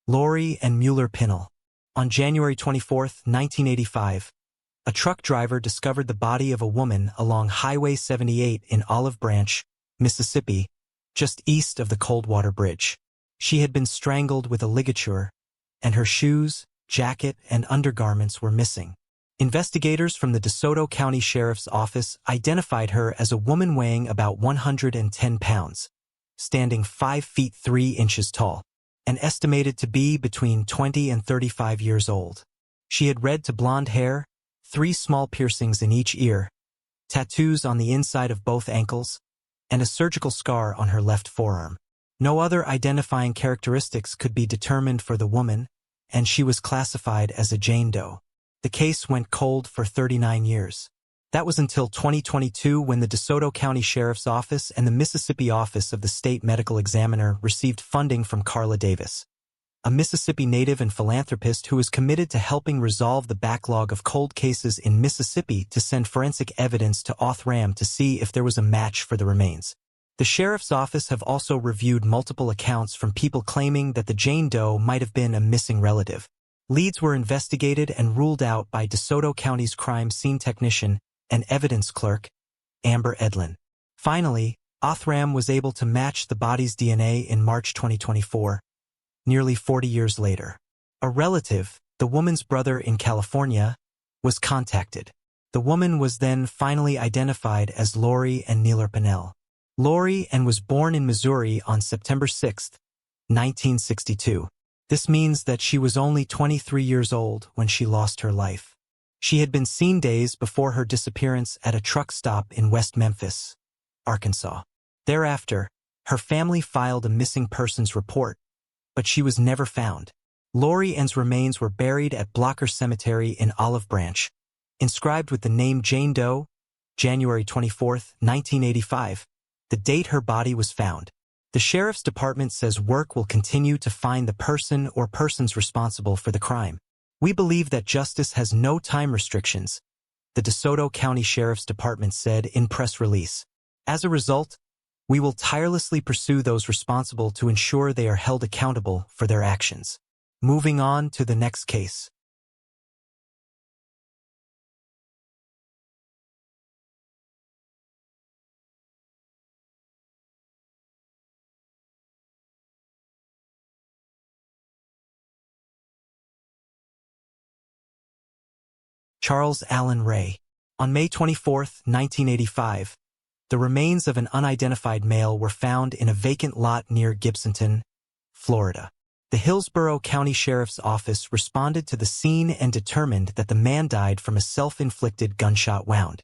Lori and Mueller-Pinnell. On January 24, 1985, a truck driver discovered the body of a woman along Highway 78 in Olive Branch, Mississippi, just east of the Coldwater Bridge. She had been strangled with a ligature, and her shoes, jacket, and undergarments were missing. Investigators from the DeSoto County Sheriff's Office identified her as a woman weighing about 110 pounds, standing 5 feet 3 inches tall, and estimated to be between 20 and 35 years old. She had red to blonde hair, 3 small piercings in each ear, tattoos on the inside of both ankles, and a surgical scar on her left forearm. No other identifying characteristics could be determined for the woman, and she was classified as a Jane Doe. The case went cold for 39 years. That was until 2022 when the DeSoto County Sheriff's Office and the Mississippi Office of the State Medical Examiner received funding from Carla Davis, a Mississippi native and philanthropist who is committed to helping resolve the backlog of cold cases in Mississippi, to send forensic evidence to Othram to see if there was a match for the remains. The Sheriff's Office have also reviewed multiple accounts from people claiming that the Jane Doe might have been a missing relative. Leads were investigated and ruled out by DeSoto County's crime scene technician and evidence clerk, Amber Edlin. Finally, Othram was able to match the body's DNA in March 2024, nearly 40 years later. A relative, the woman's brother in California, was contacted. The woman was then finally identified as Lori and Mueller-Pinnell. Lori and was born in Missouri on September 6, 1962. This means that she was only 23 years old when she lost her life. She had been seen days before her disappearance at a truck stop in West Memphis, Arkansas. Thereafter, her family filed a missing persons report, but she was never found. Lori Ann's remains were buried at Blocker Cemetery in Olive Branch, inscribed with the name Jane Doe, January 24, 1985, the date her body was found. The Sheriff's Department says work will continue to find the person or persons responsible for the crime. We believe that justice has no time restrictions, the DeSoto County Sheriff's Department said in press release. As a result, we will tirelessly pursue those responsible to ensure they are held accountable for their actions. Moving on to the next case. Charles Allen Ray. On May 24, 1985, the remains of an unidentified male were found in a vacant lot near Gibsonton, Florida. The Hillsborough County Sheriff's Office responded to the scene and determined that the man died from a self-inflicted gunshot wound.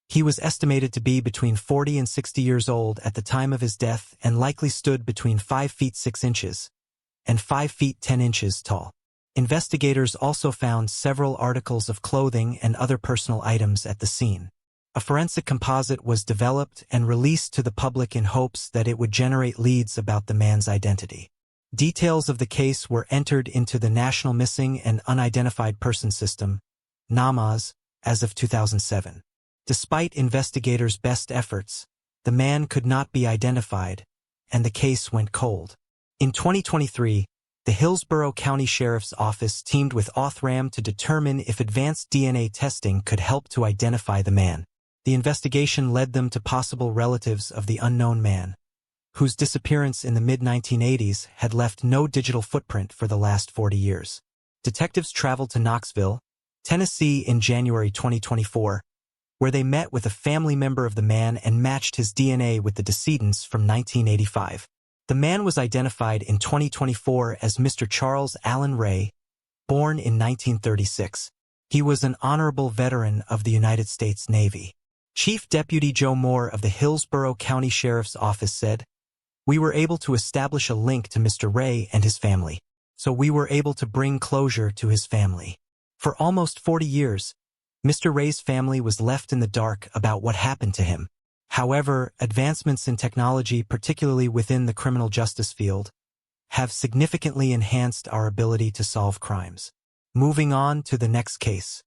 He was estimated to be between 40 and 60 years old at the time of his death and likely stood between 5 feet 6 inches and 5 feet 10 inches tall. Investigators also found several articles of clothing and other personal items at the scene. A forensic composite was developed and released to the public in hopes that it would generate leads about the man's identity. Details of the case were entered into the National Missing and Unidentified Person System, NAMAS, as of 2007. Despite investigators' best efforts, the man could not be identified, and the case went cold. In 2023, the Hillsborough County Sheriff's Office teamed with Othram to determine if advanced DNA testing could help to identify the man. The investigation led them to possible relatives of the unknown man, whose disappearance in the mid-1980s had left no digital footprint for the last 40 years. Detectives traveled to Knoxville, Tennessee in January 2024, where they met with a family member of the man and matched his DNA with the decedent's from 1985. The man was identified in 2024 as Mr. Charles Allen Ray, born in 1936. He was an honorable veteran of the United States Navy. Chief Deputy Joe Moore of the Hillsborough County Sheriff's Office said, "We were able to establish a link to Mr. Ray and his family, so we were able to bring closure to his family. For almost 40 years, Mr. Ray's family was left in the dark about what happened to him. However, advancements in technology, particularly within the criminal justice field, have significantly enhanced our ability to solve crimes." Moving on to the next case.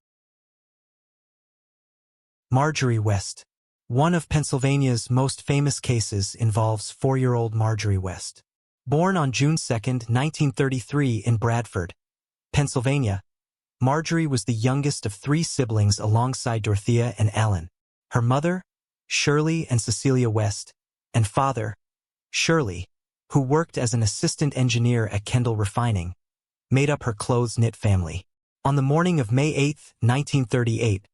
Marjorie West. One of Pennsylvania's most famous cases involves 4-year-old Marjorie West. Born on June 2, 1933 in Bradford, Pennsylvania, Marjorie was the youngest of three siblings alongside Dorothea and Alan. Her mother, Shirley and Cecilia West, and father, Shirley, who worked as an assistant engineer at Kendall Refining, made up her close-knit family. On the morning of May 8, 1938,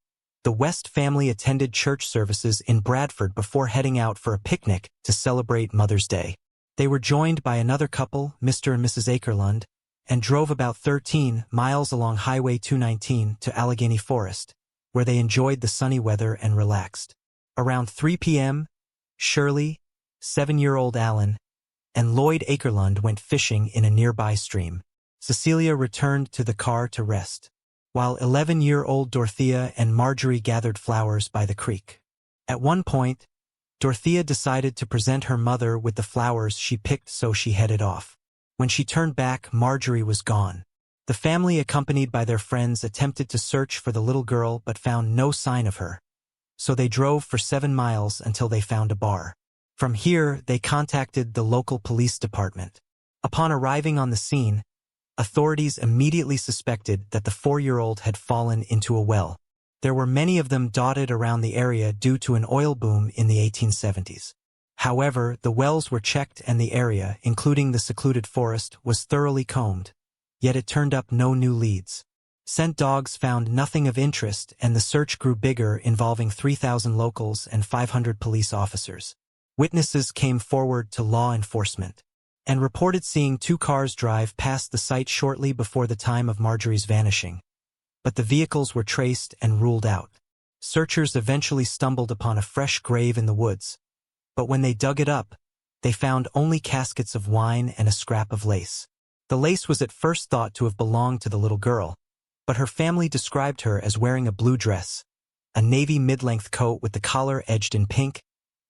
the West family attended church services in Bradford before heading out for a picnic to celebrate Mother's Day. They were joined by another couple, Mr. and Mrs. Akerlund, and drove about 13 miles along Highway 219 to Allegheny Forest, where they enjoyed the sunny weather and relaxed. Around 3 p.m., Shirley, 7-year-old Alan, and Lloyd Akerlund went fishing in a nearby stream. Cecilia returned to the car to rest, while 11-year-old Dorothea and Marjorie gathered flowers by the creek. At one point, Dorothea decided to present her mother with the flowers she picked, so she headed off. When she turned back, Marjorie was gone. The family, accompanied by their friends, attempted to search for the little girl but found no sign of her, so they drove for 7 miles until they found a bar. From here, they contacted the local police department. Upon arriving on the scene, authorities immediately suspected that the 4-year-old had fallen into a well. There were many of them dotted around the area due to an oil boom in the 1870s. However, the wells were checked and the area, including the secluded forest, was thoroughly combed. Yet it turned up no new leads. Scent dogs found nothing of interest, and the search grew bigger, involving 3,000 locals and 500 police officers. Witnesses came forward to law enforcement and reported seeing 2 cars drive past the site shortly before the time of Marjorie's vanishing, but the vehicles were traced and ruled out. Searchers eventually stumbled upon a fresh grave in the woods, but when they dug it up, they found only caskets of wine and a scrap of lace. The lace was at first thought to have belonged to the little girl, but her family described her as wearing a blue dress, a navy mid-length coat with the collar edged in pink,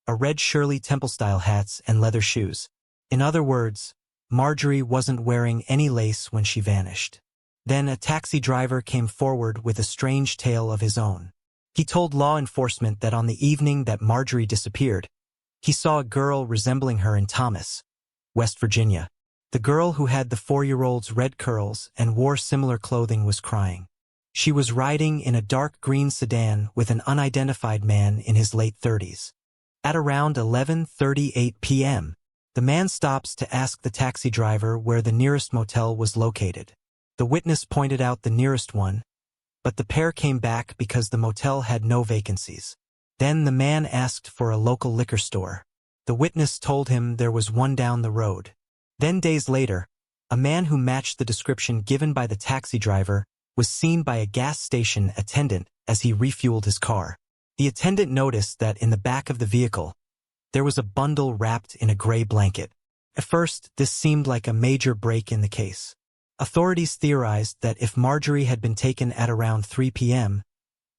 a red Shirley Temple-style hats, and leather shoes. In other words, Marjorie wasn't wearing any lace when she vanished. Then a taxi driver came forward with a strange tale of his own. He told law enforcement that on the evening that Marjorie disappeared, he saw a girl resembling her in Thomas, West Virginia. The girl who had the 4-year-old's red curls and wore similar clothing was crying. She was riding in a dark green sedan with an unidentified man in his late 30s. At around 11:38 p.m., the man stops to ask the taxi driver where the nearest motel was located. The witness pointed out the nearest one, but the pair came back because the motel had no vacancies. Then the man asked for a local liquor store. The witness told him there was one down the road. Then days later, a man who matched the description given by the taxi driver was seen by a gas station attendant as he refueled his car. The attendant noticed that in the back of the vehicle, there was a bundle wrapped in a gray blanket. At first, this seemed like a major break in the case. Authorities theorized that if Marjorie had been taken at around 3 p.m.,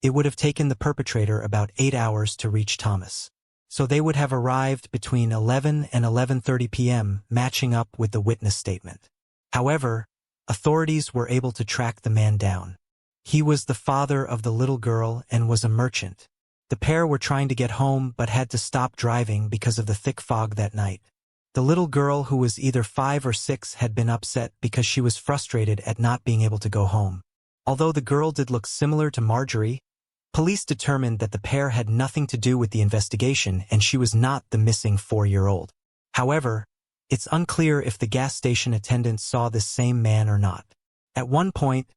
it would have taken the perpetrator about 8 hours to reach Thomas. So they would have arrived between 11 and 11:30 p.m., matching up with the witness statement. However, authorities were able to track the man down. He was the father of the little girl and was a merchant. The pair were trying to get home but had to stop driving because of the thick fog that night. The little girl, who was either 5 or 6, had been upset because she was frustrated at not being able to go home. Although the girl did look similar to Marjorie, police determined that the pair had nothing to do with the investigation and she was not the missing 4-year-old. However, it's unclear if the gas station attendant saw this same man or not. At one point,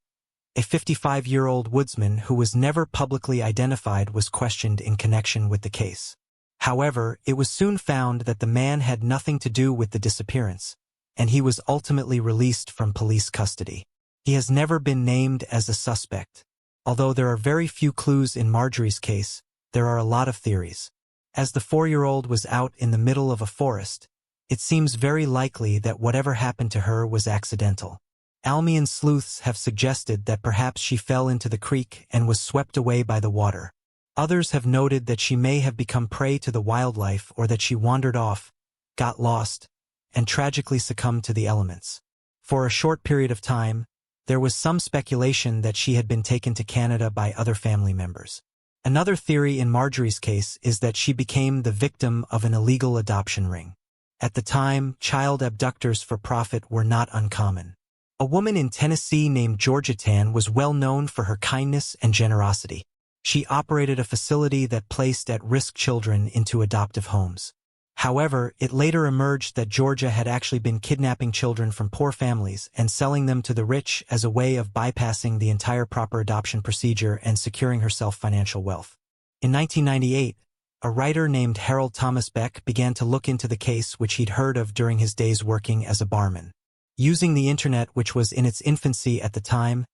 a 55-year-old woodsman who was never publicly identified was questioned in connection with the case. However, it was soon found that the man had nothing to do with the disappearance, and he was ultimately released from police custody. He has never been named as a suspect. Although there are very few clues in Marjorie's case, there are a lot of theories. As the 4-year-old was out in the middle of a forest, it seems very likely that whatever happened to her was accidental. Almian sleuths have suggested that perhaps she fell into the creek and was swept away by the water. Others have noted that she may have become prey to the wildlife or that she wandered off, got lost, and tragically succumbed to the elements. For a short period of time, there was some speculation that she had been taken to Canada by other family members. Another theory in Marjorie's case is that she became the victim of an illegal adoption ring. At the time, child abductors for profit were not uncommon. A woman in Tennessee named Georgia Tan was well known for her kindness and generosity. She operated a facility that placed at-risk children into adoptive homes. However, it later emerged that Georgia had actually been kidnapping children from poor families and selling them to the rich as a way of bypassing the entire proper adoption procedure and securing herself financial wealth. In 1998, a writer named Harold Thomas Beck began to look into the case which he'd heard of during his days working as a barman. Using the internet, which was in its infancy at the time,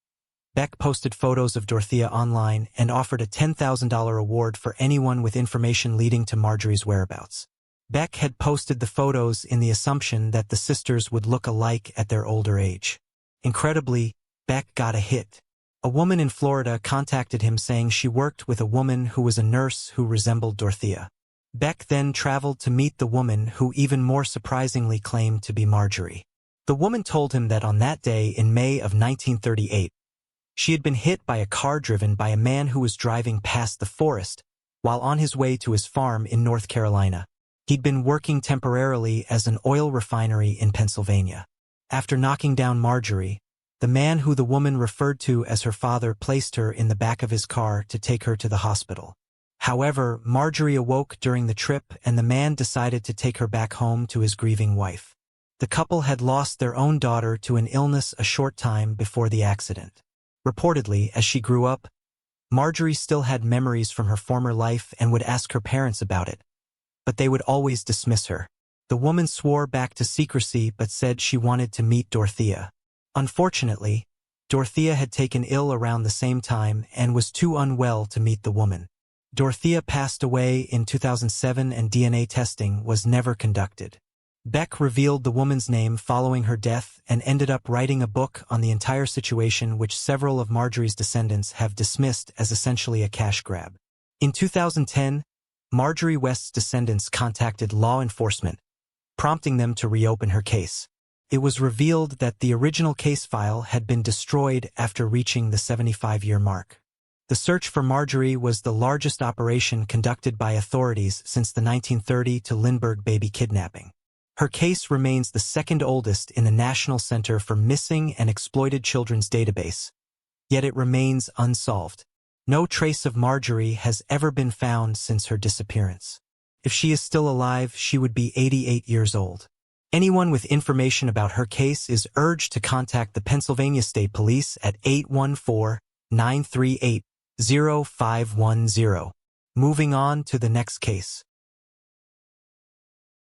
Beck posted photos of Dorothea online and offered a $10,000 award for anyone with information leading to Marjorie's whereabouts. Beck had posted the photos in the assumption that the sisters would look alike at their older age. Incredibly, Beck got a hit. A woman in Florida contacted him saying she worked with a woman who was a nurse who resembled Dorothea. Beck then traveled to meet the woman who even more surprisingly claimed to be Marjorie. The woman told him that on that day in May of 1938, she had been hit by a car driven by a man who was driving past the forest while on his way to his farm in North Carolina. He'd been working temporarily as an oil refinery in Pennsylvania. After knocking down Marjorie, the man who the woman referred to as her father placed her in the back of his car to take her to the hospital. However, Marjorie awoke during the trip and the man decided to take her back home to his grieving wife. The couple had lost their own daughter to an illness a short time before the accident. Reportedly, as she grew up, Marjorie still had memories from her former life and would ask her parents about it, but they would always dismiss her. The woman swore back to secrecy but said she wanted to meet Dorothea. Unfortunately, Dorothea had taken ill around the same time and was too unwell to meet the woman. Dorothea passed away in 2007 and DNA testing was never conducted. Beck revealed the woman's name following her death and ended up writing a book on the entire situation, which several of Marjorie's descendants have dismissed as essentially a cash grab. In 2010, Marjorie West's descendants contacted law enforcement, prompting them to reopen her case. It was revealed that the original case file had been destroyed after reaching the 75-year mark. The search for Marjorie was the largest operation conducted by authorities since the 1930 to Lindbergh baby kidnapping. Her case remains the second oldest in the National Center for Missing and Exploited Children's database, yet it remains unsolved. No trace of Marjorie has ever been found since her disappearance. If she is still alive, she would be 88 years old. Anyone with information about her case is urged to contact the Pennsylvania State Police at 814-938-0510. Moving on to the next case.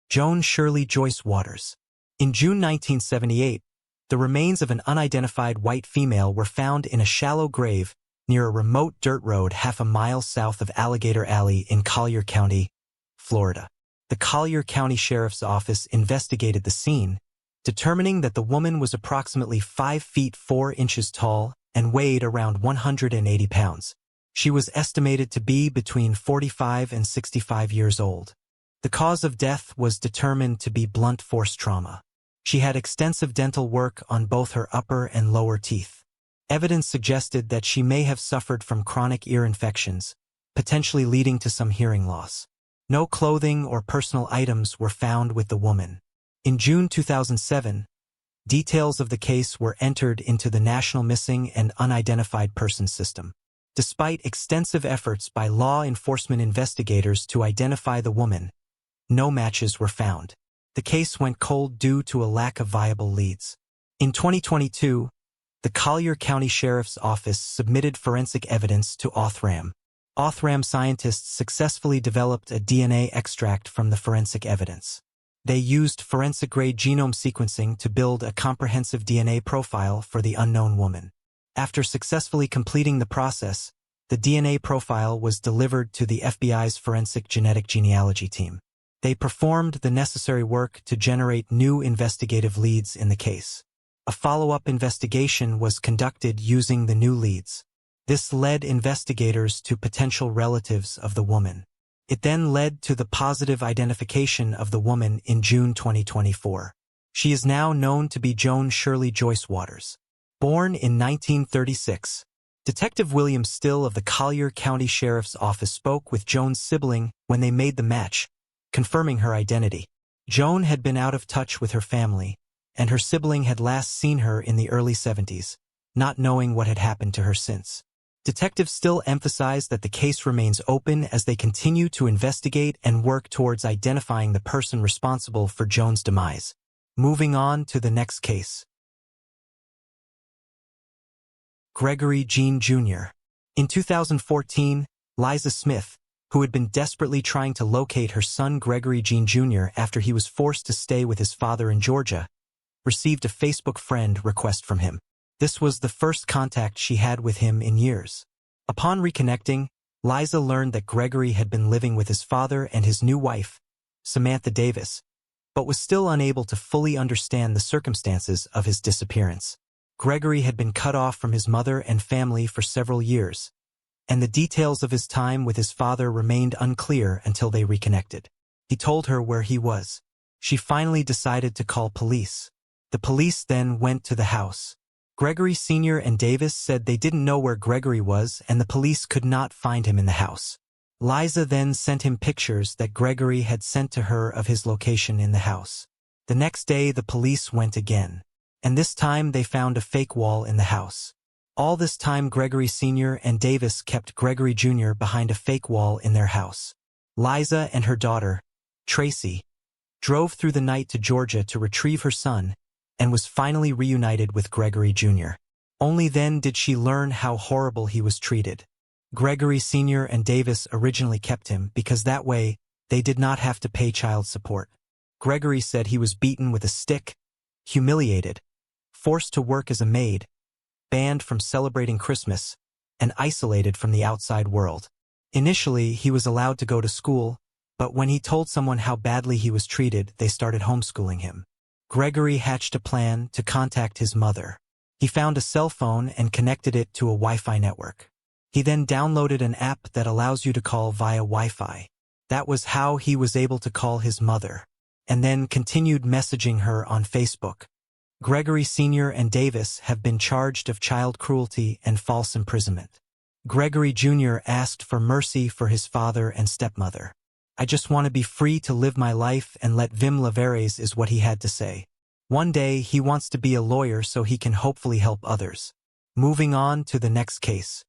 Joan Shirley Joyce Waters. In June 1978, the remains of an unidentified white female were found in a shallow grave near a remote dirt road half a mile south of Alligator Alley in Collier County, Florida. The Collier County Sheriff's Office investigated the scene, determining that the woman was approximately 5 feet 4 inches tall and weighed around 180 pounds. She was estimated to be between 45 and 65 years old. The cause of death was determined to be blunt force trauma. She had extensive dental work on both her upper and lower teeth. Evidence suggested that she may have suffered from chronic ear infections, potentially leading to some hearing loss. No clothing or personal items were found with the woman. In June 2007, details of the case were entered into the National Missing and Unidentified Persons System. Despite extensive efforts by law enforcement investigators to identify the woman, no matches were found. The case went cold due to a lack of viable leads. In 2022, the Collier County Sheriff's Office submitted forensic evidence to Othram. Othram scientists successfully developed a DNA extract from the forensic evidence. They used forensic-grade genome sequencing to build a comprehensive DNA profile for the unknown woman. After successfully completing the process, the DNA profile was delivered to the FBI's Forensic Genetic Genealogy team. They performed the necessary work to generate new investigative leads in the case. A follow-up investigation was conducted using the new leads. This led investigators to potential relatives of the woman. It then led to the positive identification of the woman in June 2024. She is now known to be Joan Shirley Joyce Waters. Born in 1936, Detective William Still of the Collier County Sheriff's Office spoke with Joan's sibling when they made the match, confirming her identity. Joan had been out of touch with her family, and her sibling had last seen her in the early 70s, not knowing what had happened to her since. Detectives still emphasize that the case remains open as they continue to investigate and work towards identifying the person responsible for Joan's demise. Moving on to the next case. Gregory Jean Jr. In 2014, Liza Smith, who had been desperately trying to locate her son Gregory Jean Jr. after he was forced to stay with his father in Georgia, received a Facebook friend request from him. This was the first contact she had with him in years. Upon reconnecting, Liza learned that Gregory had been living with his father and his new wife, Samantha Davis, but was still unable to fully understand the circumstances of his disappearance. Gregory had been cut off from his mother and family for several years, and the details of his time with his father remained unclear until they reconnected. He told her where he was. She finally decided to call police. The police then went to the house. Gregory Sr. and Davis said they didn't know where Gregory was and the police could not find him in the house. Liza then sent him pictures that Gregory had sent to her of his location in the house. The next day the police went again, and this time they found a fake wall in the house. All this time Gregory Sr. and Davis kept Gregory Jr. behind a fake wall in their house. Liza and her daughter, Tracy, drove through the night to Georgia to retrieve her son and was finally reunited with Gregory Jr. Only then did she learn how horrible he was treated. Gregory Sr. and Davis originally kept him because that way they did not have to pay child support. Gregory said he was beaten with a stick, humiliated, forced to work as a maid, banned from celebrating Christmas, and isolated from the outside world. Initially, he was allowed to go to school, but when he told someone how badly he was treated, they started homeschooling him. Gregory hatched a plan to contact his mother. He found a cell phone and connected it to a Wi-Fi network. He then downloaded an app that allows you to call via Wi-Fi. That was how he was able to call his mother, and then continued messaging her on Facebook. Gregory Sr. and Davis have been charged of child cruelty and false imprisonment. Gregory Jr. asked for mercy for his father and stepmother. "I just want to be free to live my life and let vim laveres," is what he had to say. One day he wants to be a lawyer so he can hopefully help others. Moving on to the next case.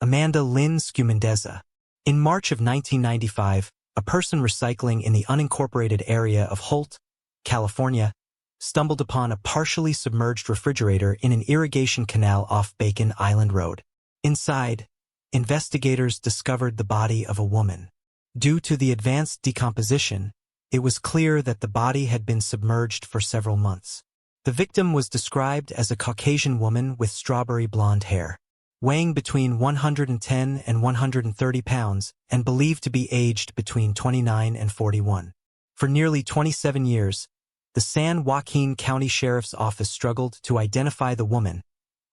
Amanda Lynn Scumendeza. In March of 1995, a person recycling in the unincorporated area of Holt, California, stumbled upon a partially submerged refrigerator in an irrigation canal off Bacon Island Road. Inside, investigators discovered the body of a woman. Due to the advanced decomposition, it was clear that the body had been submerged for several months. The victim was described as a Caucasian woman with strawberry blonde hair, weighing between 110 and 130 pounds and believed to be aged between 29 and 41. For nearly 27 years, the San Joaquin County Sheriff's Office struggled to identify the woman,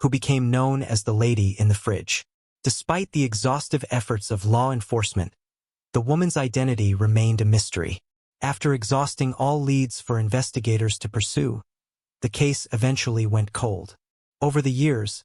who became known as the lady in the fridge. Despite the exhaustive efforts of law enforcement, the woman's identity remained a mystery. After exhausting all leads for investigators to pursue, the case eventually went cold. Over the years,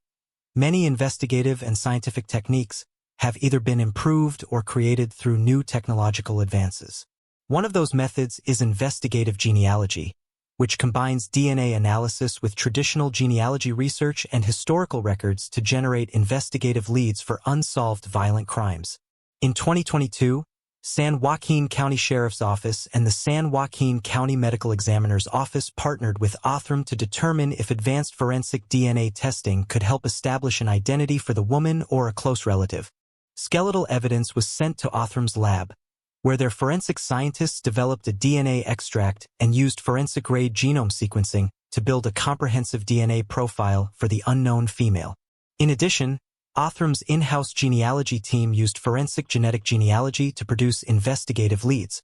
many investigative and scientific techniques have either been improved or created through new technological advances. One of those methods is investigative genealogy, which combines DNA analysis with traditional genealogy research and historical records to generate investigative leads for unsolved violent crimes. In 2022, San Joaquin County Sheriff's Office and the San Joaquin County Medical Examiner's Office partnered with Othram to determine if advanced forensic DNA testing could help establish an identity for the woman or a close relative. Skeletal evidence was sent to Othram's lab, where their forensic scientists developed a DNA extract and used forensic-grade genome sequencing to build a comprehensive DNA profile for the unknown female. In addition, Othram's in-house genealogy team used forensic genetic genealogy to produce investigative leads,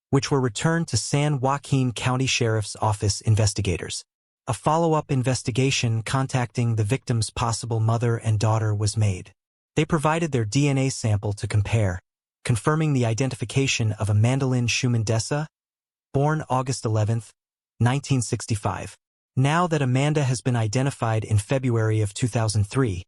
which were returned to San Joaquin County Sheriff's Office investigators. A follow-up investigation contacting the victim's possible mother and daughter was made. They provided their DNA sample to compare, confirming the identification of Amanda Lynn Scumendeza, born August 11, 1965. Now that Amanda has been identified in February of 2003,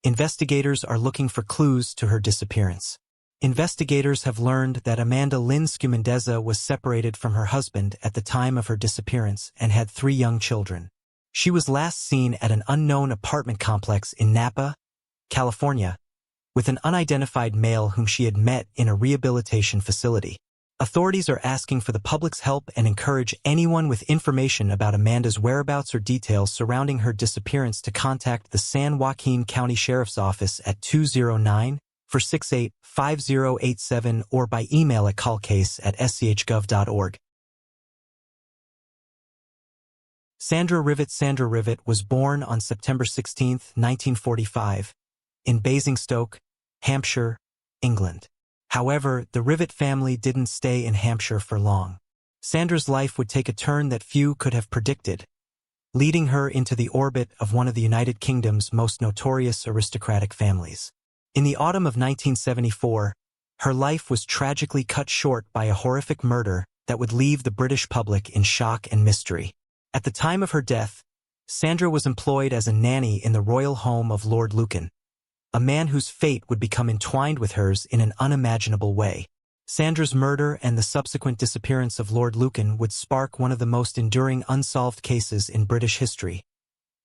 investigators are looking for clues to her disappearance. Investigators have learned that Amanda Lynn Scumendeza was separated from her husband at the time of her disappearance and had 3 young children. She was last seen at an unknown apartment complex in Napa, California, with an unidentified male whom she had met in a rehabilitation facility. Authorities are asking for the public's help and encourage anyone with information about Amanda's whereabouts or details surrounding her disappearance to contact the San Joaquin County Sheriff's Office at 209-468-5087 or by email at callcase@schgov.org. Sandra Rivet was born on September 16, 1945, in Basingstoke, Hampshire, England. However, the Rivet family didn't stay in Hampshire for long. Sandra's life would take a turn that few could have predicted, leading her into the orbit of one of the United Kingdom's most notorious aristocratic families. In the autumn of 1974, her life was tragically cut short by a horrific murder that would leave the British public in shock and mystery. At the time of her death, Sandra was employed as a nanny in the royal home of Lord Lucan, a man whose fate would become entwined with hers in an unimaginable way. Sandra's murder and the subsequent disappearance of Lord Lucan would spark one of the most enduring unsolved cases in British history,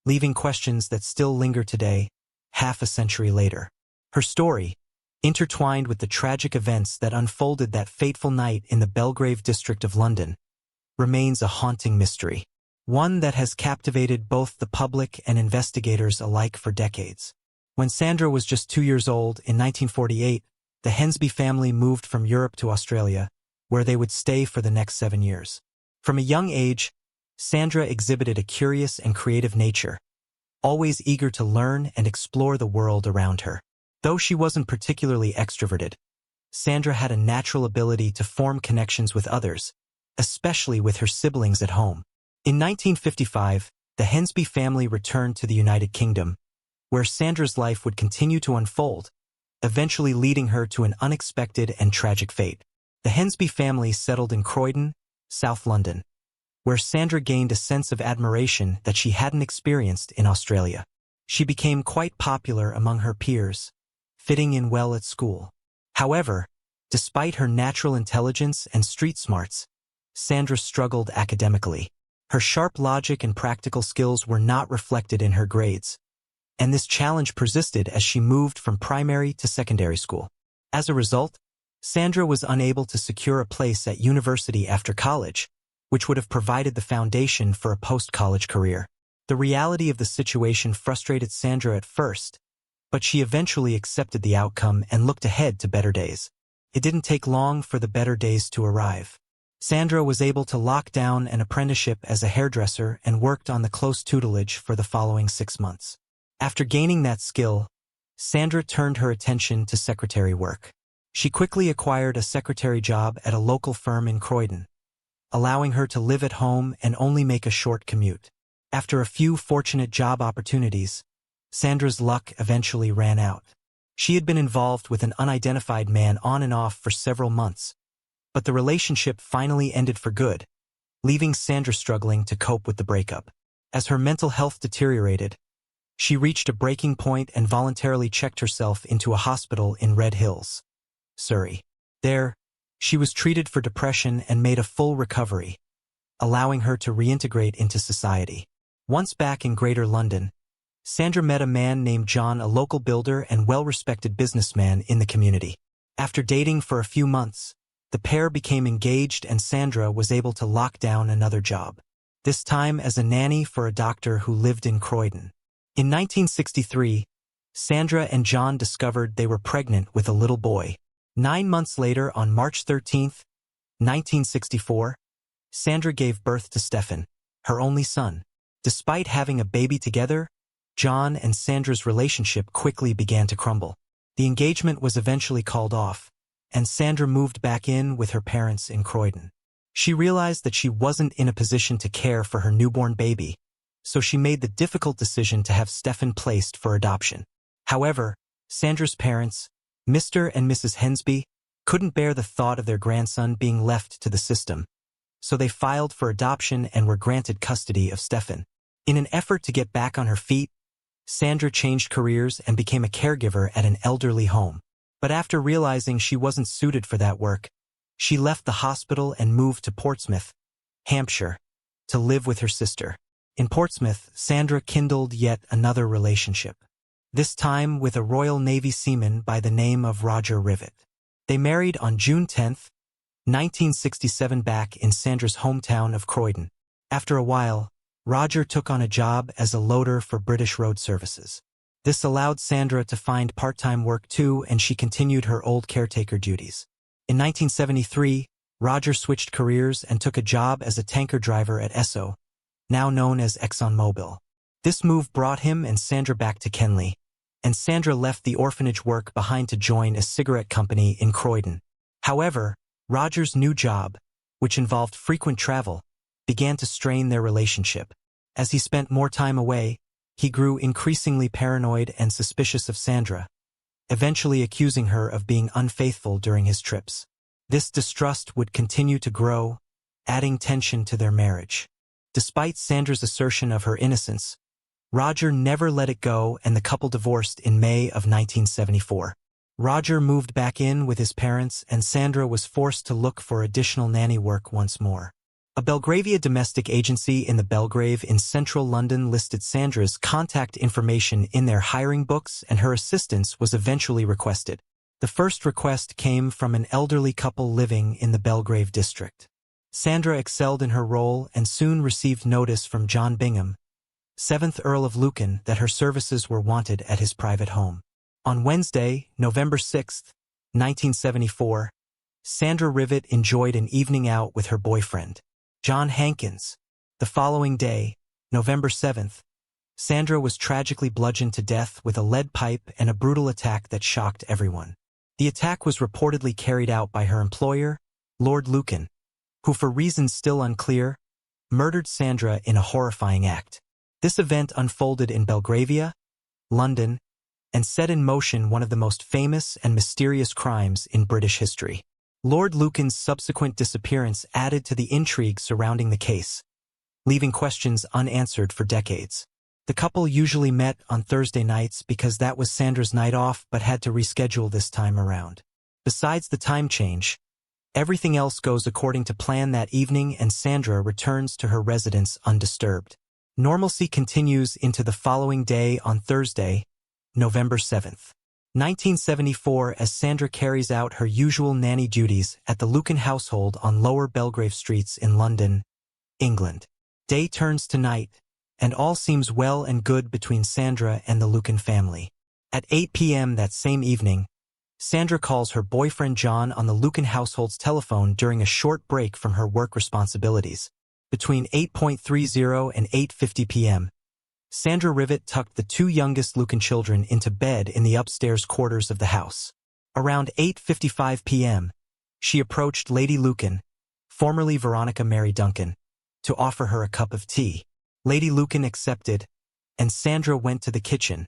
leaving questions that still linger today, half a century later. Her story, intertwined with the tragic events that unfolded that fateful night in the Belgrave district of London, remains a haunting mystery, one that has captivated both the public and investigators alike for decades. When Sandra was just 2 years old in 1948, the Hensby family moved from Europe to Australia, where they would stay for the next 7 years. From a young age, Sandra exhibited a curious and creative nature, always eager to learn and explore the world around her. Though she wasn't particularly extroverted, Sandra had a natural ability to form connections with others, especially with her siblings at home. In 1955, the Hensby family returned to the United Kingdom, where Sandra's life would continue to unfold, eventually leading her to an unexpected and tragic fate. The Hensby family settled in Croydon, South London, where Sandra gained a sense of admiration that she hadn't experienced in Australia. She became quite popular among her peers, fitting in well at school. However, despite her natural intelligence and street smarts, Sandra struggled academically. Her sharp logic and practical skills were not reflected in her grades, and this challenge persisted as she moved from primary to secondary school. As a result, Sandra was unable to secure a place at university after college, which would have provided the foundation for a post-college career. The reality of the situation frustrated Sandra at first, but she eventually accepted the outcome and looked ahead to better days. It didn't take long for the better days to arrive. Sandra was able to lock down an apprenticeship as a hairdresser and worked on the close tutelage for the following 6 months. After gaining that skill, Sandra turned her attention to secretary work. She quickly acquired a secretary job at a local firm in Croydon, allowing her to live at home and only make a short commute. After a few fortunate job opportunities, Sandra's luck eventually ran out. She had been involved with an unidentified man on and off for several months, but the relationship finally ended for good, leaving Sandra struggling to cope with the breakup. As her mental health deteriorated, she reached a breaking point and voluntarily checked herself into a hospital in Red Hills, Surrey. There, she was treated for depression and made a full recovery, allowing her to reintegrate into society. Once back in Greater London, Sandra met a man named John, a local builder and well-respected businessman in the community. After dating for a few months, the pair became engaged and Sandra was able to lock down another job, this time as a nanny for a doctor who lived in Croydon. In 1963, Sandra and John discovered they were pregnant with a little boy. 9 months later, on March 13, 1964, Sandra gave birth to Stefan, her only son. Despite having a baby together, John and Sandra's relationship quickly began to crumble. The engagement was eventually called off, and Sandra moved back in with her parents in Croydon. She realized that she wasn't in a position to care for her newborn baby, so she made the difficult decision to have Stefan placed for adoption. However, Sandra's parents, Mr. and Mrs. Hensby, couldn't bear the thought of their grandson being left to the system, so they filed for adoption and were granted custody of Stefan. In an effort to get back on her feet, Sandra changed careers and became a caregiver at an elderly home. But after realizing she wasn't suited for that work, she left the hospital and moved to Portsmouth, Hampshire, to live with her sister. In Portsmouth, Sandra kindled yet another relationship, this time with a Royal Navy seaman by the name of Roger Rivet. They married on June 10, 1967 back in Sandra's hometown of Croydon. After a while, Roger took on a job as a loader for British Road Services. This allowed Sandra to find part-time work too, and she continued her old caretaker duties. In 1973, Roger switched careers and took a job as a tanker driver at Esso, now known as ExxonMobil. This move brought him and Sandra back to Kenley, and Sandra left the orphanage work behind to join a cigarette company in Croydon. However, Roger's new job, which involved frequent travel, began to strain their relationship. As he spent more time away, he grew increasingly paranoid and suspicious of Sandra, eventually accusing her of being unfaithful during his trips. This distrust would continue to grow, adding tension to their marriage. Despite Sandra's assertion of her innocence, Roger never let it go, and the couple divorced in May of 1974. Roger moved back in with his parents, and Sandra was forced to look for additional nanny work once more. A Belgravia domestic agency in the Belgrave in central London listed Sandra's contact information in their hiring books, and her assistance was eventually requested. The first request came from an elderly couple living in the Belgrave district. Sandra excelled in her role and soon received notice from John Bingham, 7th Earl of Lucan, that her services were wanted at his private home. On Wednesday, November 6, 1974, Sandra Rivet enjoyed an evening out with her boyfriend, John Hankins. The following day, November 7th, Sandra was tragically bludgeoned to death with a lead pipe in a brutal attack that shocked everyone. The attack was reportedly carried out by her employer, Lord Lucan, who, for reasons still unclear, murdered Sandra in a horrifying act. This event unfolded in Belgravia, London, and set in motion one of the most famous and mysterious crimes in British history. Lord Lucan's subsequent disappearance added to the intrigue surrounding the case, leaving questions unanswered for decades. The couple usually met on Thursday nights because that was Sandra's night off, but had to reschedule this time around. Besides the time change, everything else goes according to plan that evening, and Sandra returns to her residence undisturbed. Normalcy continues into the following day on Thursday, November 7th, 1974, as Sandra carries out her usual nanny duties at the Lucan household on Lower Belgrave Streets in London, England. Day turns to night, and all seems well and good between Sandra and the Lucan family. At 8 p.m. that same evening, Sandra calls her boyfriend John on the Lucan household's telephone during a short break from her work responsibilities. Between 8:30 and 8:50 p.m., Sandra Rivet tucked the two youngest Lucan children into bed in the upstairs quarters of the house. Around 8:55 p.m., she approached Lady Lucan, formerly Veronica Mary Duncan, to offer her a cup of tea. Lady Lucan accepted, and Sandra went to the kitchen,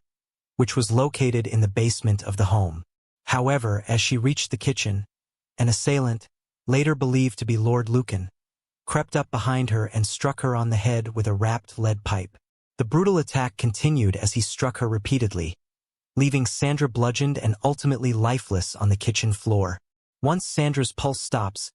which was located in the basement of the home. However, as she reached the kitchen, an assailant, later believed to be Lord Lucan, crept up behind her and struck her on the head with a wrapped lead pipe. The brutal attack continued as he struck her repeatedly, leaving Sandra bludgeoned and ultimately lifeless on the kitchen floor. Once Sandra's pulse stops,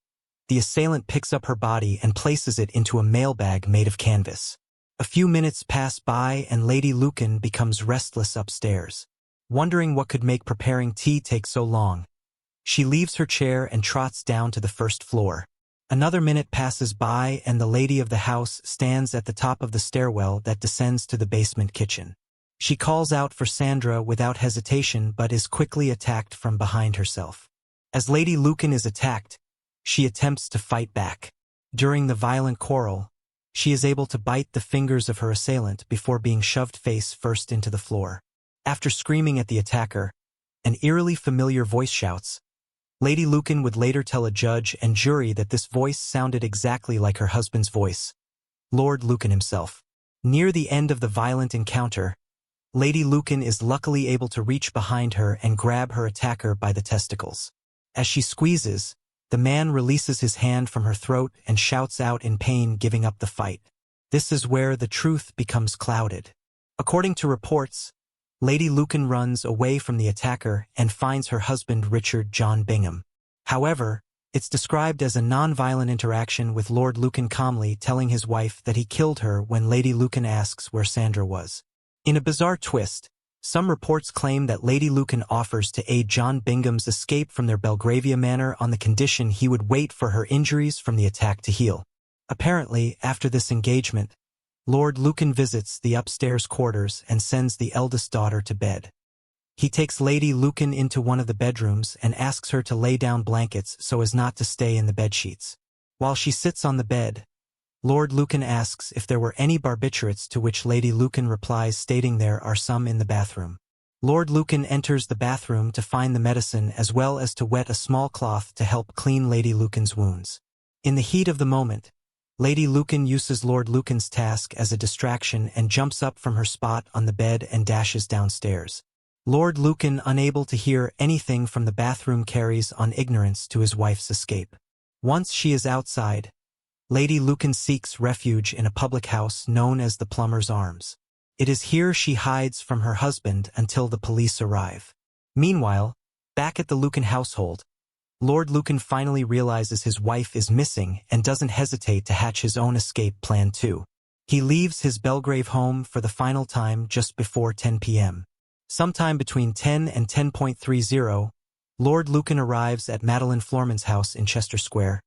the assailant picks up her body and places it into a mailbag made of canvas. A few minutes pass by and Lady Lucan becomes restless upstairs. Wondering what could make preparing tea take so long, she leaves her chair and trots down to the first floor. Another minute passes by and the lady of the house stands at the top of the stairwell that descends to the basement kitchen. She calls out for Sandra without hesitation, but is quickly attacked from behind herself. As Lady Lucan is attacked, she attempts to fight back. During the violent quarrel, she is able to bite the fingers of her assailant before being shoved face first into the floor. After screaming at the attacker, an eerily familiar voice shouts. Lady Lucan would later tell a judge and jury that this voice sounded exactly like her husband's voice, Lord Lucan himself. Near the end of the violent encounter, Lady Lucan is luckily able to reach behind her and grab her attacker by the testicles. As she squeezes, the man releases his hand from her throat and shouts out in pain, giving up the fight. This is where the truth becomes clouded. According to reports, Lady Lucan runs away from the attacker and finds her husband Richard John Bingham. However, it's described as a non-violent interaction with Lord Lucan calmly telling his wife that he killed her when Lady Lucan asks where Sandra was. In a bizarre twist, some reports claim that Lady Lucan offers to aid John Bingham's escape from their Belgravia manor on the condition he would wait for her injuries from the attack to heal. Apparently, after this engagement, Lord Lucan visits the upstairs quarters and sends the eldest daughter to bed. He takes Lady Lucan into one of the bedrooms and asks her to lay down blankets so as not to stay in the bedsheets. While she sits on the bed, Lord Lucan asks if there were any barbiturates, to which Lady Lucan replies stating there are some in the bathroom. Lord Lucan enters the bathroom to find the medicine as well as to wet a small cloth to help clean Lady Lucan's wounds. In the heat of the moment, Lady Lucan uses Lord Lucan's task as a distraction and jumps up from her spot on the bed and dashes downstairs. Lord Lucan, unable to hear anything from the bathroom, carries on ignorance to his wife's escape. Once she is outside, Lady Lucan seeks refuge in a public house known as the Plumber's Arms. It is here she hides from her husband until the police arrive. Meanwhile, back at the Lucan household, Lord Lucan finally realizes his wife is missing and doesn't hesitate to hatch his own escape plan too. He leaves his Belgrave home for the final time just before 10 p.m. Sometime between 10 and 10:30, Lord Lucan arrives at Madeline Florman's house in Chester Square,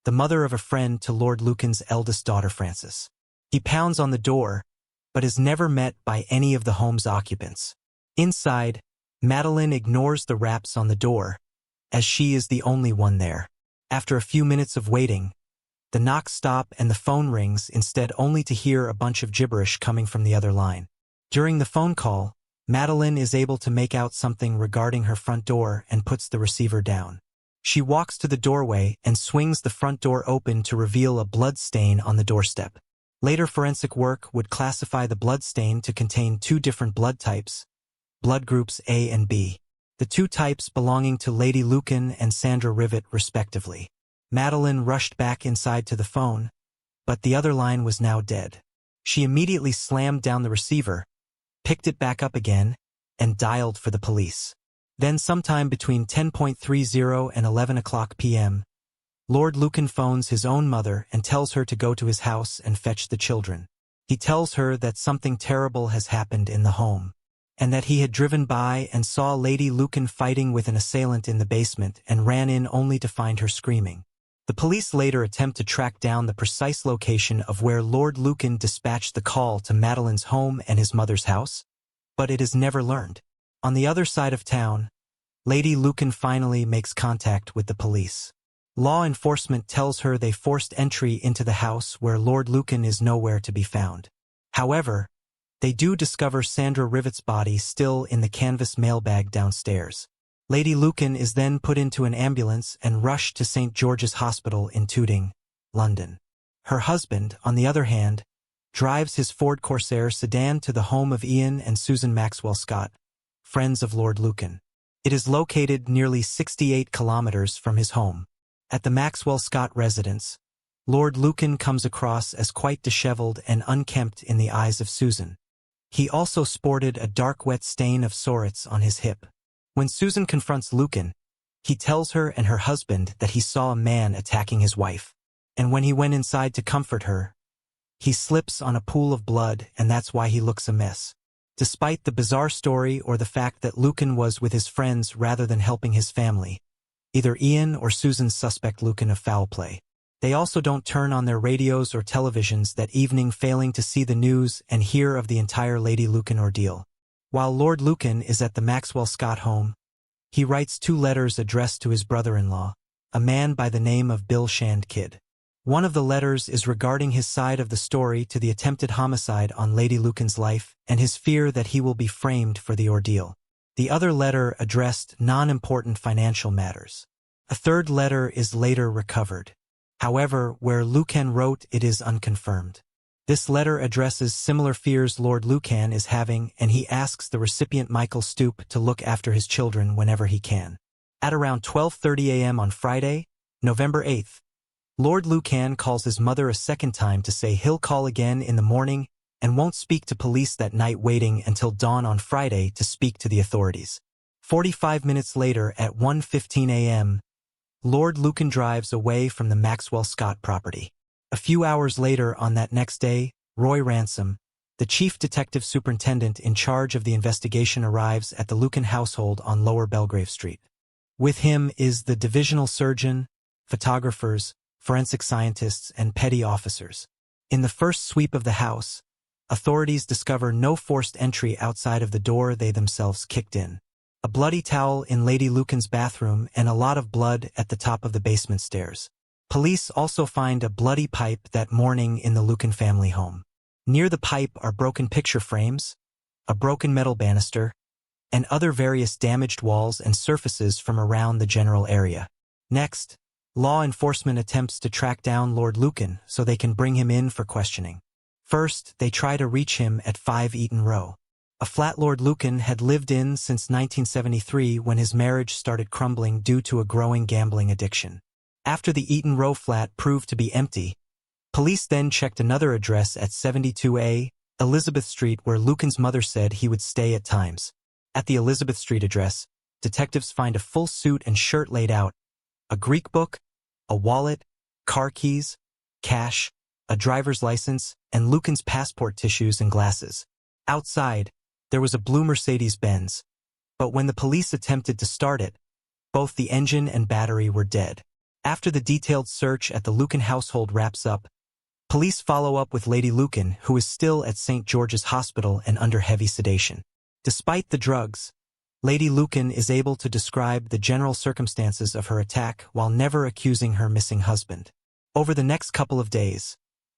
the mother of a friend to Lord Lucan's eldest daughter Frances. He pounds on the door, but is never met by any of the home's occupants. Inside, Madeline ignores the raps on the door, as she is the only one there. After a few minutes of waiting, the knocks stop and the phone rings, instead only to hear a bunch of gibberish coming from the other line. During the phone call, Madeline is able to make out something regarding her front door and puts the receiver down. She walks to the doorway and swings the front door open to reveal a blood stain on the doorstep. Later forensic work would classify the blood stain to contain two different blood types, blood groups A and B, the two types belonging to Lady Lucan and Sandra Rivet respectively. Madeline rushed back inside to the phone, but the other line was now dead. She immediately slammed down the receiver, picked it back up again, and dialed for the police. Then sometime between 10:30 and 11 o'clock p.m., Lord Lucan phones his own mother and tells her to go to his house and fetch the children. He tells her that something terrible has happened in the home, and that he had driven by and saw Lady Lucan fighting with an assailant in the basement and ran in only to find her screaming. The police later attempt to track down the precise location of where Lord Lucan dispatched the call to Madeline's home and his mother's house, but it is never learned. On the other side of town, Lady Lucan finally makes contact with the police. Law enforcement tells her they forced entry into the house where Lord Lucan is nowhere to be found. However, they do discover Sandra Rivet's body still in the canvas mailbag downstairs. Lady Lucan is then put into an ambulance and rushed to St. George's Hospital in Tooting, London. Her husband, on the other hand, drives his Ford Corsair sedan to the home of Ian and Susan Maxwell Scott, friends of Lord Lucan. It is located nearly 68 kilometers from his home. At the Maxwell Scott residence, Lord Lucan comes across as quite disheveled and unkempt in the eyes of Susan. He also sported a dark wet stain of sorites on his hip. When Susan confronts Lucan, he tells her and her husband that he saw a man attacking his wife, and when he went inside to comfort her, he slips on a pool of blood, and that's why he looks a mess. Despite the bizarre story or the fact that Lucan was with his friends rather than helping his family, either Ian or Susan suspect Lucan of foul play. They also don't turn on their radios or televisions that evening, failing to see the news and hear of the entire Lady Lucan ordeal. While Lord Lucan is at the Maxwell Scott home, he writes 2 letters addressed to his brother-in-law, a man by the name of Bill Shand Kidd. One of the letters is regarding his side of the story to the attempted homicide on Lady Lucan's life and his fear that he will be framed for the ordeal. The other letter addressed non-important financial matters. A third letter is later recovered. However, where Lucan wrote it is unconfirmed. This letter addresses similar fears Lord Lucan is having, and he asks the recipient Michael Stoop to look after his children whenever he can. At around 12:30 a.m. on Friday, November 8th, Lord Lucan calls his mother a second time to say he'll call again in the morning and won't speak to police that night, waiting until dawn on Friday to speak to the authorities. 45 minutes later, at 1:15 a.m., Lord Lucan drives away from the Maxwell Scott property. A few hours later on that next day, Roy Ransom, the chief detective superintendent in charge of the investigation, arrives at the Lucan household on Lower Belgrave Street. With him is the divisional surgeon, photographers, forensic scientists, and petty officers. In the first sweep of the house, authorities discover no forced entry outside of the door they themselves kicked in. A bloody towel in Lady Lucan's bathroom and a lot of blood at the top of the basement stairs. Police also find a bloody pipe that morning in the Lucan family home. Near the pipe are broken picture frames, a broken metal banister, and other various damaged walls and surfaces from around the general area. Next, law enforcement attempts to track down Lord Lucan so they can bring him in for questioning. First, they try to reach him at 5 Eaton Row, a flat Lord Lucan had lived in since 1973 when his marriage started crumbling due to a growing gambling addiction. After the Eaton Row flat proved to be empty, police then checked another address at 72A, Elizabeth Street, where Lucan's mother said he would stay at times. At the Elizabeth Street address, detectives find a full suit and shirt laid out, a Greek book, a wallet, car keys, cash, a driver's license, and Lucan's passport tissues and glasses. Outside, there was a blue Mercedes-Benz, but when the police attempted to start it, both the engine and battery were dead. After the detailed search at the Lucan household wraps up, police follow up with Lady Lucan, who is still at St. George's Hospital and under heavy sedation. Despite the drugs, Lady Lucan is able to describe the general circumstances of her attack while never accusing her missing husband. Over the next couple of days,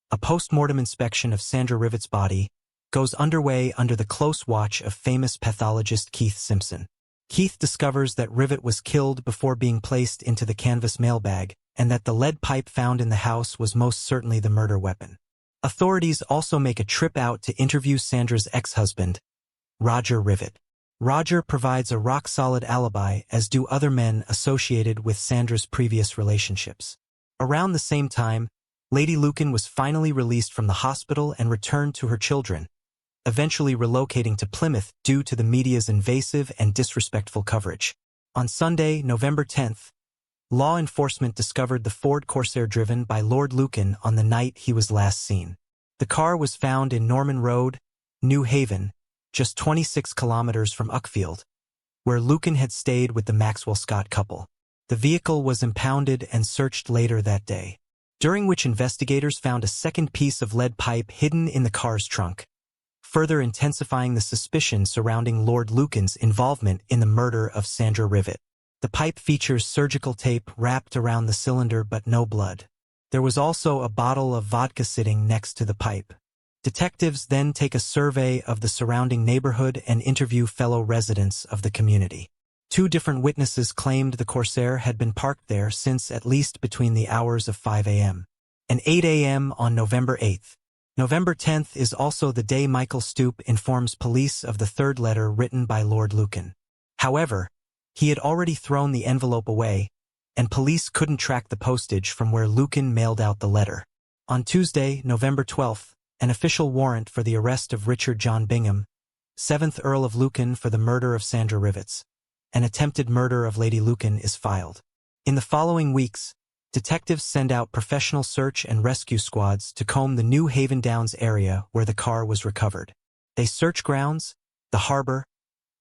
a post-mortem inspection of Sandra Rivet's body goes underway under the close watch of famous pathologist Keith Simpson. Keith discovers that Rivet was killed before being placed into the canvas mailbag, and that the lead pipe found in the house was most certainly the murder weapon. Authorities also make a trip out to interview Sandra's ex-husband, Roger Rivet. Roger provides a rock-solid alibi, as do other men associated with Sandra's previous relationships. Around the same time, Lady Lucan was finally released from the hospital and returned to her children, eventually relocating to Plymouth due to the media's invasive and disrespectful coverage. On Sunday, November 10th, law enforcement discovered the Ford Corsair driven by Lord Lucan on the night he was last seen. The car was found in Norman Road, New Haven, just 26 kilometers from Uckfield, where Lucan had stayed with the Maxwell Scott couple. The vehicle was impounded and searched later that day, during which investigators found a second piece of lead pipe hidden in the car's trunk, further intensifying the suspicion surrounding Lord Lucan's involvement in the murder of Sandra Rivet. The pipe features surgical tape wrapped around the cylinder but no blood. There was also a bottle of vodka sitting next to the pipe. Detectives then take a survey of the surrounding neighborhood and interview fellow residents of the community. 2 different witnesses claimed the Corsair had been parked there since at least between the hours of 5 a.m. and 8 a.m. on November 8th. November 10th is also the day Michael Stoop informs police of the third letter written by Lord Lucan. However, he had already thrown the envelope away, and police couldn't track the postage from where Lucan mailed out the letter. On Tuesday, November 12th, an official warrant for the arrest of Richard John Bingham, 7th Earl of Lucan, for the murder of Sandra Rivets, an attempted murder of Lady Lucan, is filed. In the following weeks, detectives send out professional search and rescue squads to comb the New Haven Downs area where the car was recovered. They search grounds, the harbor,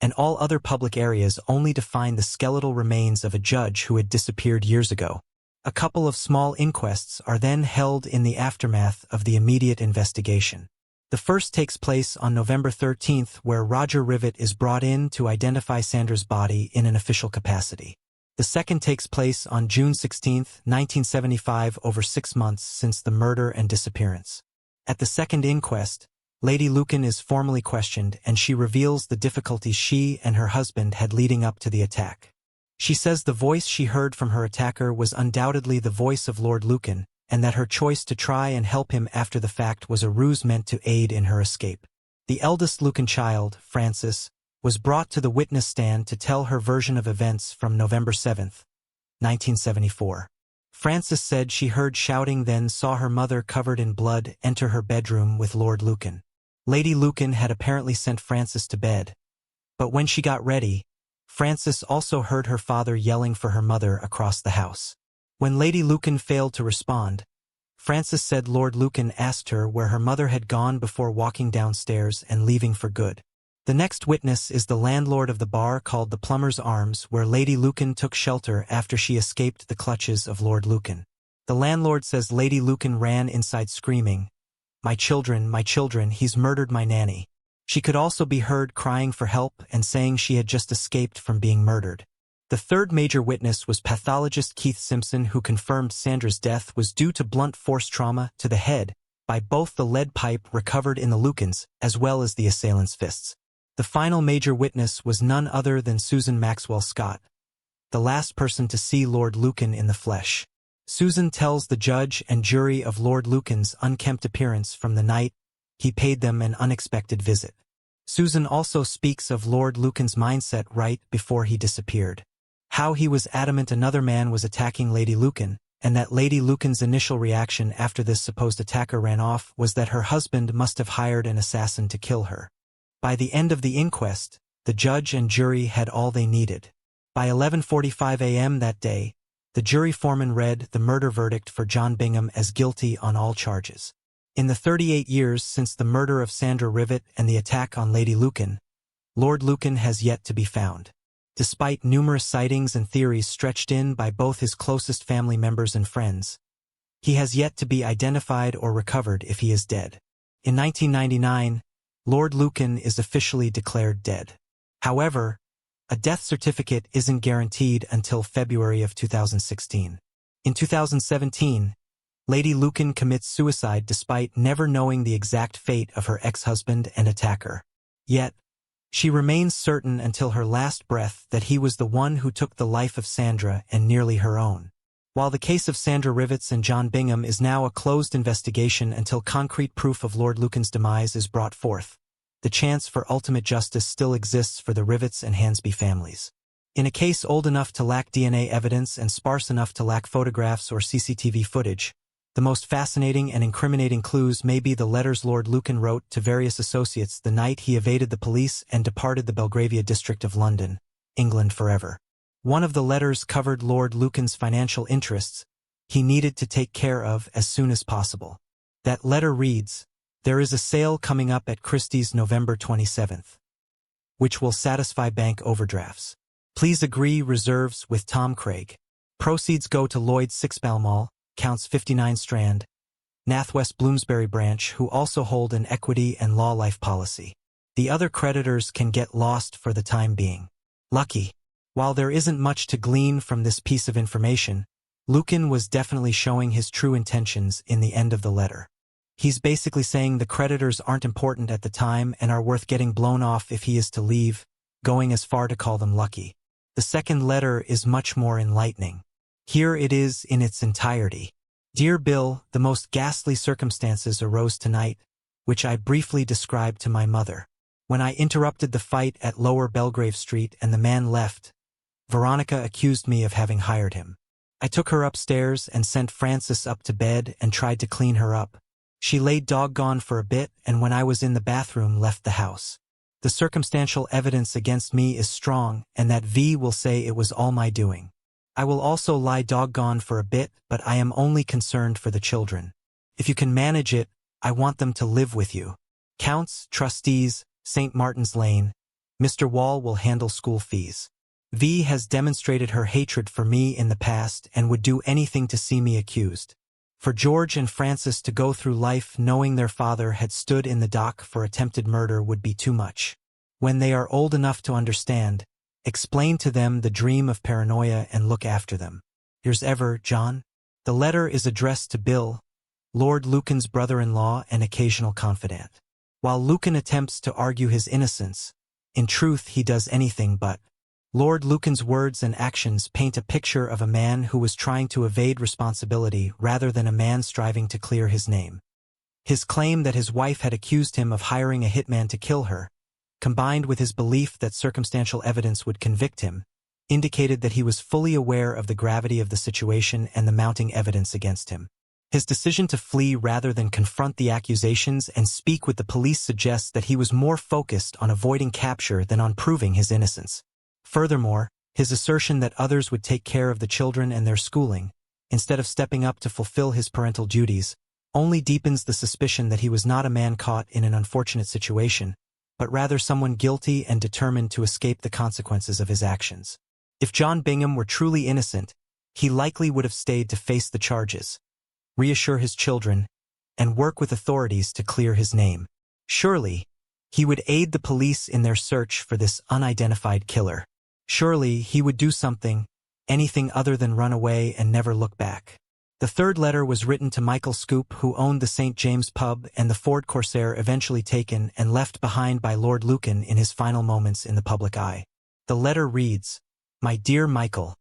and all other public areas only to find the skeletal remains of a judge who had disappeared years ago. A couple of small inquests are then held in the aftermath of the immediate investigation. The first takes place on November 13th, where Roger Rivet is brought in to identify Sandra's body in an official capacity. The second takes place on June 16, 1975, over 6 months since the murder and disappearance. At the second inquest, Lady Lucan is formally questioned, and she reveals the difficulties she and her husband had leading up to the attack. She says the voice she heard from her attacker was undoubtedly the voice of Lord Lucan, and that her choice to try and help him after the fact was a ruse meant to aid in her escape. The eldest Lucan child, Frances, was brought to the witness stand to tell her version of events from November 7, 1974. Frances said she heard shouting, then saw her mother covered in blood enter her bedroom with Lord Lucan. Lady Lucan had apparently sent Frances to bed. But when she got ready, Frances also heard her father yelling for her mother across the house. When Lady Lucan failed to respond, Frances said Lord Lucan asked her where her mother had gone before walking downstairs and leaving for good. The next witness is the landlord of the bar called the Plumber's Arms, where Lady Lucan took shelter after she escaped the clutches of Lord Lucan. The landlord says Lady Lucan ran inside screaming, my children, he's murdered my nanny." She could also be heard crying for help and saying she had just escaped from being murdered. The third major witness was pathologist Keith Simpson, who confirmed Sandra's death was due to blunt force trauma to the head by both the lead pipe recovered in the Lucans as well as the assailant's fists. The final major witness was none other than Susan Maxwell Scott, the last person to see Lord Lucan in the flesh. Susan tells the judge and jury of Lord Lucan's unkempt appearance from the night he paid them an unexpected visit. Susan also speaks of Lord Lucan's mindset right before he disappeared. How he was adamant another man was attacking Lady Lucan, and that Lady Lucan's initial reaction after this supposed attacker ran off was that her husband must have hired an assassin to kill her. By the end of the inquest, the judge and jury had all they needed. By 11:45 a.m. that day, the jury foreman read the murder verdict for John Bingham as guilty on all charges. In the 38 years since the murder of Sandra Rivet and the attack on Lady Lucan, Lord Lucan has yet to be found. Despite numerous sightings and theories stretched in by both his closest family members and friends, he has yet to be identified or recovered if he is dead. In 1999, Lord Lucan is officially declared dead. However, a death certificate isn't guaranteed until February of 2016. In 2017, Lady Lucan commits suicide despite never knowing the exact fate of her ex-husband and attacker. Yet, she remains certain until her last breath that he was the one who took the life of Sandra and nearly her own. While the case of Sandra Rivets and John Bingham is now a closed investigation until concrete proof of Lord Lucan's demise is brought forth, the chance for ultimate justice still exists for the Rivets and Hansby families. In a case old enough to lack DNA evidence and sparse enough to lack photographs or CCTV footage, the most fascinating and incriminating clues may be the letters Lord Lucan wrote to various associates the night he evaded the police and departed the Belgravia district of London, England forever. One of the letters covered Lord Lucan's financial interests he needed to take care of as soon as possible. That letter reads, "There is a sale coming up at Christie's November 27th, which will satisfy bank overdrafts. Please agree reserves with Tom Craig. Proceeds go to Lloyd's 6 Balmoral, Counts 59 Strand, Nathwest Bloomsbury branch, who also hold an equity and law life policy. The other creditors can get lost for the time being. Lucky." While there isn't much to glean from this piece of information, Lucan was definitely showing his true intentions in the end of the letter. He's basically saying the creditors aren't important at the time and are worth getting blown off if he is to leave, going as far to call them lucky. The second letter is much more enlightening. Here it is in its entirety. "Dear Bill, the most ghastly circumstances arose tonight, which I briefly described to my mother. When I interrupted the fight at Lower Belgrave Street and the man left, Veronica accused me of having hired him. I took her upstairs and sent Frances up to bed and tried to clean her up. She lay doggone for a bit, and when I was in the bathroom left the house. The circumstantial evidence against me is strong, and that V will say it was all my doing. I will also lie doggone for a bit, but I am only concerned for the children. If you can manage it, I want them to live with you. Counts, trustees, St. Martin's Lane. Mr. Wall will handle school fees. V has demonstrated her hatred for me in the past and would do anything to see me accused. For George and Frances to go through life knowing their father had stood in the dock for attempted murder would be too much. When they are old enough to understand, explain to them the dream of paranoia and look after them. Yours ever, John." The letter is addressed to Bill, Lord Lucan's brother-in-law and occasional confidant. While Lucan attempts to argue his innocence, in truth he does anything but. Lord Lucan's words and actions paint a picture of a man who was trying to evade responsibility rather than a man striving to clear his name. His claim that his wife had accused him of hiring a hitman to kill her, combined with his belief that circumstantial evidence would convict him, indicated that he was fully aware of the gravity of the situation and the mounting evidence against him. His decision to flee rather than confront the accusations and speak with the police suggests that he was more focused on avoiding capture than on proving his innocence. Furthermore, his assertion that others would take care of the children and their schooling, instead of stepping up to fulfill his parental duties, only deepens the suspicion that he was not a man caught in an unfortunate situation, but rather someone guilty and determined to escape the consequences of his actions. If John Bingham were truly innocent, he likely would have stayed to face the charges, reassure his children, and work with authorities to clear his name. Surely, he would aid the police in their search for this unidentified killer. Surely, he would do something, anything other than run away and never look back. The third letter was written to Michael Scoop, who owned the St. James pub and the Ford Corsair eventually taken and left behind by Lord Lucan in his final moments in the public eye. The letter reads, "My dear Michael,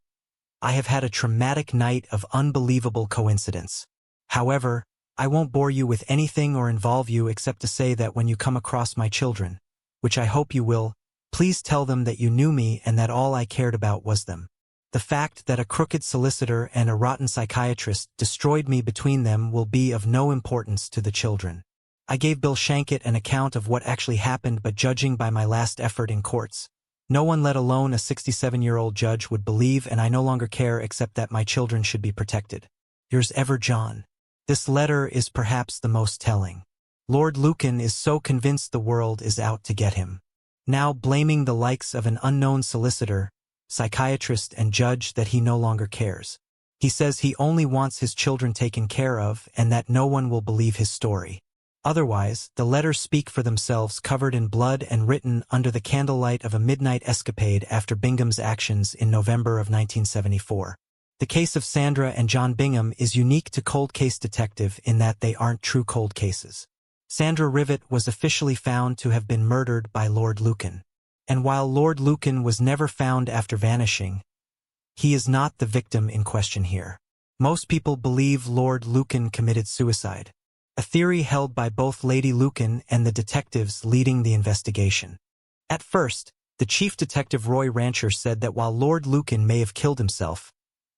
I have had a traumatic night of unbelievable coincidence. However, I won't bore you with anything or involve you except to say that when you come across my children, which I hope you will, please tell them that you knew me and that all I cared about was them. The fact that a crooked solicitor and a rotten psychiatrist destroyed me between them will be of no importance to the children. I gave Bill Shankett an account of what actually happened, but judging by my last effort in courts, no one, let alone a 67-year-old judge, would believe, and I no longer care except that my children should be protected. Yours ever, John." This letter is perhaps the most telling. Lord Lucan is so convinced the world is out to get him, now blaming the likes of an unknown solicitor, psychiatrist, and judge, that he no longer cares. He says he only wants his children taken care of and that no one will believe his story. Otherwise, the letters speak for themselves, covered in blood and written under the candlelight of a midnight escapade after Bingham's actions in November of 1974. The case of Sandra and John Bingham is unique to cold case detective in that they aren't true cold cases. Sandra Rivet was officially found to have been murdered by Lord Lucan. And while Lord Lucan was never found after vanishing, he is not the victim in question here. Most people believe Lord Lucan committed suicide, a theory held by both Lady Lucan and the detectives leading the investigation. At first, the chief detective Roy Rancher said that while Lord Lucan may have killed himself,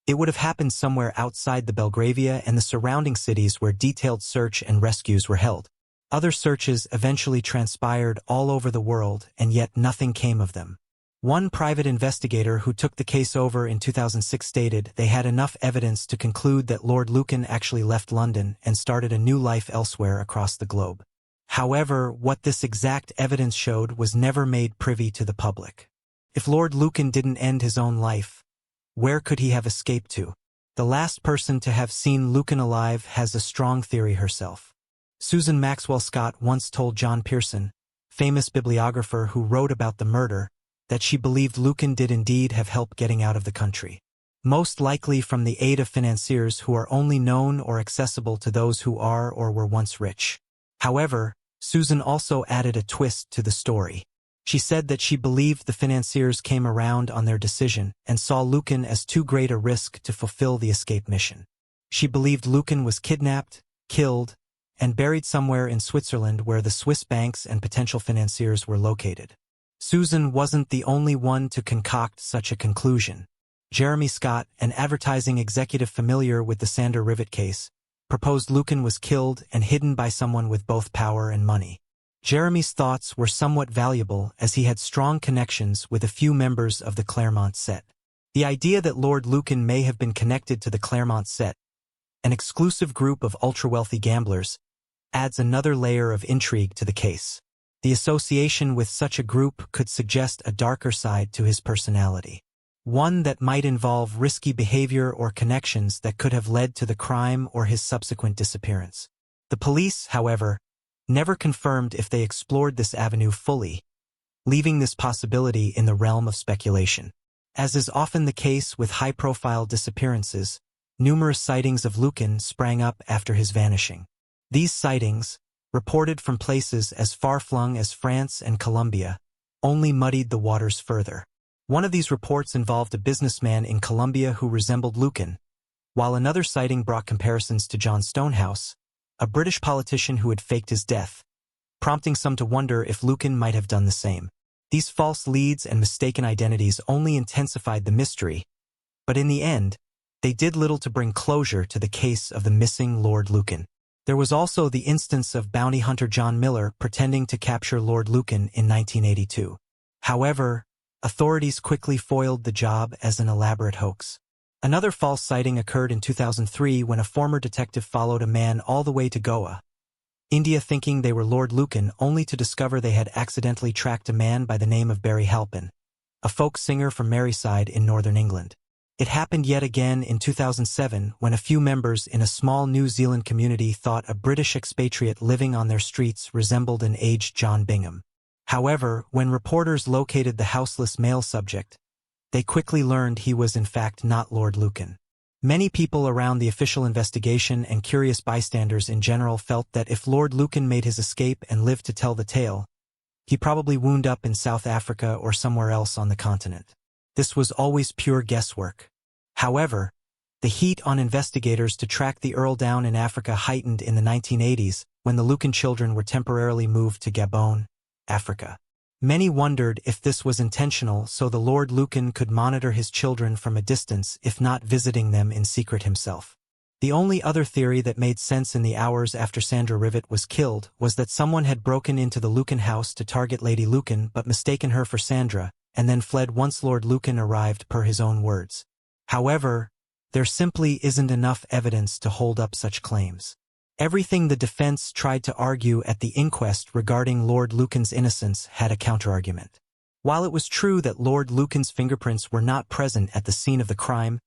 it would have happened somewhere outside the Belgravia and the surrounding cities where detailed search and rescues were held. Other searches eventually transpired all over the world, and yet nothing came of them. One private investigator who took the case over in 2006 stated they had enough evidence to conclude that Lord Lucan actually left London and started a new life elsewhere across the globe. However, what this exact evidence showed was never made privy to the public. If Lord Lucan didn't end his own life, where could he have escaped to? The last person to have seen Lucan alive has a strong theory herself. Susan Maxwell Scott once told John Pearson, famous bibliographer who wrote about the murder, that she believed Lucan did indeed have help getting out of the country, most likely from the aid of financiers who are only known or accessible to those who are or were once rich. However, Susan also added a twist to the story. She said that she believed the financiers came around on their decision and saw Lucan as too great a risk to fulfill the escape mission. She believed Lucan was kidnapped, killed, and buried somewhere in Switzerland where the Swiss banks and potential financiers were located. Susan wasn't the only one to concoct such a conclusion. Jeremy Scott, an advertising executive familiar with the Sandra Rivet case, proposed Lucan was killed and hidden by someone with both power and money. Jeremy's thoughts were somewhat valuable as he had strong connections with a few members of the Claremont set. The idea that Lord Lucan may have been connected to the Claremont set, an exclusive group of ultra-wealthy gamblers, adds another layer of intrigue to the case. The association with such a group could suggest a darker side to his personality, one that might involve risky behavior or connections that could have led to the crime or his subsequent disappearance. The police, however, never confirmed if they explored this avenue fully, leaving this possibility in the realm of speculation. As is often the case with high-profile disappearances, numerous sightings of Lucan sprang up after his vanishing. These sightings, reported from places as far-flung as France and Colombia, only muddied the waters further. One of these reports involved a businessman in Colombia who resembled Lucan, while another sighting brought comparisons to John Stonehouse, a British politician who had faked his death, prompting some to wonder if Lucan might have done the same. These false leads and mistaken identities only intensified the mystery, but in the end, they did little to bring closure to the case of the missing Lord Lucan. There was also the instance of bounty hunter John Miller pretending to capture Lord Lucan in 1982. However, authorities quickly foiled the job as an elaborate hoax. Another false sighting occurred in 2003 when a former detective followed a man all the way to Goa, India, thinking they were Lord Lucan, only to discover they had accidentally tracked a man by the name of Barry Halpin, a folk singer from Merseyside in northern England. It happened yet again in 2007 when a few members in a small New Zealand community thought a British expatriate living on their streets resembled an aged John Bingham. However, when reporters located the houseless male subject, they quickly learned he was in fact not Lord Lucan. Many people around the official investigation and curious bystanders in general felt that if Lord Lucan made his escape and lived to tell the tale, he probably wound up in South Africa or somewhere else on the continent. This was always pure guesswork. However, the heat on investigators to track the Earl down in Africa heightened in the 1980s when the Lucan children were temporarily moved to Gabon, Africa. Many wondered if this was intentional so the Lord Lucan could monitor his children from a distance if not visiting them in secret himself. The only other theory that made sense in the hours after Sandra Rivet was killed was that someone had broken into the Lucan house to target Lady Lucan but mistaken her for Sandra, and then fled once Lord Lucan arrived per his own words. However, there simply isn't enough evidence to hold up such claims. Everything the defense tried to argue at the inquest regarding Lord Lucan's innocence had a counterargument. While it was true that Lord Lucan's fingerprints were not present at the scene of the crime,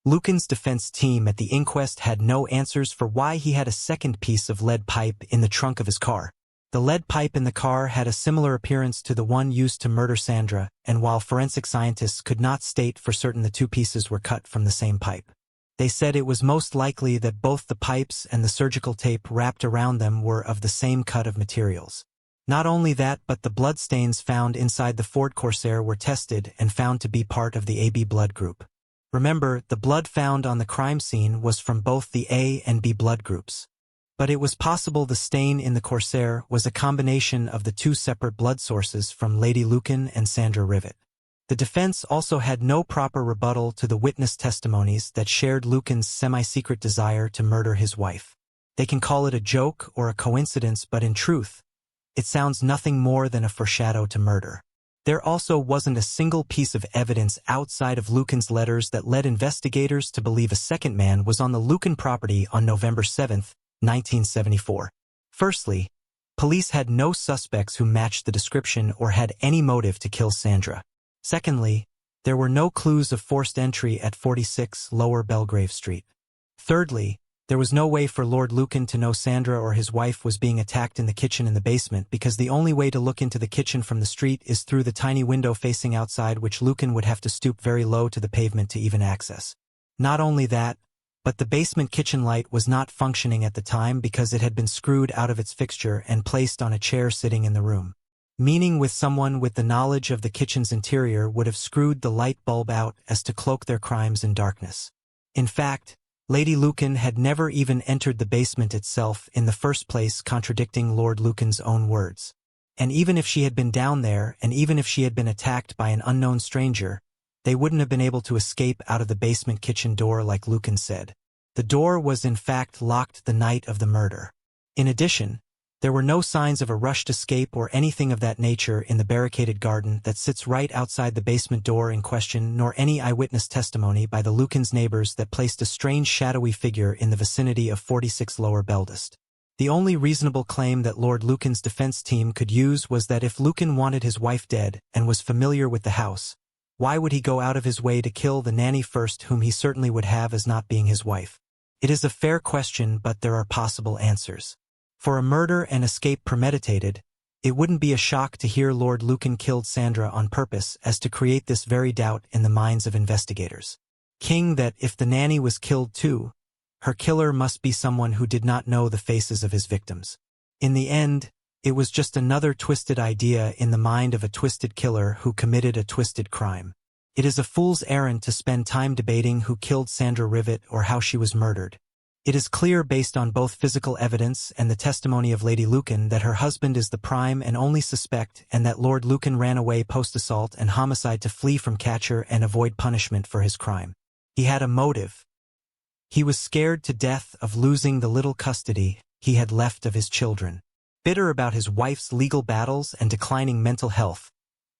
Lucan's defense team at the inquest had no answers for why he had a second piece of lead pipe in the trunk of his car. The lead pipe in the car had a similar appearance to the one used to murder Sandra, and while forensic scientists could not state for certain the two pieces were cut from the same pipe, they said it was most likely that both the pipes and the surgical tape wrapped around them were of the same cut of materials. Not only that, but the bloodstains found inside the Ford Corsair were tested and found to be part of the AB blood group. Remember, the blood found on the crime scene was from both the A and B blood groups. But it was possible the stain in the Corsair was a combination of the two separate blood sources from Lady Lucan and Sandra Rivet. The defense also had no proper rebuttal to the witness testimonies that shared Lucan's semi-secret desire to murder his wife. They can call it a joke or a coincidence, but in truth, it sounds nothing more than a foreshadow to murder. There also wasn't a single piece of evidence outside of Lucan's letters that led investigators to believe a second man was on the Lucan property on November 7, 1974. Firstly, police had no suspects who matched the description or had any motive to kill Sandra. Secondly, there were no clues of forced entry at 46 Lower Belgrave Street. Thirdly, there was no way for Lord Lucan to know Sandra or his wife was being attacked in the kitchen in the basement because the only way to look into the kitchen from the street is through the tiny window facing outside, which Lucan would have to stoop very low to the pavement to even access. Not only that, but the basement kitchen light was not functioning at the time because it had been screwed out of its fixture and placed on a chair sitting in the room. Meaning with someone with the knowledge of the kitchen's interior would have screwed the light bulb out as to cloak their crimes in darkness. In fact, Lady Lucan had never even entered the basement itself in the first place, contradicting Lord Lucan's own words. And even if she had been down there, and even if she had been attacked by an unknown stranger, they wouldn't have been able to escape out of the basement kitchen door like Lucan said. The door was in fact locked the night of the murder. In addition, there were no signs of a rushed escape or anything of that nature in the barricaded garden that sits right outside the basement door in question, nor any eyewitness testimony by the Lucans' neighbors that placed a strange shadowy figure in the vicinity of 46 Lower Beldist. The only reasonable claim that Lord Lucan's defense team could use was that if Lucan wanted his wife dead and was familiar with the house, why would he go out of his way to kill the nanny first, whom he certainly would have as not being his wife? It is a fair question, but there are possible answers. For a murder and escape premeditated, it wouldn't be a shock to hear Lord Lucan killed Sandra on purpose as to create this very doubt in the minds of investigators. King that if the nanny was killed too, her killer must be someone who did not know the faces of his victims. In the end, it was just another twisted idea in the mind of a twisted killer who committed a twisted crime. It is a fool's errand to spend time debating who killed Sandra Rivet or how she was murdered. It is clear based on both physical evidence and the testimony of Lady Lucan that her husband is the prime and only suspect, and that Lord Lucan ran away post-assault and homicide to flee from capture and avoid punishment for his crime. He had a motive, He was scared to death of losing the little custody he had left of his children. Bitter about his wife's legal battles and declining mental health,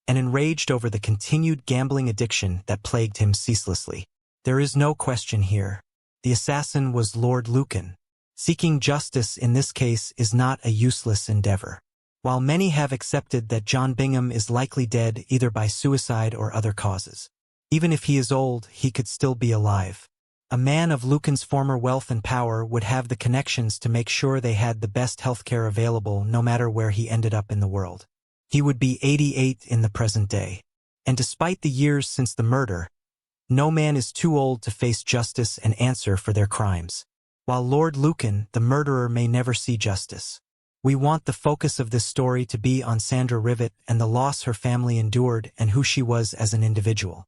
and enraged over the continued gambling addiction that plagued him ceaselessly. There is no question here. The assassin was Lord Lucan. Seeking justice in this case is not a useless endeavor. While many have accepted that John Bingham is likely dead either by suicide or other causes. Even if he is old, he could still be alive. A man of Lucan's former wealth and power would have the connections to make sure they had the best healthcare available no matter where he ended up in the world. He would be 88 in the present day. And despite the years since the murder, no man is too old to face justice and answer for their crimes. While Lord Lucan, the murderer, may never see justice. We want the focus of this story to be on Sandra Rivet and the loss her family endured and who she was as an individual.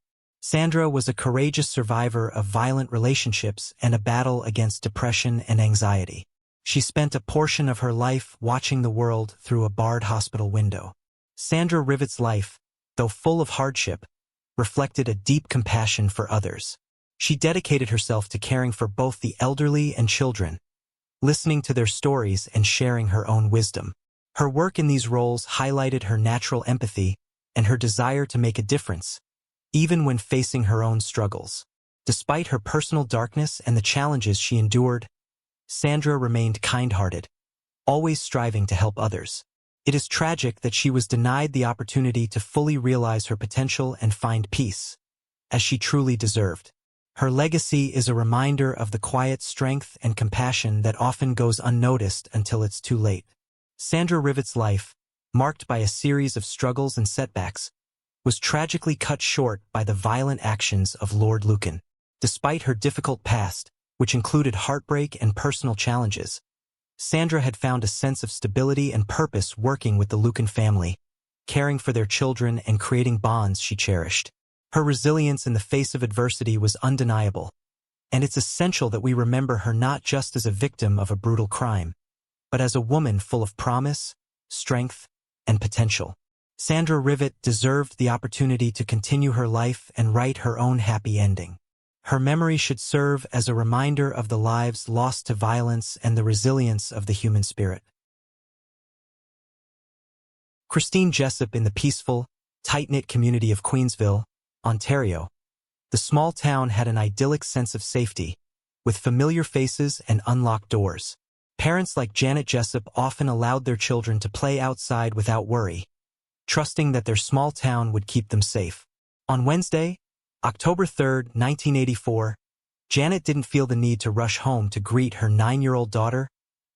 Sandra was a courageous survivor of violent relationships and a battle against depression and anxiety. She spent a portion of her life watching the world through a barred hospital window. Sandra Rivet's life, though full of hardship, reflected a deep compassion for others. She dedicated herself to caring for both the elderly and children, listening to their stories and sharing her own wisdom. Her work in these roles highlighted her natural empathy and her desire to make a difference, even when facing her own struggles. Despite her personal darkness and the challenges she endured, Sandra remained kind-hearted, always striving to help others. It is tragic that she was denied the opportunity to fully realize her potential and find peace, as she truly deserved. Her legacy is a reminder of the quiet strength and compassion that often goes unnoticed until it's too late. Sandra Rivet's life, marked by a series of struggles and setbacks, was tragically cut short by the violent actions of Lord Lucan. Despite her difficult past, which included heartbreak and personal challenges, Sandra had found a sense of stability and purpose working with the Lucan family, caring for their children and creating bonds she cherished. Her resilience in the face of adversity was undeniable, and it's essential that we remember her not just as a victim of a brutal crime, but as a woman full of promise, strength, and potential. Sandra Rivet deserved the opportunity to continue her life and write her own happy ending. Her memory should serve as a reminder of the lives lost to violence and the resilience of the human spirit. Christine Jessup in the peaceful, tight-knit community of Queensville, Ontario. The small town had an idyllic sense of safety, with familiar faces and unlocked doors. Parents like Janet Jessup often allowed their children to play outside without worry, trusting that their small town would keep them safe. On Wednesday, October 3, 1984, Janet didn't feel the need to rush home to greet her 9-year-old daughter,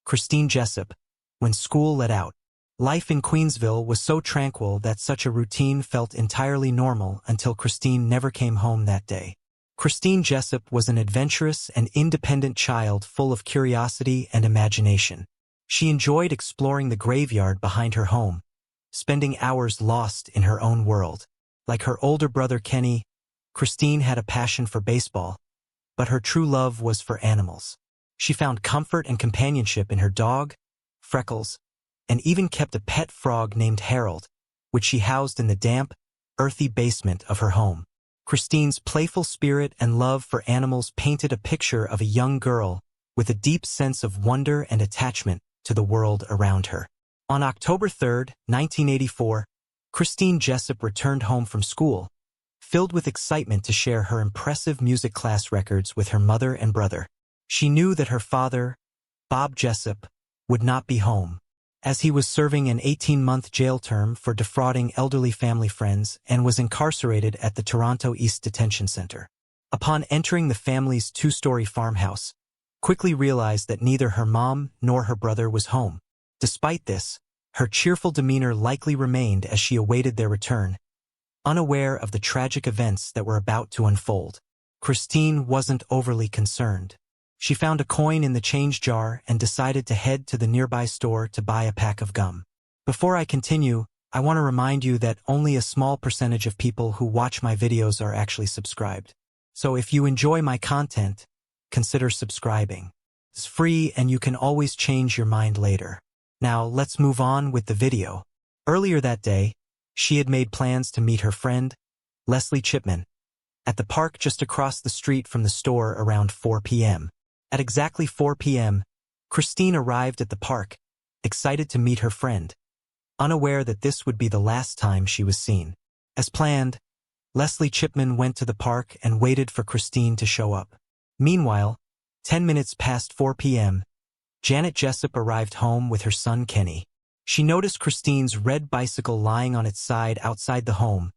Christine Jessup, when school let out. Life in Queensville was so tranquil that such a routine felt entirely normal until Christine never came home that day. Christine Jessup was an adventurous and independent child full of curiosity and imagination. She enjoyed exploring the graveyard behind her home, spending hours lost in her own world. Like her older brother Kenny, Christine had a passion for baseball, but her true love was for animals. She found comfort and companionship in her dog, Freckles, and even kept a pet frog named Harold, which she housed in the damp, earthy basement of her home. Christine's playful spirit and love for animals painted a picture of a young girl with a deep sense of wonder and attachment to the world around her. On October 3, 1984, Christine Jessup returned home from school, filled with excitement to share her impressive music class records with her mother and brother. She knew that her father, Bob Jessup, would not be home, as he was serving an 18-month jail term for defrauding elderly family friends and was incarcerated at the Toronto East Detention Center. Upon entering the family's 2-story farmhouse, quickly realized that neither her mom nor her brother was home. Despite this, her cheerful demeanor likely remained as she awaited their return, unaware of the tragic events that were about to unfold. Christine wasn't overly concerned. She found a coin in the change jar and decided to head to the nearby store to buy a pack of gum. Before I continue, I want to remind you that only a small percentage of people who watch my videos are actually subscribed. So if you enjoy my content, consider subscribing. It's free and you can always change your mind later. Now let's move on with the video. Earlier that day, she had made plans to meet her friend, Leslie Chipman, at the park just across the street from the store around 4 p.m. At exactly 4 p.m., Christine arrived at the park, excited to meet her friend, unaware that this would be the last time she was seen. As planned, Leslie Chipman went to the park and waited for Christine to show up. Meanwhile, 10 minutes past 4 p.m., Janet Jessup arrived home with her son Kenny. She noticed Christine's red bicycle lying on its side outside the home,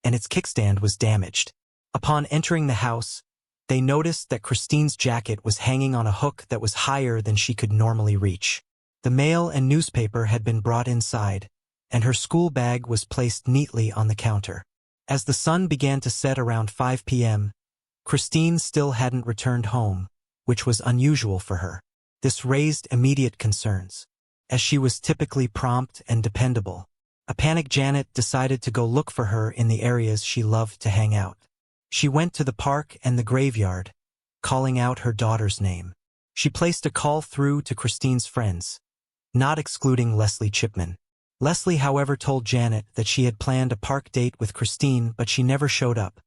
and its kickstand was damaged. Upon entering the house, they noticed that Christine's jacket was hanging on a hook that was higher than she could normally reach. The mail and newspaper had been brought inside, and her school bag was placed neatly on the counter. As the sun began to set around 5 p.m., Christine still hadn't returned home, which was unusual for her. This raised immediate concerns, as she was typically prompt and dependable. A panicked Janet decided to go look for her in the areas she loved to hang out. She went to the park and the graveyard, calling out her daughter's name. She placed a call through to Christine's friends, not excluding Leslie Chipman. Leslie, however, told Janet that she had planned a park date with Christine, but she never showed up,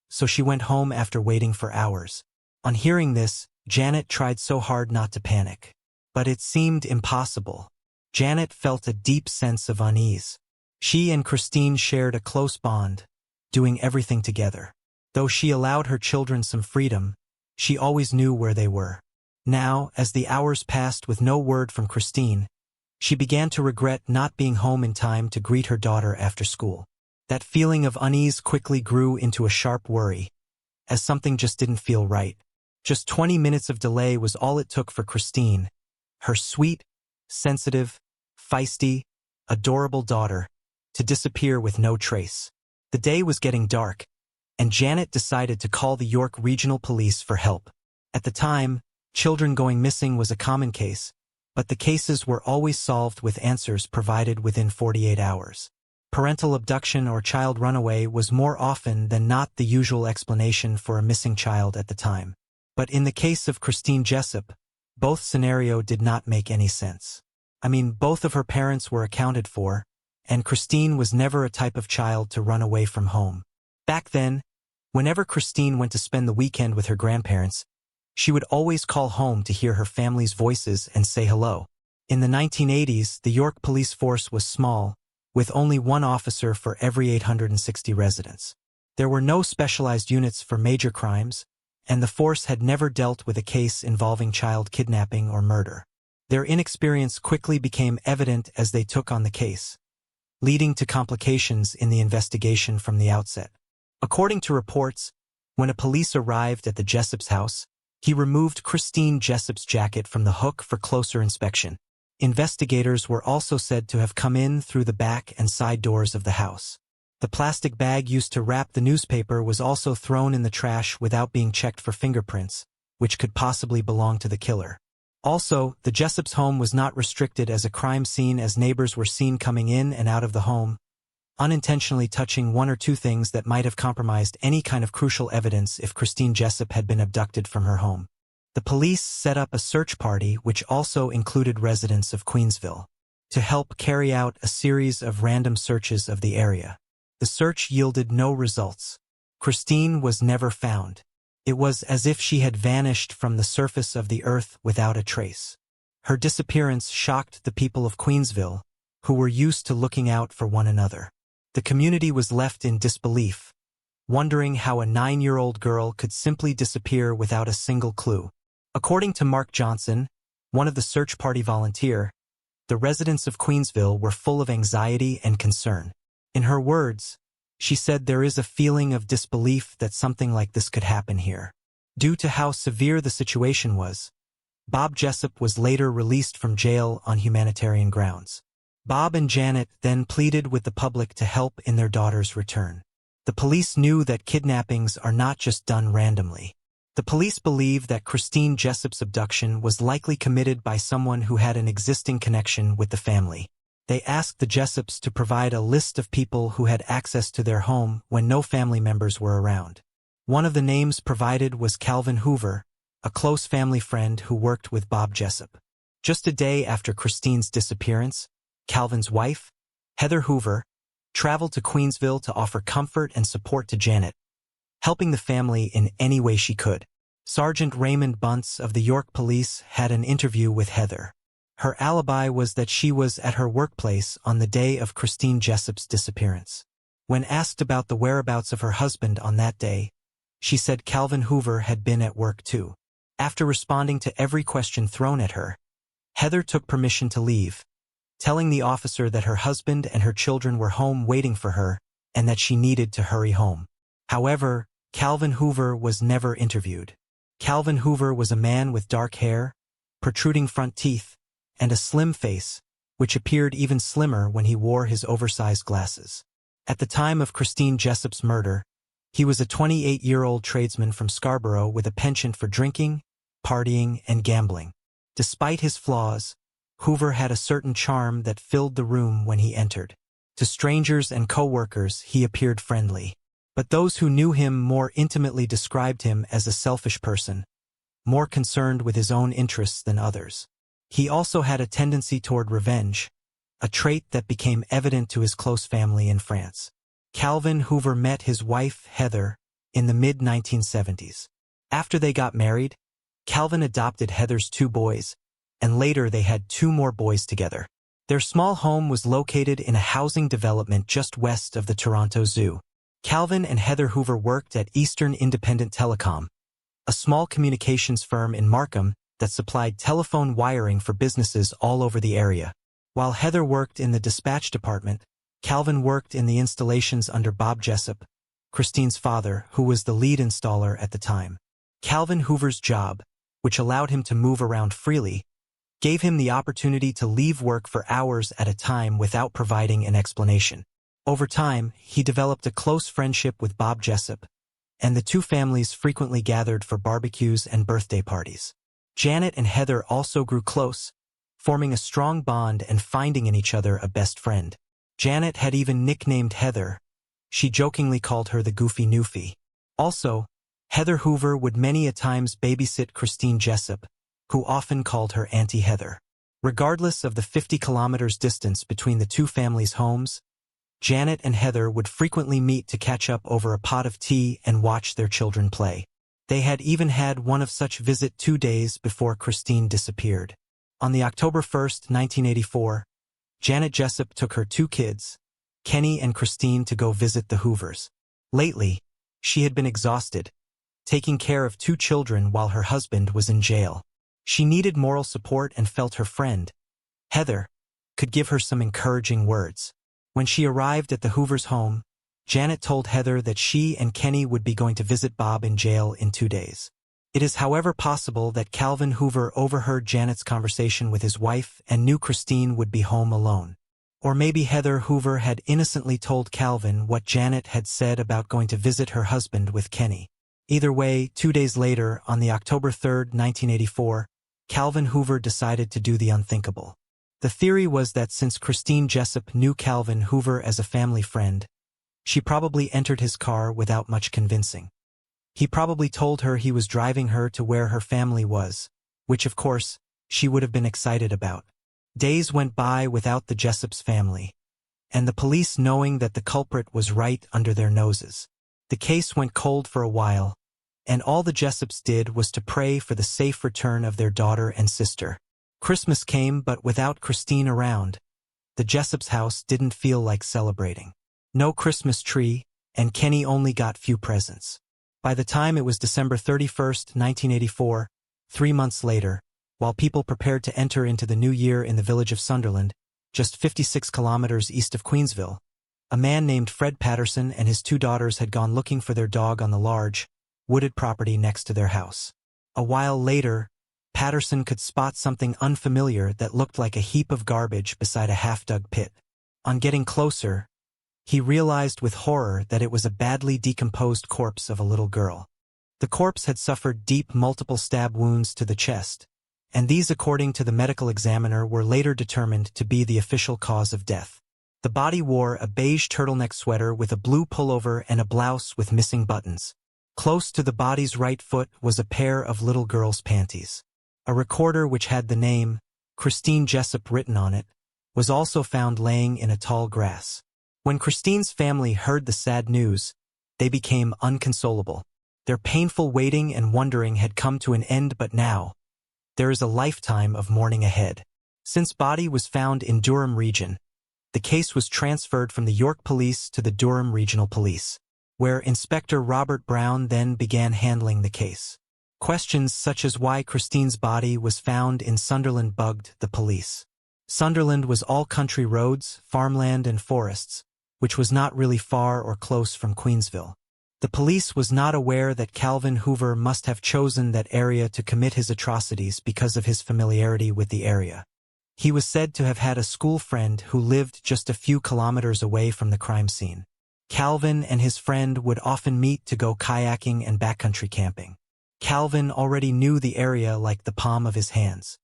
so she went home after waiting for hours. On hearing this, Janet tried so hard not to panic, but it seemed impossible. Janet felt a deep sense of unease. She and Christine shared a close bond, doing everything together. Though she allowed her children some freedom, she always knew where they were. Now, as the hours passed with no word from Christine, she began to regret not being home in time to greet her daughter after school. That feeling of unease quickly grew into a sharp worry, as something just didn't feel right. Just 20 minutes of delay was all it took for Christine, her sweet, sensitive, feisty, adorable daughter, to disappear with no trace. The day was getting dark, and Janet decided to call the York Regional Police for help. At the time, children going missing was a common case, but the cases were always solved with answers provided within 48 hours. Parental abduction or child runaway was more often than not the usual explanation for a missing child at the time. But in the case of Christine Jessup, both scenarios did not make any sense. Both of her parents were accounted for, and Christine was never a type of child to run away from home. Back then, whenever Christine went to spend the weekend with her grandparents, she would always call home to hear her family's voices and say hello. In the 1980s, the York police force was small, with only one officer for every 860 residents. There were no specialized units for major crimes, and the force had never dealt with a case involving child kidnapping or murder. Their inexperience quickly became evident as they took on the case, leading to complications in the investigation from the outset. According to reports, when a police arrived at the Jessup's house, he removed Christine Jessup's jacket from the hook for closer inspection. Investigators were also said to have come in through the back and side doors of the house. The plastic bag used to wrap the newspaper was also thrown in the trash without being checked for fingerprints, which could possibly belong to the killer. Also, the Jessup's home was not restricted as a crime scene, as neighbors were seen coming in and out of the home, unintentionally touching one or two things that might have compromised any kind of crucial evidence if Christine Jessup had been abducted from her home. The police set up a search party which also included residents of Queensville, to help carry out a series of random searches of the area. The search yielded no results. Christine was never found. It was as if she had vanished from the surface of the earth without a trace. Her disappearance shocked the people of Queensville, who were used to looking out for one another. The community was left in disbelief, wondering how a 9-year-old girl could simply disappear without a single clue. According to Mark Johnson, one of the search party volunteers, the residents of Queensville were full of anxiety and concern. In her words, she said, "There is a feeling of disbelief that something like this could happen here." Due to how severe the situation was, Bob Jessup was later released from jail on humanitarian grounds. Bob and Janet then pleaded with the public to help in their daughter's return. The police knew that kidnappings are not just done randomly. The police believed that Christine Jessup's abduction was likely committed by someone who had an existing connection with the family. They asked the Jessups to provide a list of people who had access to their home when no family members were around. One of the names provided was Calvin Hoover, a close family friend who worked with Bob Jessup. Just a day after Christine's disappearance, Calvin's wife, Heather Hoover, traveled to Queensville to offer comfort and support to Janet, helping the family in any way she could. Sergeant Raymond Bunce of the York Police had an interview with Heather. Her alibi was that she was at her workplace on the day of Christine Jessup's disappearance. When asked about the whereabouts of her husband on that day, she said Calvin Hoover had been at work too. After responding to every question thrown at her, Heather took permission to leave, telling the officer that her husband and her children were home waiting for her and that she needed to hurry home. However, Calvin Hoover was never interviewed. Calvin Hoover was a man with dark hair, protruding front teeth, and a slim face, which appeared even slimmer when he wore his oversized glasses. At the time of Christine Jessup's murder, he was a 28-year-old tradesman from Scarborough with a penchant for drinking, partying, and gambling. Despite his flaws, Hoover had a certain charm that filled the room when he entered. To strangers and co-workers, he appeared friendly. But those who knew him more intimately described him as a selfish person, more concerned with his own interests than others. He also had a tendency toward revenge, a trait that became evident to his close family in France. Calvin Hoover met his wife, Heather, in the mid-1970s. After they got married, Calvin adopted Heather's 2 boys, and later they had 2 more boys together. Their small home was located in a housing development just west of the Toronto Zoo. Calvin and Heather Hoover worked at Eastern Independent Telecom, a small communications firm in Markham that supplied telephone wiring for businesses all over the area. While Heather worked in the dispatch department, Calvin worked in the installations under Bob Jessup, Christine's father, who was the lead installer at the time. Calvin Hoover's job, which allowed him to move around freely, gave him the opportunity to leave work for hours at a time without providing an explanation. Over time, he developed a close friendship with Bob Jessup, and the 2 families frequently gathered for barbecues and birthday parties. Janet and Heather also grew close, forming a strong bond and finding in each other a best friend. Janet had even nicknamed Heather. She jokingly called her the Goofy Newfie. Also, Heather Hoover would many a times babysit Christine Jessup, who often called her Auntie Heather. Regardless of the 50 kilometers distance between the 2 families' homes, Janet and Heather would frequently meet to catch up over a pot of tea and watch their children play. They had even had one of such visit 2 days before Christine disappeared. On the October 1, 1984, Janet Jessup took her 2 kids, Kenny and Christine, to go visit the Hoovers. Lately, she had been exhausted, taking care of 2 children while her husband was in jail. She needed moral support and felt her friend, Heather, could give her some encouraging words. When she arrived at the Hoovers' home, Janet told Heather that she and Kenny would be going to visit Bob in jail in 2 days. It is however possible that Calvin Hoover overheard Janet's conversation with his wife and knew Christine would be home alone. Or maybe Heather Hoover had innocently told Calvin what Janet had said about going to visit her husband with Kenny. Either way, 2 days later, on the October 3, 1984, Calvin Hoover decided to do the unthinkable. The theory was that since Christine Jessup knew Calvin Hoover as a family friend, she probably entered his car without much convincing. He probably told her he was driving her to where her family was, which of course, she would have been excited about. Days went by without the Jessup's family, and the police knowing that the culprit was right under their noses. The case went cold for a while, and all the Jessups did was to pray for the safe return of their daughter and sister. Christmas came, but without Christine around, the Jessup's house didn't feel like celebrating. No Christmas tree, and Kenny only got few presents. By the time it was December 31, 1984, 3 months later, while people prepared to enter into the new year in the village of Sunderland, just 56 kilometers east of Queensville, a man named Fred Patterson and his 2 daughters had gone looking for their dog on the large, wooded property next to their house. A while later, Patterson could spot something unfamiliar that looked like a heap of garbage beside a half-dug pit. On getting closer, he realized with horror that it was a badly decomposed corpse of a little girl. The corpse had suffered deep multiple stab wounds to the chest, and these, according to the medical examiner, were later determined to be the official cause of death. The body wore a beige turtleneck sweater with a blue pullover and a blouse with missing buttons. Close to the body's right foot was a pair of little girl's panties. A recorder which had the name, Christine Jessup, written on it, was also found laying in a tall grass. When Christine's family heard the sad news, they became inconsolable. Their painful waiting and wondering had come to an end, but now, there is a lifetime of mourning ahead. Since body was found in Durham region, the case was transferred from the York Police to the Durham Regional Police, where Inspector Robert Brown then began handling the case. Questions such as why Christine's body was found in Sunderland bugged the police. Sunderland was all country roads, farmland and forests, which was not really far or close from Queensville. The police was not aware that Calvin Hoover must have chosen that area to commit his atrocities because of his familiarity with the area. He was said to have had a school friend who lived just a few kilometers away from the crime scene. Calvin and his friend would often meet to go kayaking and backcountry camping. Calvin already knew the area like the palm of his hands.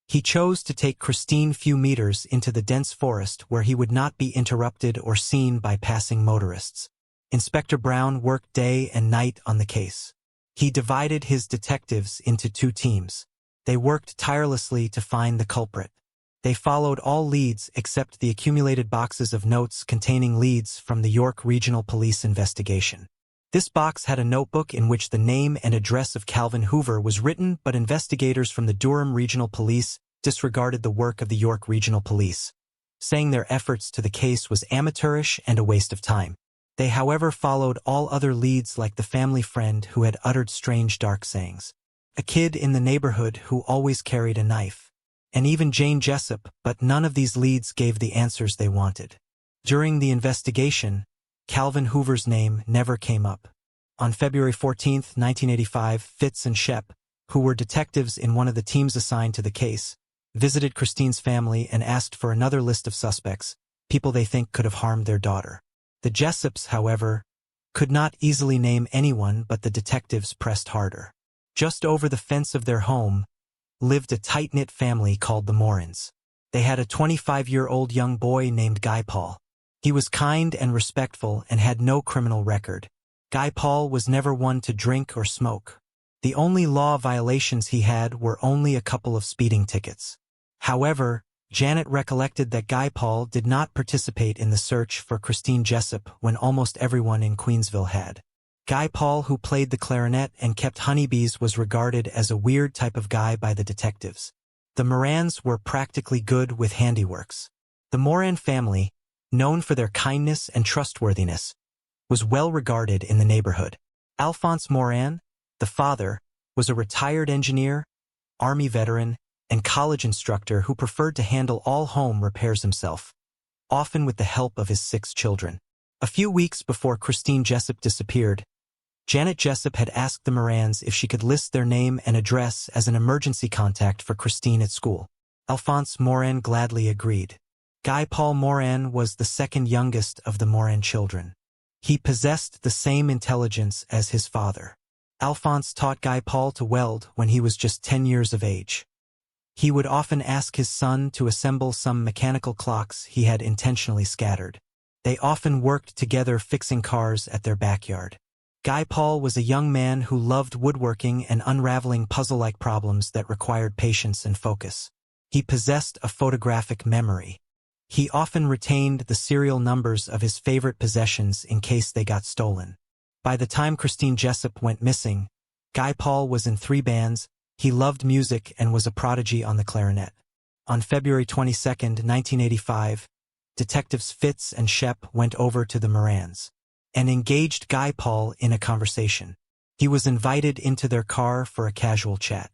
He chose to take Christine few meters into the dense forest where he would not be interrupted or seen by passing motorists. Inspector Brown worked day and night on the case. He divided his detectives into two teams. They worked tirelessly to find the culprit. They followed all leads except the accumulated boxes of notes containing leads from the York Regional Police investigation. This box had a notebook in which the name and address of Calvin Hoover was written, but investigators from the Durham Regional Police disregarded the work of the York Regional Police, saying their efforts to the case was amateurish and a waste of time. They, however, followed all other leads like the family friend who had uttered strange dark sayings, a kid in the neighborhood who always carried a knife, and even Jane Jessup, but none of these leads gave the answers they wanted. During the investigation, Calvin Hoover's name never came up. On February 14, 1985, Fitz and Shep, who were detectives in one of the teams assigned to the case, visited Christine's family and asked for another list of suspects, people they think could have harmed their daughter. The Jessups, however, could not easily name anyone, but the detectives pressed harder. Just over the fence of their home lived a tight-knit family called the Morans. They had a 25-year-old young boy named Guy Paul. He was kind and respectful and had no criminal record. Guy Paul was never one to drink or smoke. The only law violations he had were only a couple of speeding tickets. However, Janet recollected that Guy Paul did not participate in the search for Christine Jessup when almost everyone in Queensville had. Guy Paul, who played the clarinet and kept honeybees, was regarded as a weird type of guy by the detectives. The Morans were practically good with handiworks. The Moran family, known for their kindness and trustworthiness, was well regarded in the neighborhood. Alphonse Moran, the father, was a retired engineer, Army veteran, and college instructor who preferred to handle all home repairs himself, often with the help of his 6 children. A few weeks before Christine Jessup disappeared, Janet Jessup had asked the Morans if she could list their name and address as an emergency contact for Christine at school. Alphonse Moran gladly agreed. Guy Paul Moran was the second youngest of the Moran children. He possessed the same intelligence as his father. Alphonse taught Guy Paul to weld when he was just 10 years of age. He would often ask his son to assemble some mechanical clocks he had intentionally scattered. They often worked together fixing cars at their backyard. Guy Paul was a young man who loved woodworking and unraveling puzzle-like problems that required patience and focus. He possessed a photographic memory. He often retained the serial numbers of his favorite possessions in case they got stolen. By the time Christine Jessup went missing, Guy Paul was in 3 bands. He loved music and was a prodigy on the clarinet. On February 22, 1985, detectives Fitz and Shep went over to the Morans and engaged Guy Paul in a conversation. He was invited into their car for a casual chat.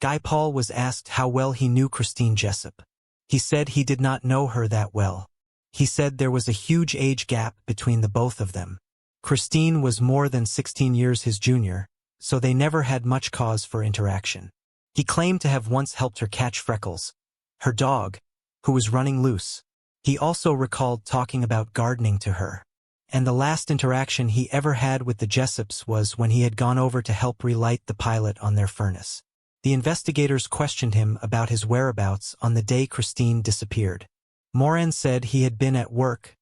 Guy Paul was asked how well he knew Christine Jessup. He said he did not know her that well. He said there was a huge age gap between the both of them. Christine was more than 16 years his junior, so they never had much cause for interaction. He claimed to have once helped her catch Freckles, her dog, who was running loose. He also recalled talking about gardening to her. And the last interaction he ever had with the Jessups was when he had gone over to help relight the pilot on their furnace. The investigators questioned him about his whereabouts on the day Christine disappeared. Moran said he had been at work,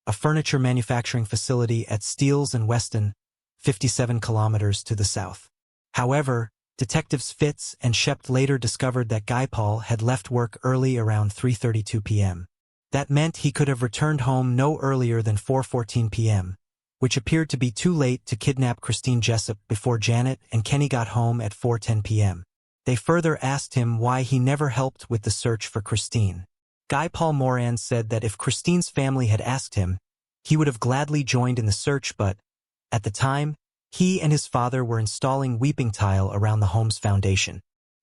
a furniture manufacturing facility at Steeles and Weston, 57 kilometers to the south. However, detectives Fitz and Shep later discovered that Guy Paul had left work early around 3:32 p.m. That meant he could have returned home no earlier than 4:14 p.m., which appeared to be too late to kidnap Christine Jessup before Janet and Kenny got home at 4:10 p.m. They further asked him why he never helped with the search for Christine. Guy Paul Moran said that if Christine's family had asked him, he would have gladly joined in the search, but, at the time, he and his father were installing weeping tile around the home's foundation.